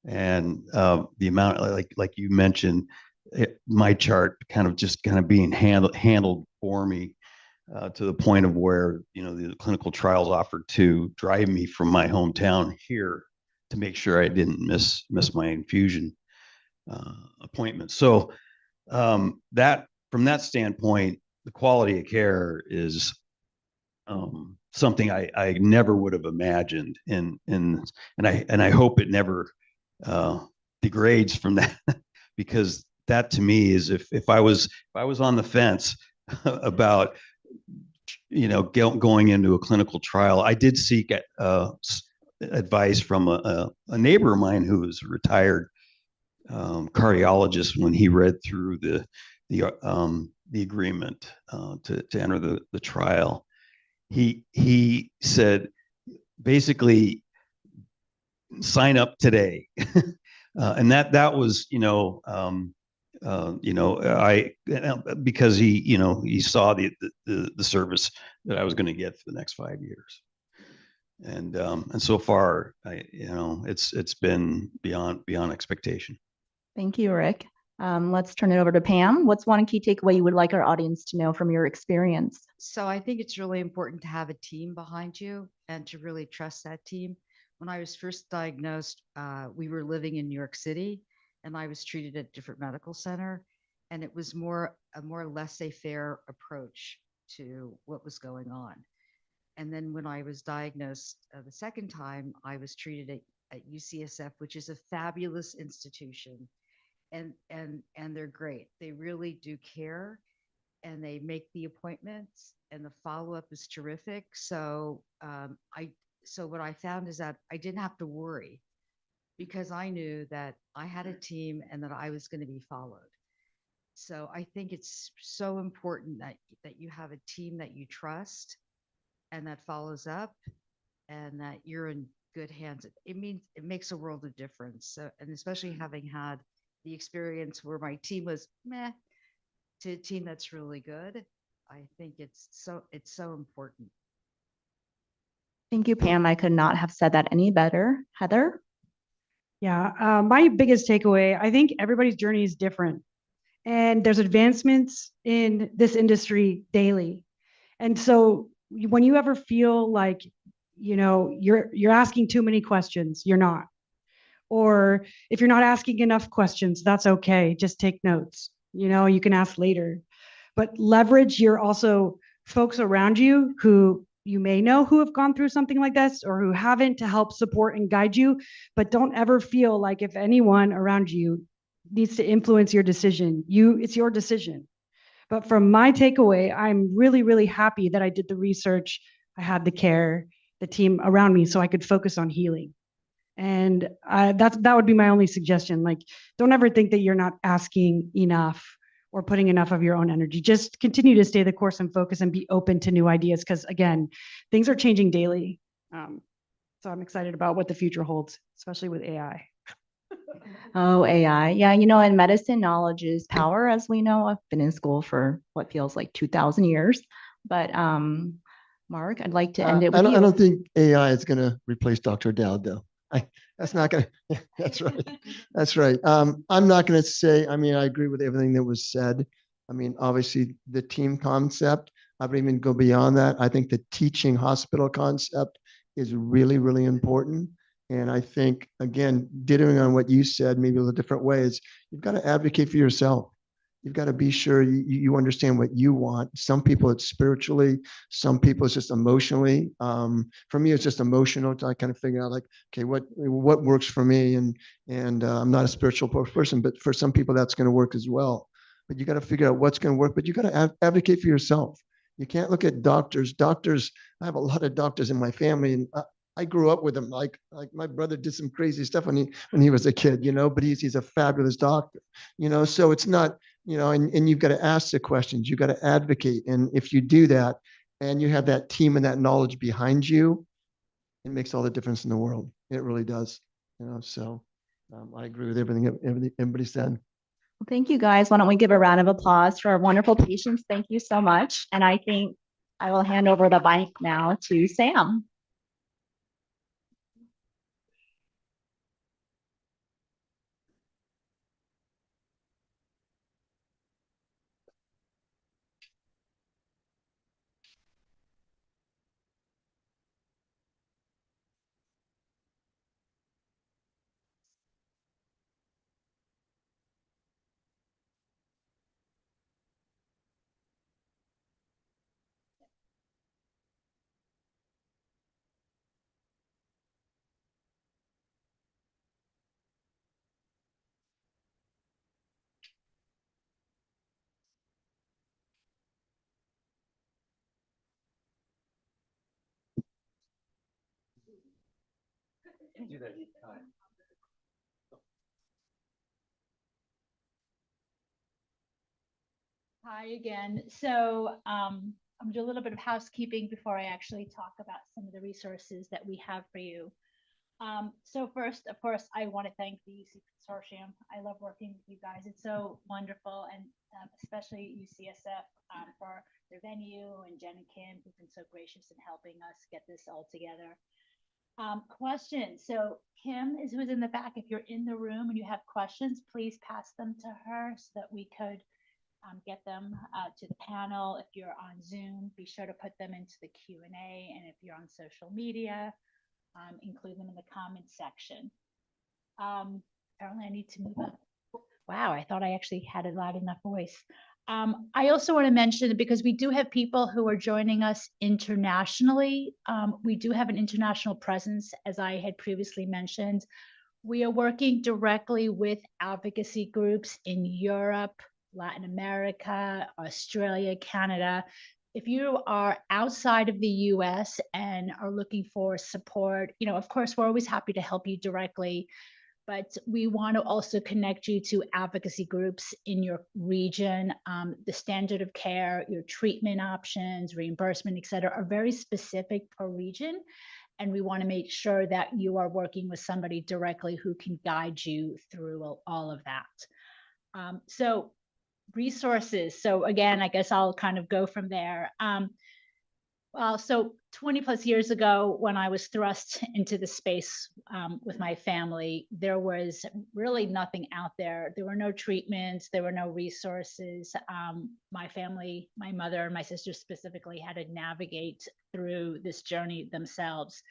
and the amount, like you mentioned, my chart kind of being handled for me to the point of where the clinical trials offered to drive me from my hometown here to make sure I didn't miss my infusion appointment. So that from that standpoint, the quality of care is something I never would have imagined, and I hope it never degrades from that because that to me is if I was on the fence about going into a clinical trial, I did seek advice from a neighbor of mine who was a retired cardiologist when he read through the agreement to enter the trial. He said basically sign up today, and that was because he saw the service that I was going to get for the next 5 years. And so far, it's been beyond expectation. Thank you, Rick. Let's turn it over to Pam. What's one key takeaway you would like our audience to know from your experience? So I think it's really important to have a team behind you and to really trust that team. When I was first diagnosed, we were living in New York City, and I was treated at a different medical center, and it was a more laissez-faire approach to what was going on. And then when I was diagnosed the second time, I was treated at UCSF, which is a fabulous institution, and they're great. They really do care, and they make the appointments, and the follow-up is terrific. So so what I found is that I didn't have to worry, because I knew that I had a team and that I was going to be followed. So I think it's so important that you have a team that you trust and that follows up, and that you're in good hands. It makes a world of difference. So, and especially having had the experience where my team was meh to a team that's really good, I think it's so important. Thank you, Pam. I could not have said that any better. Heather? Yeah, my biggest takeaway, I think everybody's journey is different, and there's advancements in this industry daily. And so when you ever feel like, you're asking too many questions, you're not. Or if you're not asking enough questions, that's okay. Just take notes. You can ask later. But leverage your also folks around you who you may know who have gone through something like this or who haven't, to help support and guide you. But don't ever feel like if anyone around you needs to influence your decision, it's your decision. But from my takeaway, I'm really, really happy that I did the research, I had the care, the team around me, so I could focus on healing. And that would be my only suggestion. Like, don't ever think that you're not asking enough or putting enough of your own energy. Just continue to stay the course and focus and be open to new ideas, because again, things are changing daily. So I'm excited about what the future holds, especially with AI. Oh, AI. Yeah, in medicine, knowledge is power, as we know. I've been in school for what feels like 2,000 years. But Mark, I'd like to end it with you. I don't think AI is going to replace Dr. Dowd, though. That's not going to, that's right. That's right. I'm not going to say, I agree with everything that was said. Obviously the team concept, I would even go beyond that. I think the teaching hospital concept is really, really important. And I think, again, dittoing on what you said, maybe a little different ways, you've got to advocate for yourself. You've got to be sure you understand what you want. Some people it's spiritually, some people it's just emotionally. For me, it's just emotional. I kind of figure out like, okay, what works for me, and I'm not a spiritual person, but for some people that's going to work as well. But you got to figure out what's going to work. But you got to advocate for yourself. You can't look at doctors. I have a lot of doctors in my family, and I grew up with him. Like my brother did some crazy stuff when he was a kid, but he's a fabulous doctor, so it's not, and you've got to ask the questions, you've got to advocate. And if you do that and you have that team and that knowledge behind you, it makes all the difference in the world. It really does, so I agree with everything everybody said. Well, thank you, guys. Why don't we give a round of applause for our wonderful patients? Thank you so much. And I think I will hand over the mic now to Sam. Hi again. So I'm gonna do a little bit of housekeeping before I actually talk about some of the resources that we have for you. So first, of course, I want to thank the UC Consortium. I love working with you guys. It's so wonderful, and especially UCSF for their venue, and Jen and Kim, who've been so gracious in helping us get this all together. Questions. So Kim is who's in the back. If you're in the room and you have questions, please pass them to her so that we could get them to the panel. If you're on Zoom, be sure to put them into the Q&A. And if you're on social media, include them in the comments section. Apparently I need to move up. Wow, I thought I actually had a loud enough voice. I also want to mention, because we do have people who are joining us internationally. We do have an international presence, as I had previously mentioned. We are working directly with advocacy groups in Europe, Latin America, Australia, Canada. If you are outside of the US and are looking for support, of course, we're always happy to help you directly, but we want to also connect you to advocacy groups in your region. The standard of care, your treatment options, reimbursement, et cetera, are very specific per region. And we want to make sure that you are working with somebody directly who can guide you through all of that. So resources. So again, I guess I'll kind of go from there. So 20 plus years ago, when I was thrust into the space with my family, there was really nothing out there. There were no treatments, there were no resources. My family, my mother and my sister specifically, had to navigate through this journey themselves.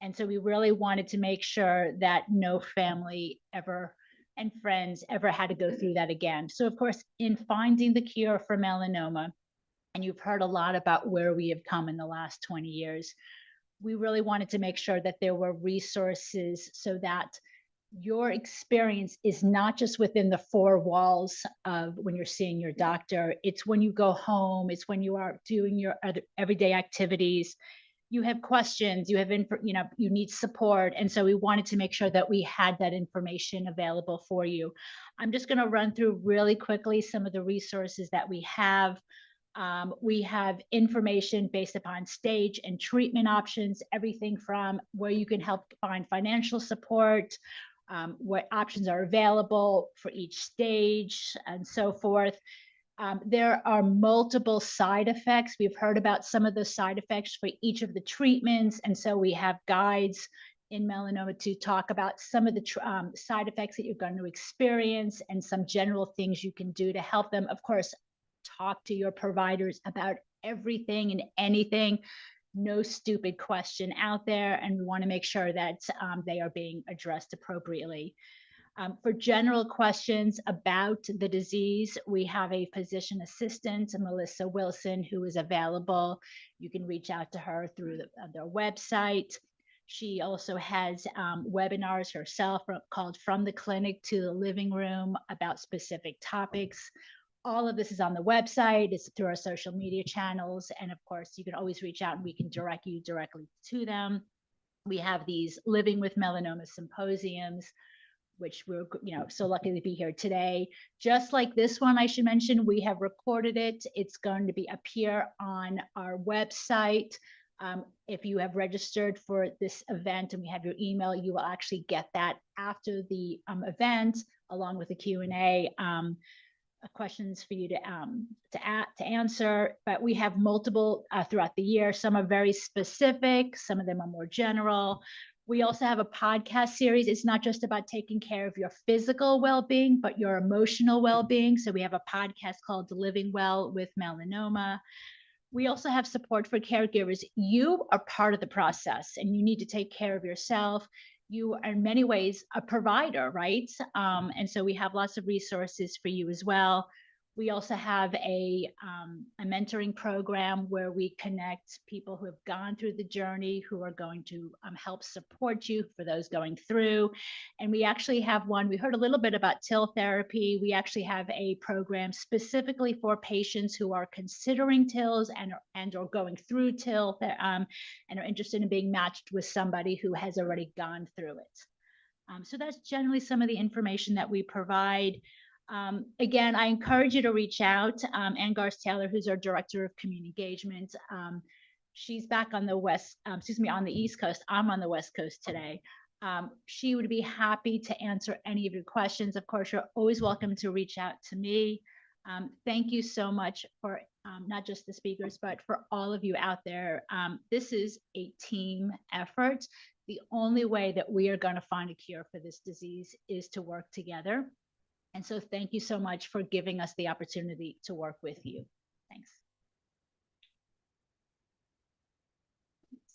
And so we really wanted to make sure that no family ever and friends ever had to go through that again. So of course, in finding the cure for melanoma, and you've heard a lot about where we have come in the last 20 years, we really wanted to make sure that there were resources so that your experience is not just within the four walls of when you're seeing your doctor. It's when you go home, it's when you are doing your other everyday activities. You have questions, you need support. And so we wanted to make sure that we had that information available for you. I'm just going to run through really quickly some of the resources that we have. We have information based upon stage and treatment options, everything from where you can help find financial support, what options are available for each stage, and so forth. There are multiple side effects. We've heard about some of the side effects for each of the treatments. And so we have guides in melanoma to talk about some of the side effects that you're going to experience and some general things you can do to help them. Of course, talk to your providers about everything and anything. No stupid question out there. And we want to make sure that they are being addressed appropriately. For general questions about the disease, we have a physician assistant, Melissa Wilson, who is available. You can reach out to her through their website. She also has webinars herself called From the Clinic to the Living Room about specific topics. All of this is on the website. It's through our social media channels. And of course, you can always reach out and we can direct you directly to them. We have these Living with Melanoma symposiums, which we're so lucky to be here today. Just like this one, I should mention, we have recorded it. It's going to be up here on our website. If you have registered for this event and we have your email, you will actually get that after the event, along with the Q&A. Questions for you to answer, but we have multiple throughout the year. Some are very specific, some of them are more general. We also have a podcast series. It's not just about taking care of your physical well-being, but your emotional well-being. So we have a podcast called Living Well with Melanoma. We also have support for caregivers. You are part of the process and you need to take care of yourself. You are in many ways a provider, right? And so we have lots of resources for you as well. We also have a mentoring program where we connect people who have gone through the journey, who are going to help support you for those going through. And we actually have one, we heard a little bit about TIL therapy. We actually have a program specifically for patients who are considering TILs and or going through TIL and are interested in being matched with somebody who has already gone through it. So that's generally some of the information that we provide. Again, I encourage you to reach out. Ann Garth-Taylor, who's our Director of Community Engagement, she's back on the on the East Coast. I'm on the West Coast today. She would be happy to answer any of your questions. Of course, you're always welcome to reach out to me. Thank you so much for not just the speakers, but for all of you out there. This is a team effort. The only way that we are going to find a cure for this disease is to work together. And so thank you so much for giving us the opportunity to work with you. Thanks. Oops.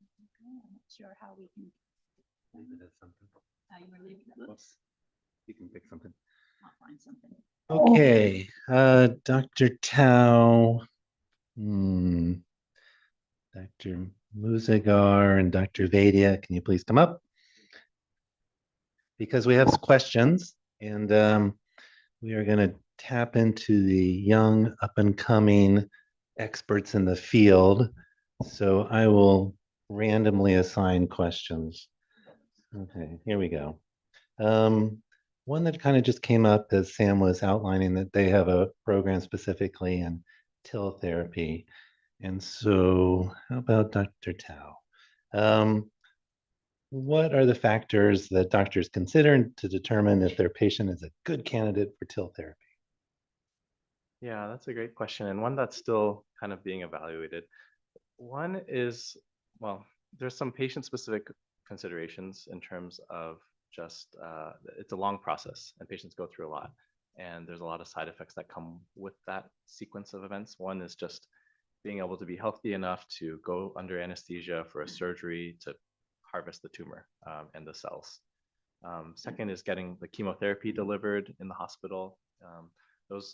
Okay, I'm not sure how we can. Leave it as something. You were leaving it. Oops. You can pick something. I'll find something. Okay, Dr. Tao, Dr. Muzagar and Dr. Vaidya, can you please come up? Because we have questions, and we are going to tap into the young, up-and-coming experts in the field. So I will randomly assign questions. Okay, here we go. One that kind of just came up as Sam was outlining that they have a program specifically in TIL therapy. And so how about Dr. Tao? What are the factors that doctors consider to determine if their patient is a good candidate for TIL therapy? Yeah, that's a great question, and one that's still kind of being evaluated. One is, well, there's some patient-specific considerations in terms of just, it's a long process and patients go through a lot. And there's a lot of side effects that come with that sequence of events. One is just being able to be healthy enough to go under anesthesia for a surgery to harvest the tumor and the cells. Second is getting the chemotherapy delivered in the hospital. Those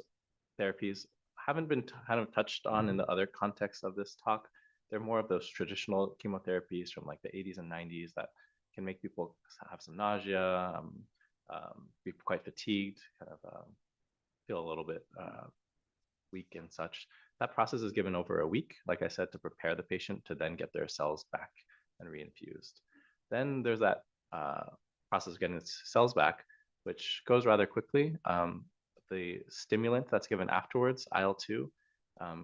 therapies haven't been kind of touched on in the other context of this talk. They're more of those traditional chemotherapies from like the 80s and 90s that can make people have some nausea, be quite fatigued, kind of feel a little bit weak and such. That process is given over a week, like I said, to prepare the patient to then get their cells back and reinfused. Then there's that process of getting its cells back, which goes rather quickly. The stimulant that's given afterwards, IL-2,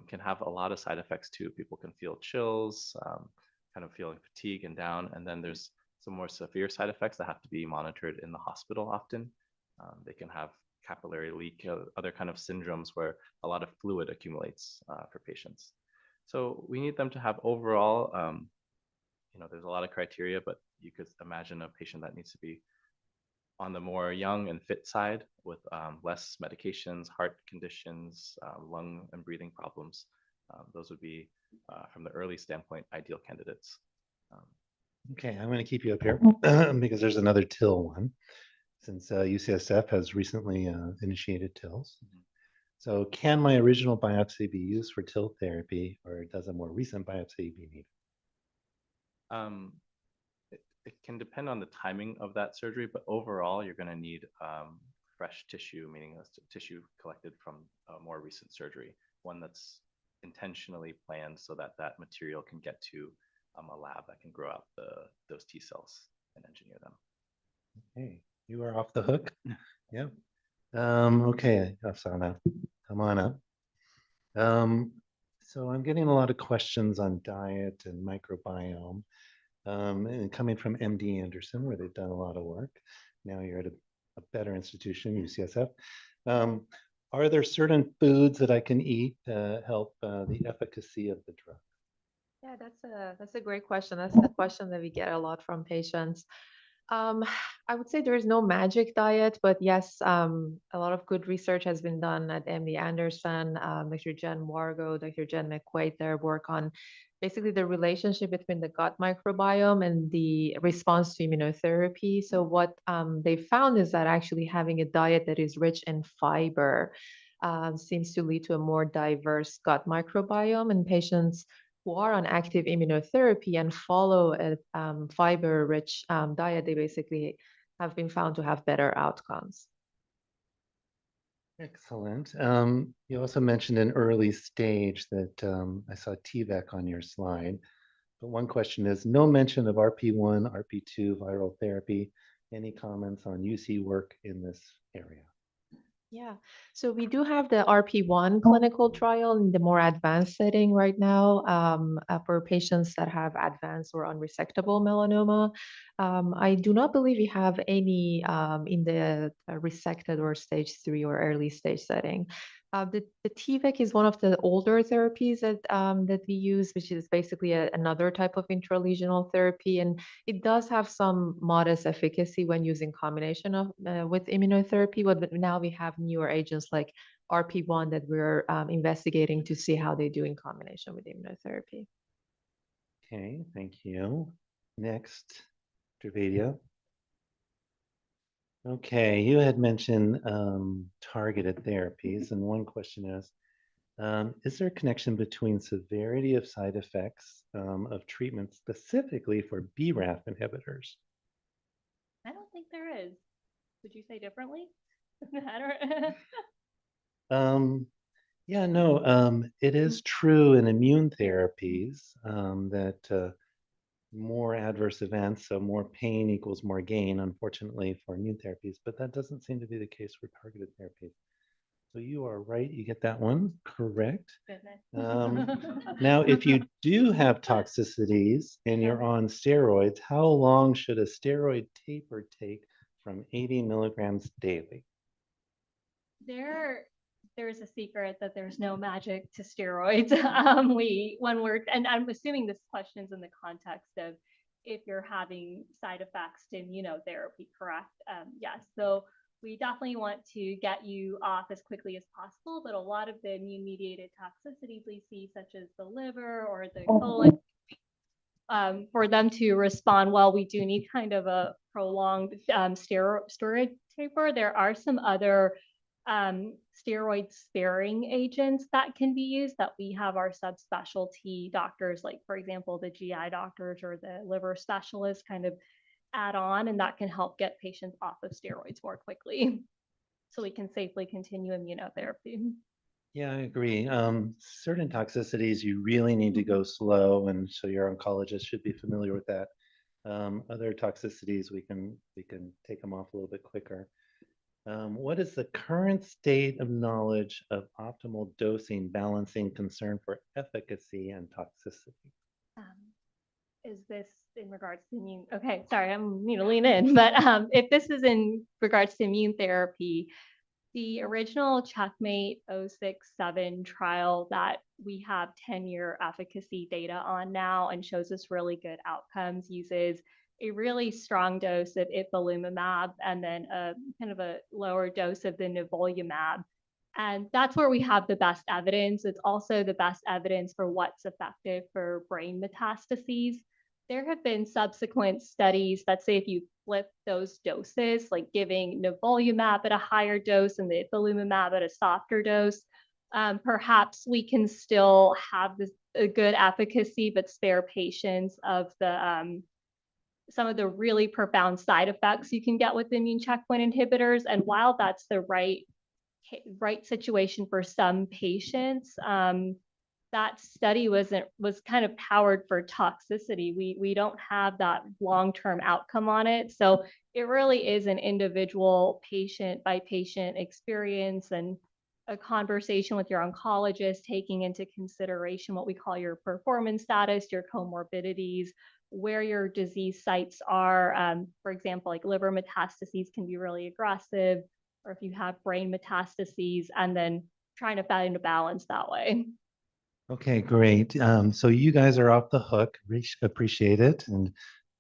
can have a lot of side effects too. People can feel chills, kind of feeling fatigue and down. And then there's some more severe side effects that have to be monitored in the hospital often. They can have capillary leak, other kind of syndromes where a lot of fluid accumulates for patients. So we need them to have overall, there's a lot of criteria, but you could imagine a patient that needs to be on the more young and fit side with less medications, heart conditions, lung and breathing problems. Those would be, from the early standpoint, ideal candidates. Okay, I'm going to keep you up here because there's another TIL one, since UCSF has recently initiated TILs. So can my original biopsy be used for TIL therapy, or does a more recent biopsy be needed? It can depend on the timing of that surgery, but overall, you're going to need fresh tissue, meaning tissue collected from a more recent surgery, one that's intentionally planned so that that material can get to a lab that can grow out those T cells and engineer them. Okay, you are off the hook. Yeah. Okay, Afsana, come on up. So I'm getting a lot of questions on diet and microbiome. And coming from MD Anderson, where they've done a lot of work. Now you're at a better institution, UCSF. Are there certain foods that I can eat to help the efficacy of the drug? Yeah, that's a great question. That's the question that we get a lot from patients. I would say there is no magic diet, but yes, a lot of good research has been done at MD Anderson, Dr. Jen Wargo, Dr. Jen McQuaid, their work on basically the relationship between the gut microbiome and the response to immunotherapy. So what they found is that actually having a diet that is rich in fiber seems to lead to a more diverse gut microbiome, and patients who are on active immunotherapy and follow a fiber-rich diet, they basically have been found to have better outcomes. Excellent. You also mentioned an early stage that I saw TVEC on your slide. But one question is, no mention of RP1, RP2 viral therapy. Any comments on UC work in this area? Yeah, so we do have the RP1 clinical trial in the more advanced setting right now for patients that have advanced or unresectable melanoma. I do not believe we have any in the resected or stage 3 or early stage setting. The TVEC is one of the older therapies that we use, which is basically another type of intralesional therapy, and it does have some modest efficacy when using combination of with immunotherapy. But now we have newer agents like RP1 that we're investigating to see how they do in combination with immunotherapy. Okay, thank you. Next, Dr. Vaidya. Okay, you had mentioned targeted therapies, and one question is there a connection between severity of side effects of treatment specifically for BRAF inhibitors? I don't think there is. Would you say differently? I don't. Yeah, no, it is true in immune therapies that more adverse events, so more pain equals more gain, unfortunately, for immune therapies, but that doesn't seem to be the case for targeted therapies. So you are right, you get that one correct. Now, if you do have toxicities and you're on steroids, how long should a steroid taper take from 80 milligrams daily? There's a secret that there's no magic to steroids. And I'm assuming this question's in the context of if you're having side effects to immunotherapy, correct? Yes. So we definitely want to get you off as quickly as possible, but a lot of the immune-mediated toxicities we see, such as the liver or the colon, for them to respond well, we do need kind of a prolonged steroid taper. There are some other steroid sparing agents that can be used that we have our subspecialty doctors, like for example, the GI doctors or the liver specialists kind of add on, and that can help get patients off of steroids more quickly so we can safely continue immunotherapy. Yeah, I agree. Certain toxicities, you really need to go slow, and so your oncologist should be familiar with that. Other toxicities, we can take them off a little bit quicker. What is the current state of knowledge of optimal dosing balancing concern for efficacy and toxicity? Is this in regards to immune? Okay, sorry, I'm need to lean in, but if this is in regards to immune therapy, the original Checkmate 067 trial that we have 10-year efficacy data on now and shows us really good outcomes uses a really strong dose of ipilimumab and then a kind of a lower dose of the nivolumab. And that's where we have the best evidence. It's also the best evidence for what's effective for brain metastases. There have been subsequent studies that say if you flip those doses, like giving nivolumab at a higher dose and the ipilimumab at a softer dose, perhaps we can still have a good efficacy, but spare patients of the some of the really profound side effects you can get with immune checkpoint inhibitors. And while that's the right situation for some patients, that study was kind of powered for toxicity. We don't have that long-term outcome on it. So it really is an individual patient by patient experience and a conversation with your oncologist, taking into consideration what we call your performance status, your comorbidities, where your disease sites are. For example, like liver metastases can be really aggressive, or if you have brain metastases, and then trying to find a balance that way. Okay, great. So you guys are off the hook. Appreciate it. And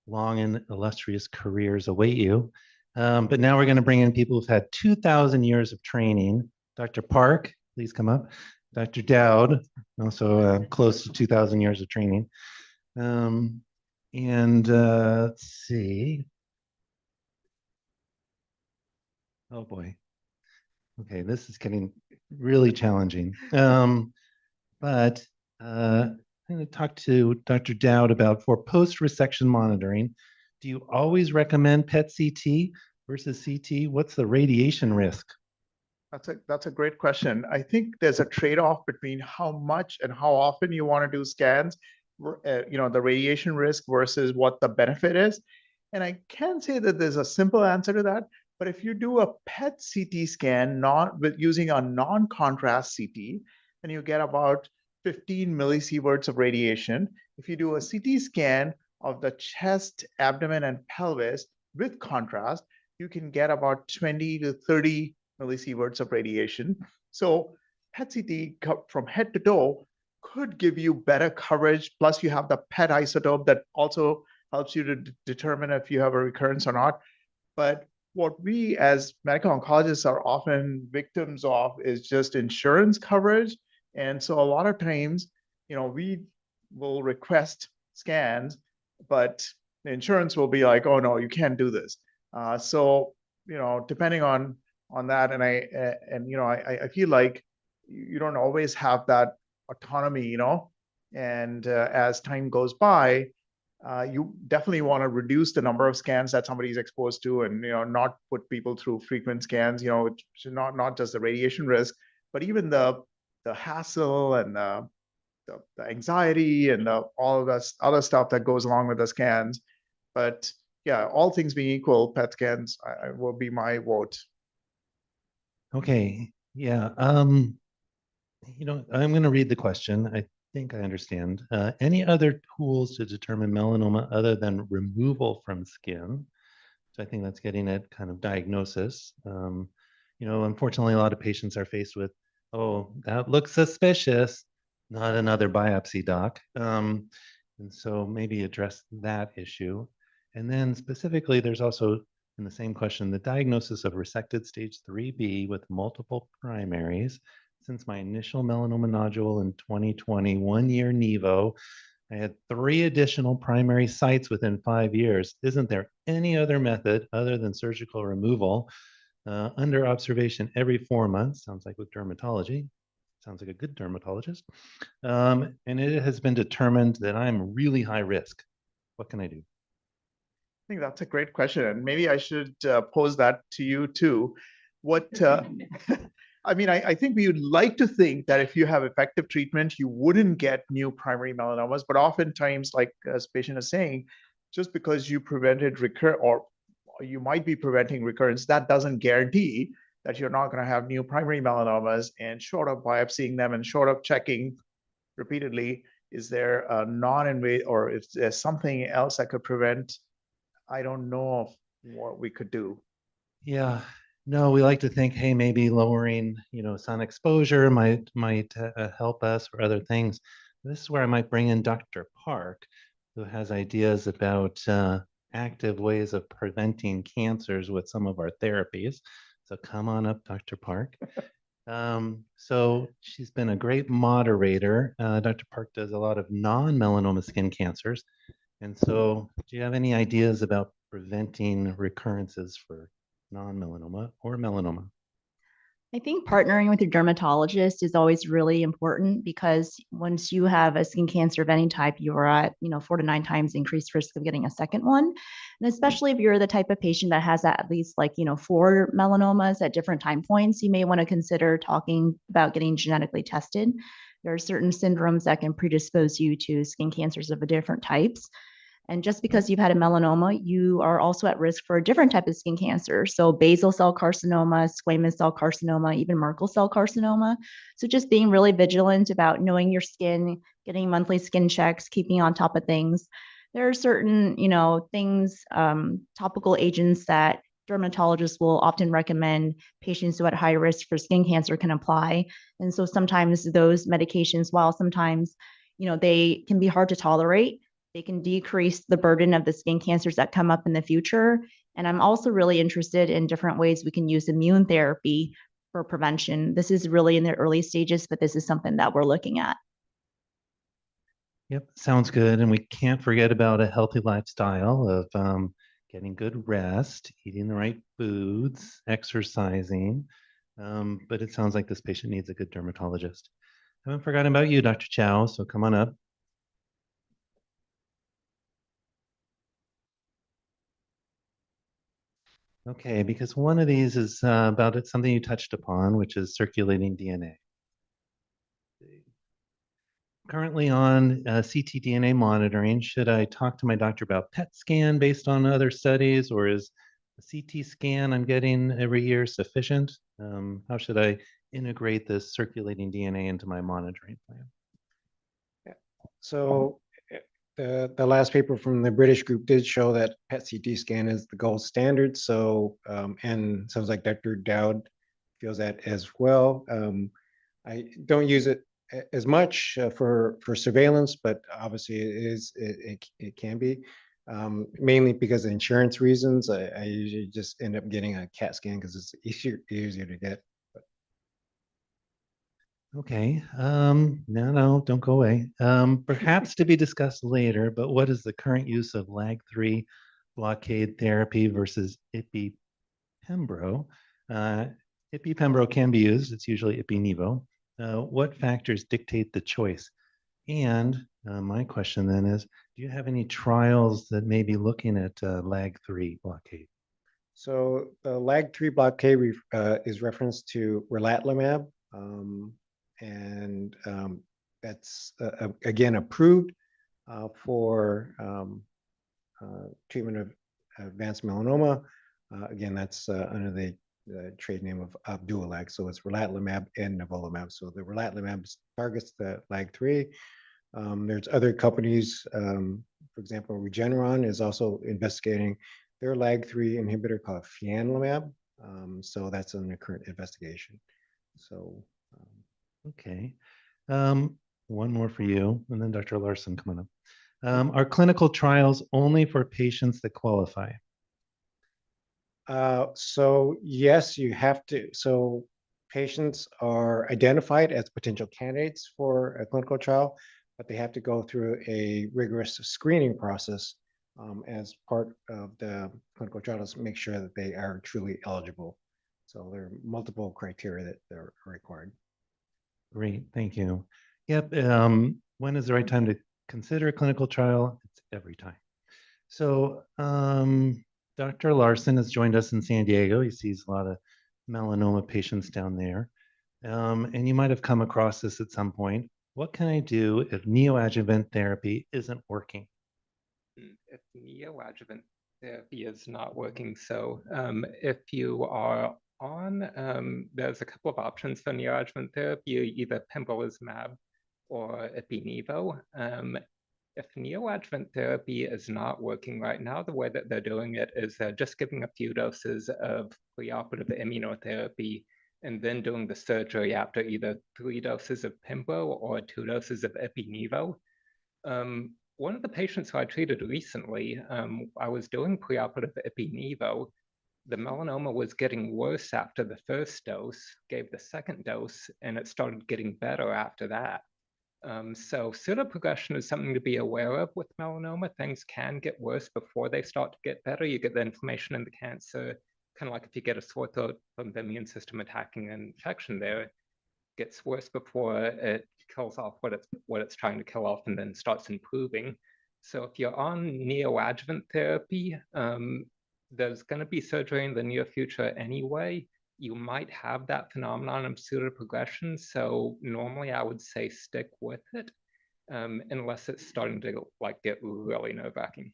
long and illustrious careers await you. But now we're going to bring in people who've had 2,000 years of training. Dr. Park, please come up. Dr. Dowd, also close to 2,000 years of training. Let's see. Oh boy. Okay, this is getting really challenging. But I'm going to talk to Dr. Dowd about for post-resection monitoring. Do you always recommend PET-CT versus CT? What's the radiation risk? That's a great question. I think there's a trade-off between how much and how often you want to do scans, the radiation risk versus what the benefit is. And I can't say that there's a simple answer to that, but if you do a PET-CT scan using a non-contrast CT, then you get about 15 millisieverts of radiation. If you do a CT scan of the chest, abdomen, and pelvis with contrast, you can get about 20 to 30 millisieverts of radiation. So PET-CT from head to toe could give you better coverage. Plus you have the PET isotope that also helps you to determine if you have a recurrence or not. But what we as medical oncologists are often victims of is just insurance coverage. And so a lot of times, we will request scans, but the insurance will be like, oh no, you can't do this. So depending on that, and I feel like you don't always have that autonomy, and as time goes by, you definitely want to reduce the number of scans that somebody's exposed to, and not put people through frequent scans. Not just the radiation risk, but even the hassle and the anxiety and all of this other stuff that goes along with the scans. But yeah, all things being equal, PET scans will be my vote. Okay, yeah. I'm going to read the question. I think I understand. Any other tools to determine melanoma other than removal from skin? So I think that's getting at kind of diagnosis. Unfortunately, a lot of patients are faced with, oh, that looks suspicious, not another biopsy, doc. And so maybe address that issue. And then specifically, there's also in the same question, the diagnosis of resected stage 3B with multiple primaries. Since my initial melanoma nodule in 2020, 1 year NEVO, I had 3 additional primary sites within 5 years. Isn't there any other method other than surgical removal under observation every 4 months? Sounds like with dermatology. Sounds like a good dermatologist. And it has been determined that I'm really high risk. What can I do? I think that's a great question, and maybe I should pose that to you too. I think we would like to think that if you have effective treatment, you wouldn't get new primary melanomas, but oftentimes, like as patient is saying, just because you prevented or you might be preventing recurrence, that doesn't guarantee that you're not going to have new primary melanomas. And short of biopsying them and short of checking repeatedly, is there a non-invasive, or if there's something else that could prevent, I don't know of what we could do. Yeah, no, we like to think, hey, maybe lowering, sun exposure might help us or other things. This is where I might bring in Dr. Park, who has ideas about active ways of preventing cancers with some of our therapies. So come on up, Dr. Park. So she's been a great moderator. Dr. Park does a lot of non-melanoma skin cancers. And so do you have any ideas about preventing recurrences for non-melanoma or melanoma? I think partnering with your dermatologist is always really important, because once you have a skin cancer of any type, you are at 4 to 9 times increased risk of getting a second one. And especially if you're the type of patient that has at least 4 melanomas at different time points, you may want to consider talking about getting genetically tested. There are certain syndromes that can predispose you to skin cancers of different types. And just because you've had a melanoma, you are also at risk for a different type of skin cancer. So basal cell carcinoma, squamous cell carcinoma, even Merkel cell carcinoma. So just being really vigilant about knowing your skin, getting monthly skin checks, keeping on top of things. There are certain, things, topical agents that dermatologists will often recommend patients who are at high risk for skin cancer can apply. And so sometimes those medications, while sometimes, they can be hard to tolerate, They can decrease the burden of the skin cancers that come up in the future. And I'm also really interested in different ways we can use immune therapy for prevention. This is really in the early stages, but this is something that we're looking at. Yep, sounds good. And we can't forget about a healthy lifestyle of getting good rest, eating the right foods, exercising. But it sounds like this patient needs a good dermatologist. I haven't forgotten about you, Dr. Chow, so come on up. Okay, because one of these is about something you touched upon, which is circulating DNA. Currently on ctDNA monitoring, should I talk to my doctor about PET scan based on other studies, or is a CT scan I'm getting every year sufficient? How should I integrate this circulating DNA into my monitoring plan? So the last paper from the British group did show that PET CT scan is the gold standard. So, and sounds like Dr. Dowd feels that as well. I don't use it as much for surveillance, but obviously it can be, mainly because of insurance reasons. I usually just end up getting a CAT scan because it's easier to get. Okay, no, don't go away. Perhaps to be discussed later, but what is the current use of LAG-3 blockade therapy versus ipi-pembro? Ipi-pembro can be used, it's usually ipi-nivo. What factors dictate the choice? And my question then is, do you have any trials that may be looking at LAG-3 blockade? So the LAG-3 blockade is referenced to relatlimab. And that's again approved for treatment of advanced melanoma. Again, that's under the trade name of Opdualag. So it's relatlimab and nivolumab. So the relatlimab targets the LAG-3. There's other companies, for example, Regeneron is also investigating their LAG-3 inhibitor called fianlimab. So that's under current investigation. So. Okay. One more for you, and then Dr. Larson, come on up. Are clinical trials only for patients that qualify? So yes, you have to. So patients are identified as potential candidates for a clinical trial, but they have to go through a rigorous screening process as part of the clinical trials to make sure that they are truly eligible. So there are multiple criteria that are required. Great, thank you. Yep, when is the right time to consider a clinical trial? It's every time. So Dr. Larson has joined us in San Diego. He sees a lot of melanoma patients down there. And you might have come across this at some point. What can I do if neoadjuvant therapy isn't working? If neoadjuvant therapy is not working, so if you are on, there's a couple of options for neoadjuvant therapy, either pembrolizumab or ipi-nivo. If neoadjuvant therapy is not working right now, the way that they're doing it is they're just giving a few doses of preoperative immunotherapy and then doing the surgery after either 3 doses of pembro or 2 doses of ipi-nivo. One of the patients who I treated recently, I was doing preoperative ipi-nivo. The melanoma was getting worse after the first dose, gave the second dose, and it started getting better after that. So pseudoprogression is something to be aware of with melanoma. Things can get worse before they start to get better. You get the inflammation in the cancer, kind of like if you get a sore throat from the immune system attacking an infection there, it gets worse before it kills off what it's trying to kill off and then starts improving. So if you're on neoadjuvant therapy, there's going to be surgery in the near future anyway. You might have that phenomenon of pseudoprogression. So normally I would say stick with it unless it's starting to get really nerve-wracking.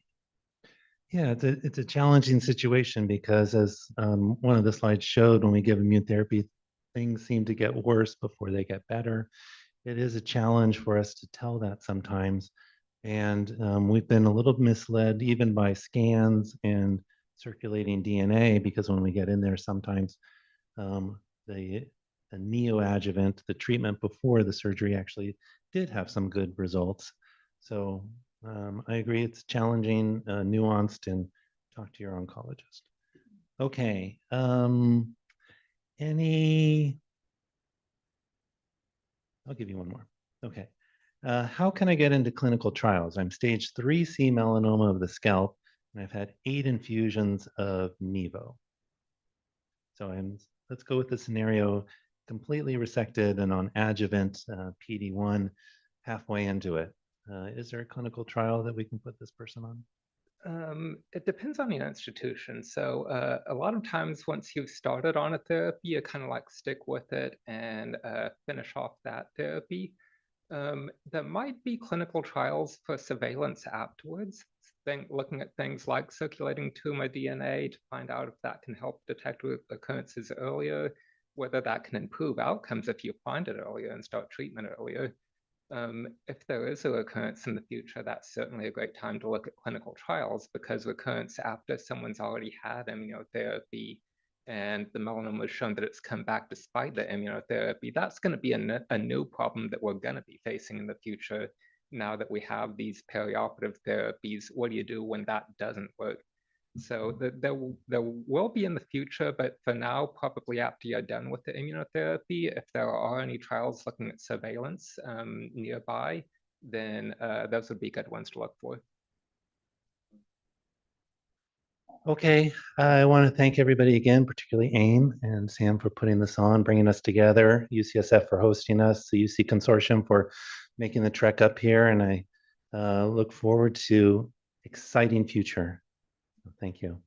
Yeah, it's a challenging situation because as one of the slides showed, when we give immune therapy, things seem to get worse before they get better. It is a challenge for us to tell that sometimes. And we've been a little misled even by scans and circulating DNA, because when we get in there, sometimes the neoadjuvant, the treatment before the surgery, actually did have some good results. So I agree. It's challenging, nuanced, and talk to your oncologist. Okay. I'll give you one more. Okay. How can I get into clinical trials? I'm stage 3C melanoma of the scalp, and I've had 8 infusions of Nivo. So let's go with the scenario, completely resected and on adjuvant PD-1, halfway into it. Is there a clinical trial that we can put this person on? It depends on the institution. So a lot of times once you've started on a therapy, you kind of like stick with it and finish off that therapy. There might be clinical trials for surveillance afterwards, looking at things like circulating tumor DNA to find out if that can help detect occurrences earlier, whether that can improve outcomes if you find it earlier and start treatment earlier. If there is a recurrence in the future, that's certainly a great time to look at clinical trials, because recurrence after someone's already had immunotherapy and the melanoma has shown that it's come back despite the immunotherapy, that's going to be a new problem that we're going to be facing in the future. Now that we have these perioperative therapies, what do you do when that doesn't work? So there will be in the future, but for now, probably after you're done with the immunotherapy, if there are any trials looking at surveillance nearby, then those would be good ones to look for. Okay, I want to thank everybody again, particularly AIM and Sam for putting this on, bringing us together, UCSF for hosting us, the UC Consortium for making the trek up here, and I look forward to exciting future. Thank you.